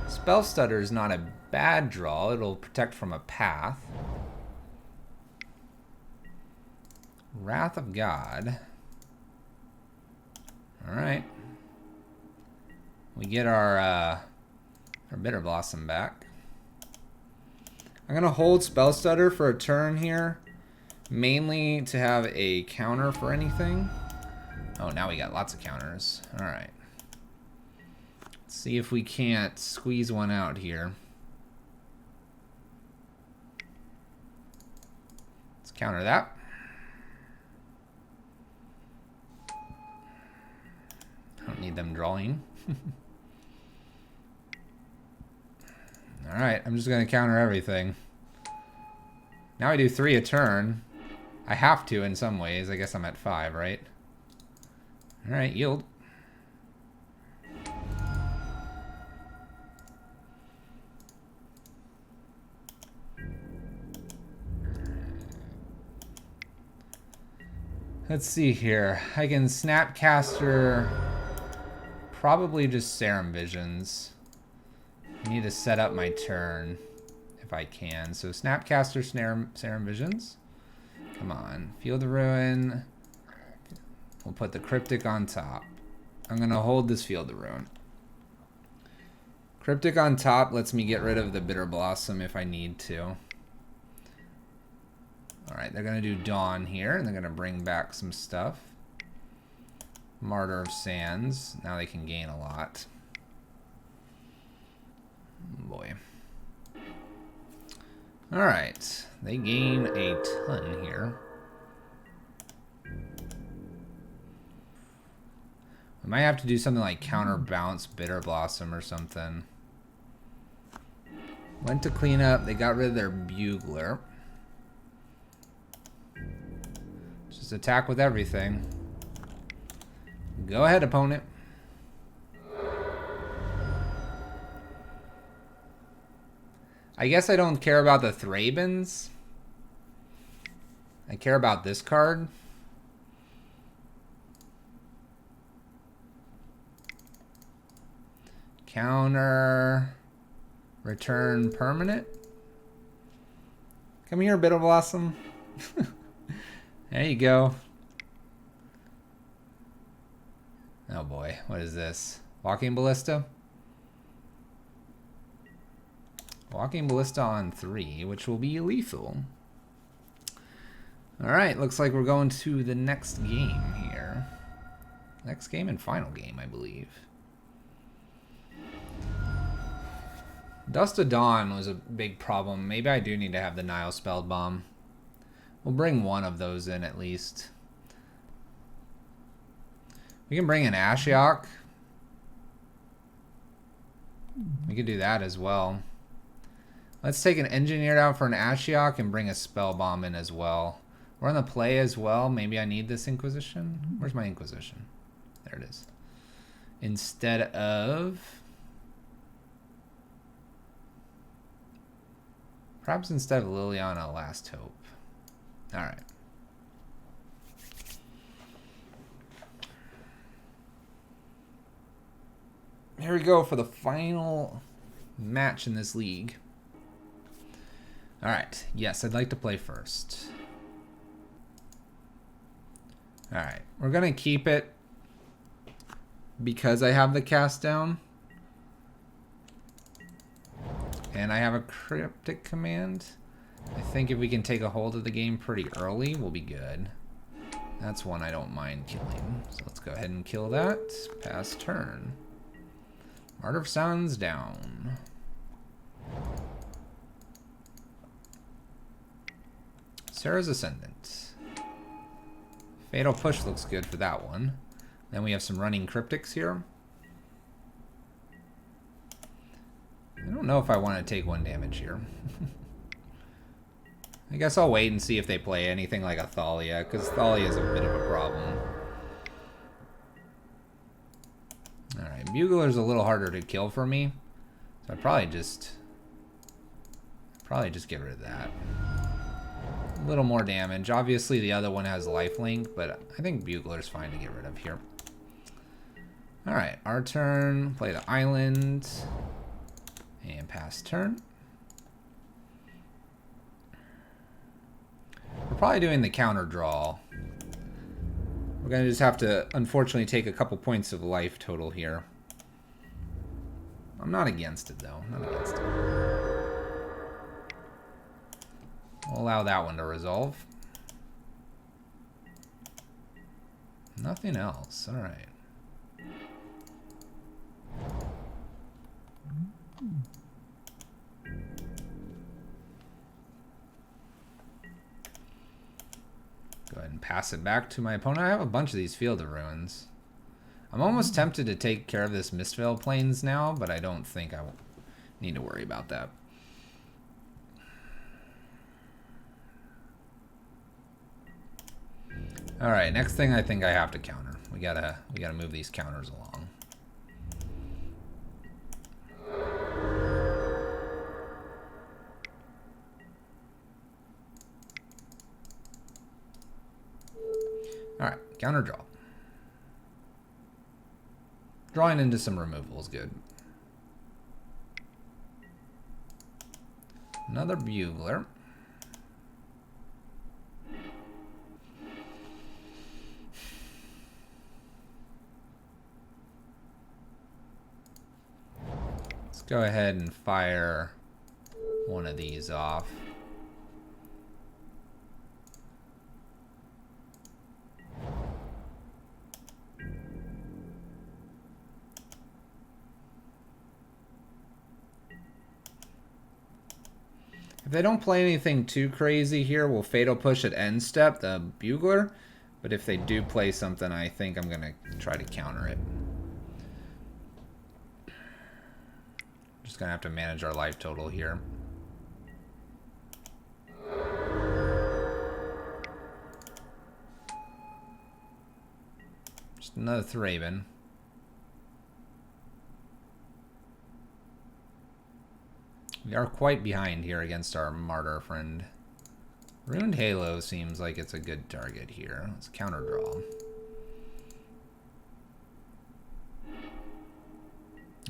[SPEAKER 1] Spellstutter is not a bad draw. It'll protect from a path. Wrath of God. Alright. We get our Bitterblossom back. I'm going to hold Spellstutter for a turn here. Mainly to have a counter for anything. Oh, now we got lots of counters. Alright. Let's see if we can't squeeze one out here. Let's counter that. I don't need them drawing. Alright, I'm just going to counter everything. Now I do 3 a turn. I have to in some ways. I guess I'm at 5, right? Alright, yield. Let's see here. I can Snapcaster... Probably just Serum Visions. I need to set up my turn if I can. So Snapcaster, Serum Visions. Come on. Field of Ruin. We'll put the Cryptic on top. I'm going to hold this Field of Ruin. Cryptic on top lets me get rid of the Bitterblossom if I need to. Alright, they're going to do Dawn here, and they're going to bring back some stuff. Martyr of Sands. Now they can gain a lot. Boy. Alright. They gain a ton here. We might have to do something like counterbalance Bitterblossom or something. Went to clean up. They got rid of their Bugler. Just attack with everything. Go ahead, opponent. I guess I don't care about the Thrabens. I care about this card. Counter. Return permanent. Come here, Bitterblossom. There you go. Oh boy, what is this? Walking Ballista? Walking Ballista on 3, which will be lethal. Alright, looks like we're going to the next game here. Next game and final game, I believe. Dust of Dawn was a big problem. Maybe I do need to have the Nihil Spellbomb. We'll bring one of those in at least. We can bring an Ashiok. We could do that as well. Let's take an Engineered out for an Ashiok and bring a Spellbomb in as well. We're on the play as well. Maybe I need this Inquisition. Where's my Inquisition? There it is. Instead of... Perhaps instead of Liliana, Last Hope. Alright. Here we go for the final match in this league. Alright, yes, I'd like to play first. Alright, we're going to keep it because I have the cast down. And I have a Cryptic Command. I think if we can take a hold of the game pretty early, we'll be good. That's one I don't mind killing. So let's go ahead and kill that. Pass turn. Martyr of Sounds down. Sarah's Ascendant. Fatal Push looks good for that one. Then we have some running Cryptics here. I don't know if I want to take 1 damage here. I guess I'll wait and see if they play anything like a Thalia, because Thalia is a bit of a problem. Alright, Bugler's a little harder to kill for me, so I'd probably just get rid of that. A little more damage. Obviously the other one has lifelink, but I think Bugler's fine to get rid of here. Alright, our turn. Play the island. And pass turn. We're probably doing the counter draw. We're going to just have to, unfortunately, take a couple points of life total here. I'm not against it, though. Not against it. We'll allow that one to resolve. Nothing else. All right. Go ahead and pass it back to my opponent. I have a bunch of these Field of Ruins. I'm almost tempted to take care of this Mistveil Plains now, but I don't think I need to worry about that. All right, next thing I think I have to counter. We gotta move these counters along. All right, counter draw. Drawing into some removal is good. Another Bugler. Let's go ahead and fire one of these off. If they don't play anything too crazy here, we'll Fatal Push at end step, the Bugler. But if they do play something, I think I'm going to try to counter it. Just going to have to manage our life total here. Just another Thraben. We are quite behind here against our Martyr friend. Ruined Halo seems like it's a good target here. Let's counter draw.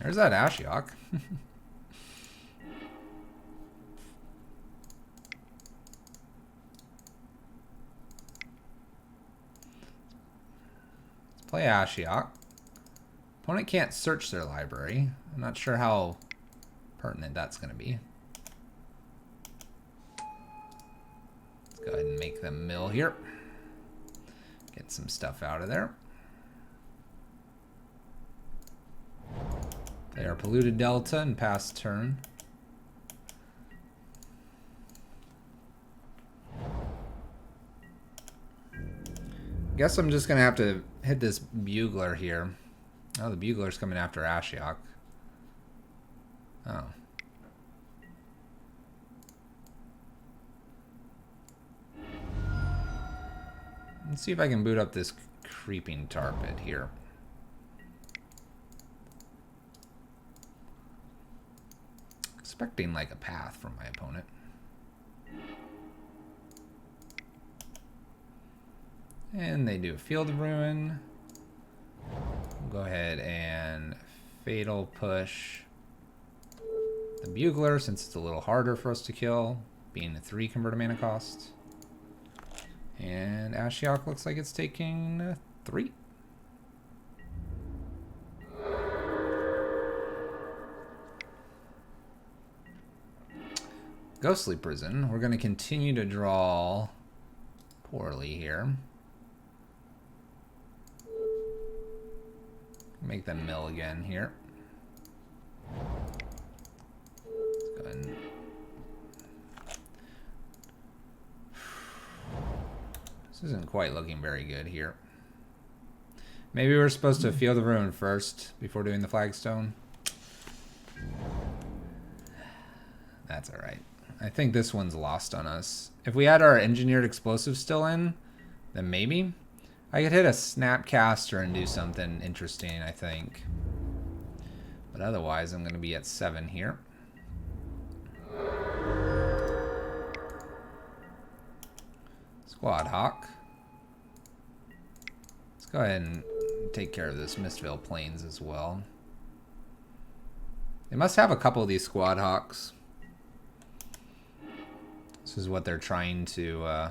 [SPEAKER 1] There's that Ashiok. play Ashiok. Opponent can't search their library. I'm not sure how pertinent that's going to be. Let's go ahead and make them mill here. Get some stuff out of there. Play our Polluted Delta and pass turn. Guess I'm just going to have to hit this Bugler here. Oh, the Bugler's coming after Ashiok. Oh. Let's see if I can boot up this Creeping Tarpit here. Expecting like a path from my opponent. And they do Field of Ruin. We'll go ahead and Fatal Push the Bugler since it's a little harder for us to kill, being a 3 converted mana cost. And Ashiok looks like it's taking 3. Ghostly Prison. We're going to continue to draw poorly here. Make them mill again here. Let's go ahead and... This isn't quite looking very good here. Maybe we're supposed to Field of Ruin first before doing the Flagstone. That's alright. I think this one's lost on us. If we had our Engineered Explosive still in, then maybe. I could hit a Snapcaster and do something interesting, I think. But otherwise, I'm going to be at 7 here. Squad Hawk. Let's go ahead and take care of this Mistvale Plains as well. They must have a couple of these Squad Hawks. This is what they're trying to...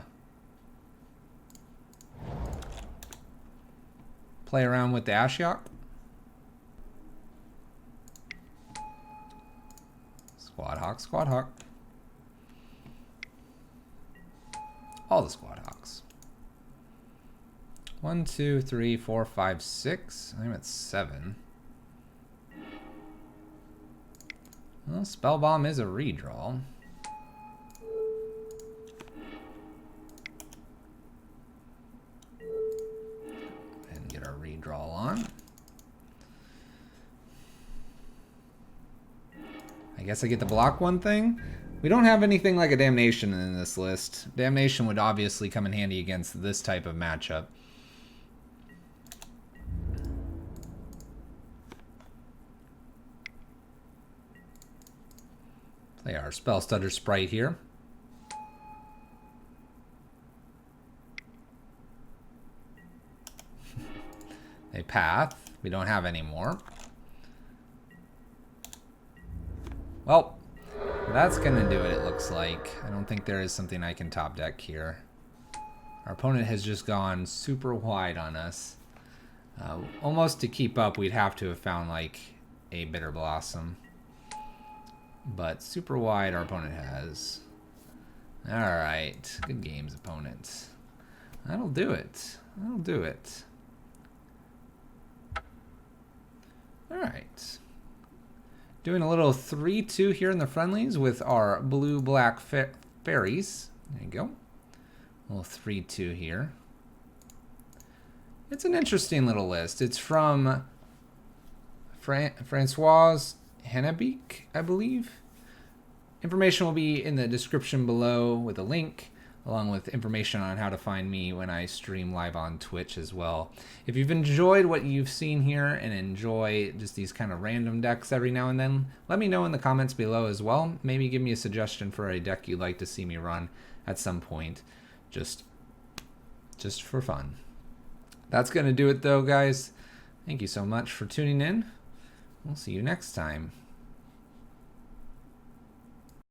[SPEAKER 1] play around with the Ashiok. Squad Hawk, Squad Hawk. All the Squad Hawks. 1, 2, 3, 4, 5, 6. I'm at 7. Well, Spellbomb is a redraw. Draw on. I guess I get to block one thing. We don't have anything like a Damnation in this list. Damnation would obviously come in handy against this type of matchup. Play our Spellstutter Sprite here. A path. We don't have any more. Well, that's going to do it, it looks like. I don't think there is something I can top deck here. Our opponent has just gone super wide on us. Almost to keep up, we'd have to have found like a Bitterblossom. But super wide our opponent has. Alright. Good games, opponent. That'll do it. That'll do it. Alright. Doing a little 3-2 here in the friendlies with our blue-black Faeries. There you go. A little 3-2 here. It's an interesting little list. It's from Francois Hannebique, I believe. Information will be in the description below with a link, along with information on how to find me when I stream live on Twitch as well. If you've enjoyed what you've seen here and enjoy just these kind of random decks every now and then, let me know in the comments below as well. Maybe give me a suggestion for a deck you'd like to see me run at some point, just for fun. That's going to do it though, guys. Thank you so much for tuning in. We'll see you next time.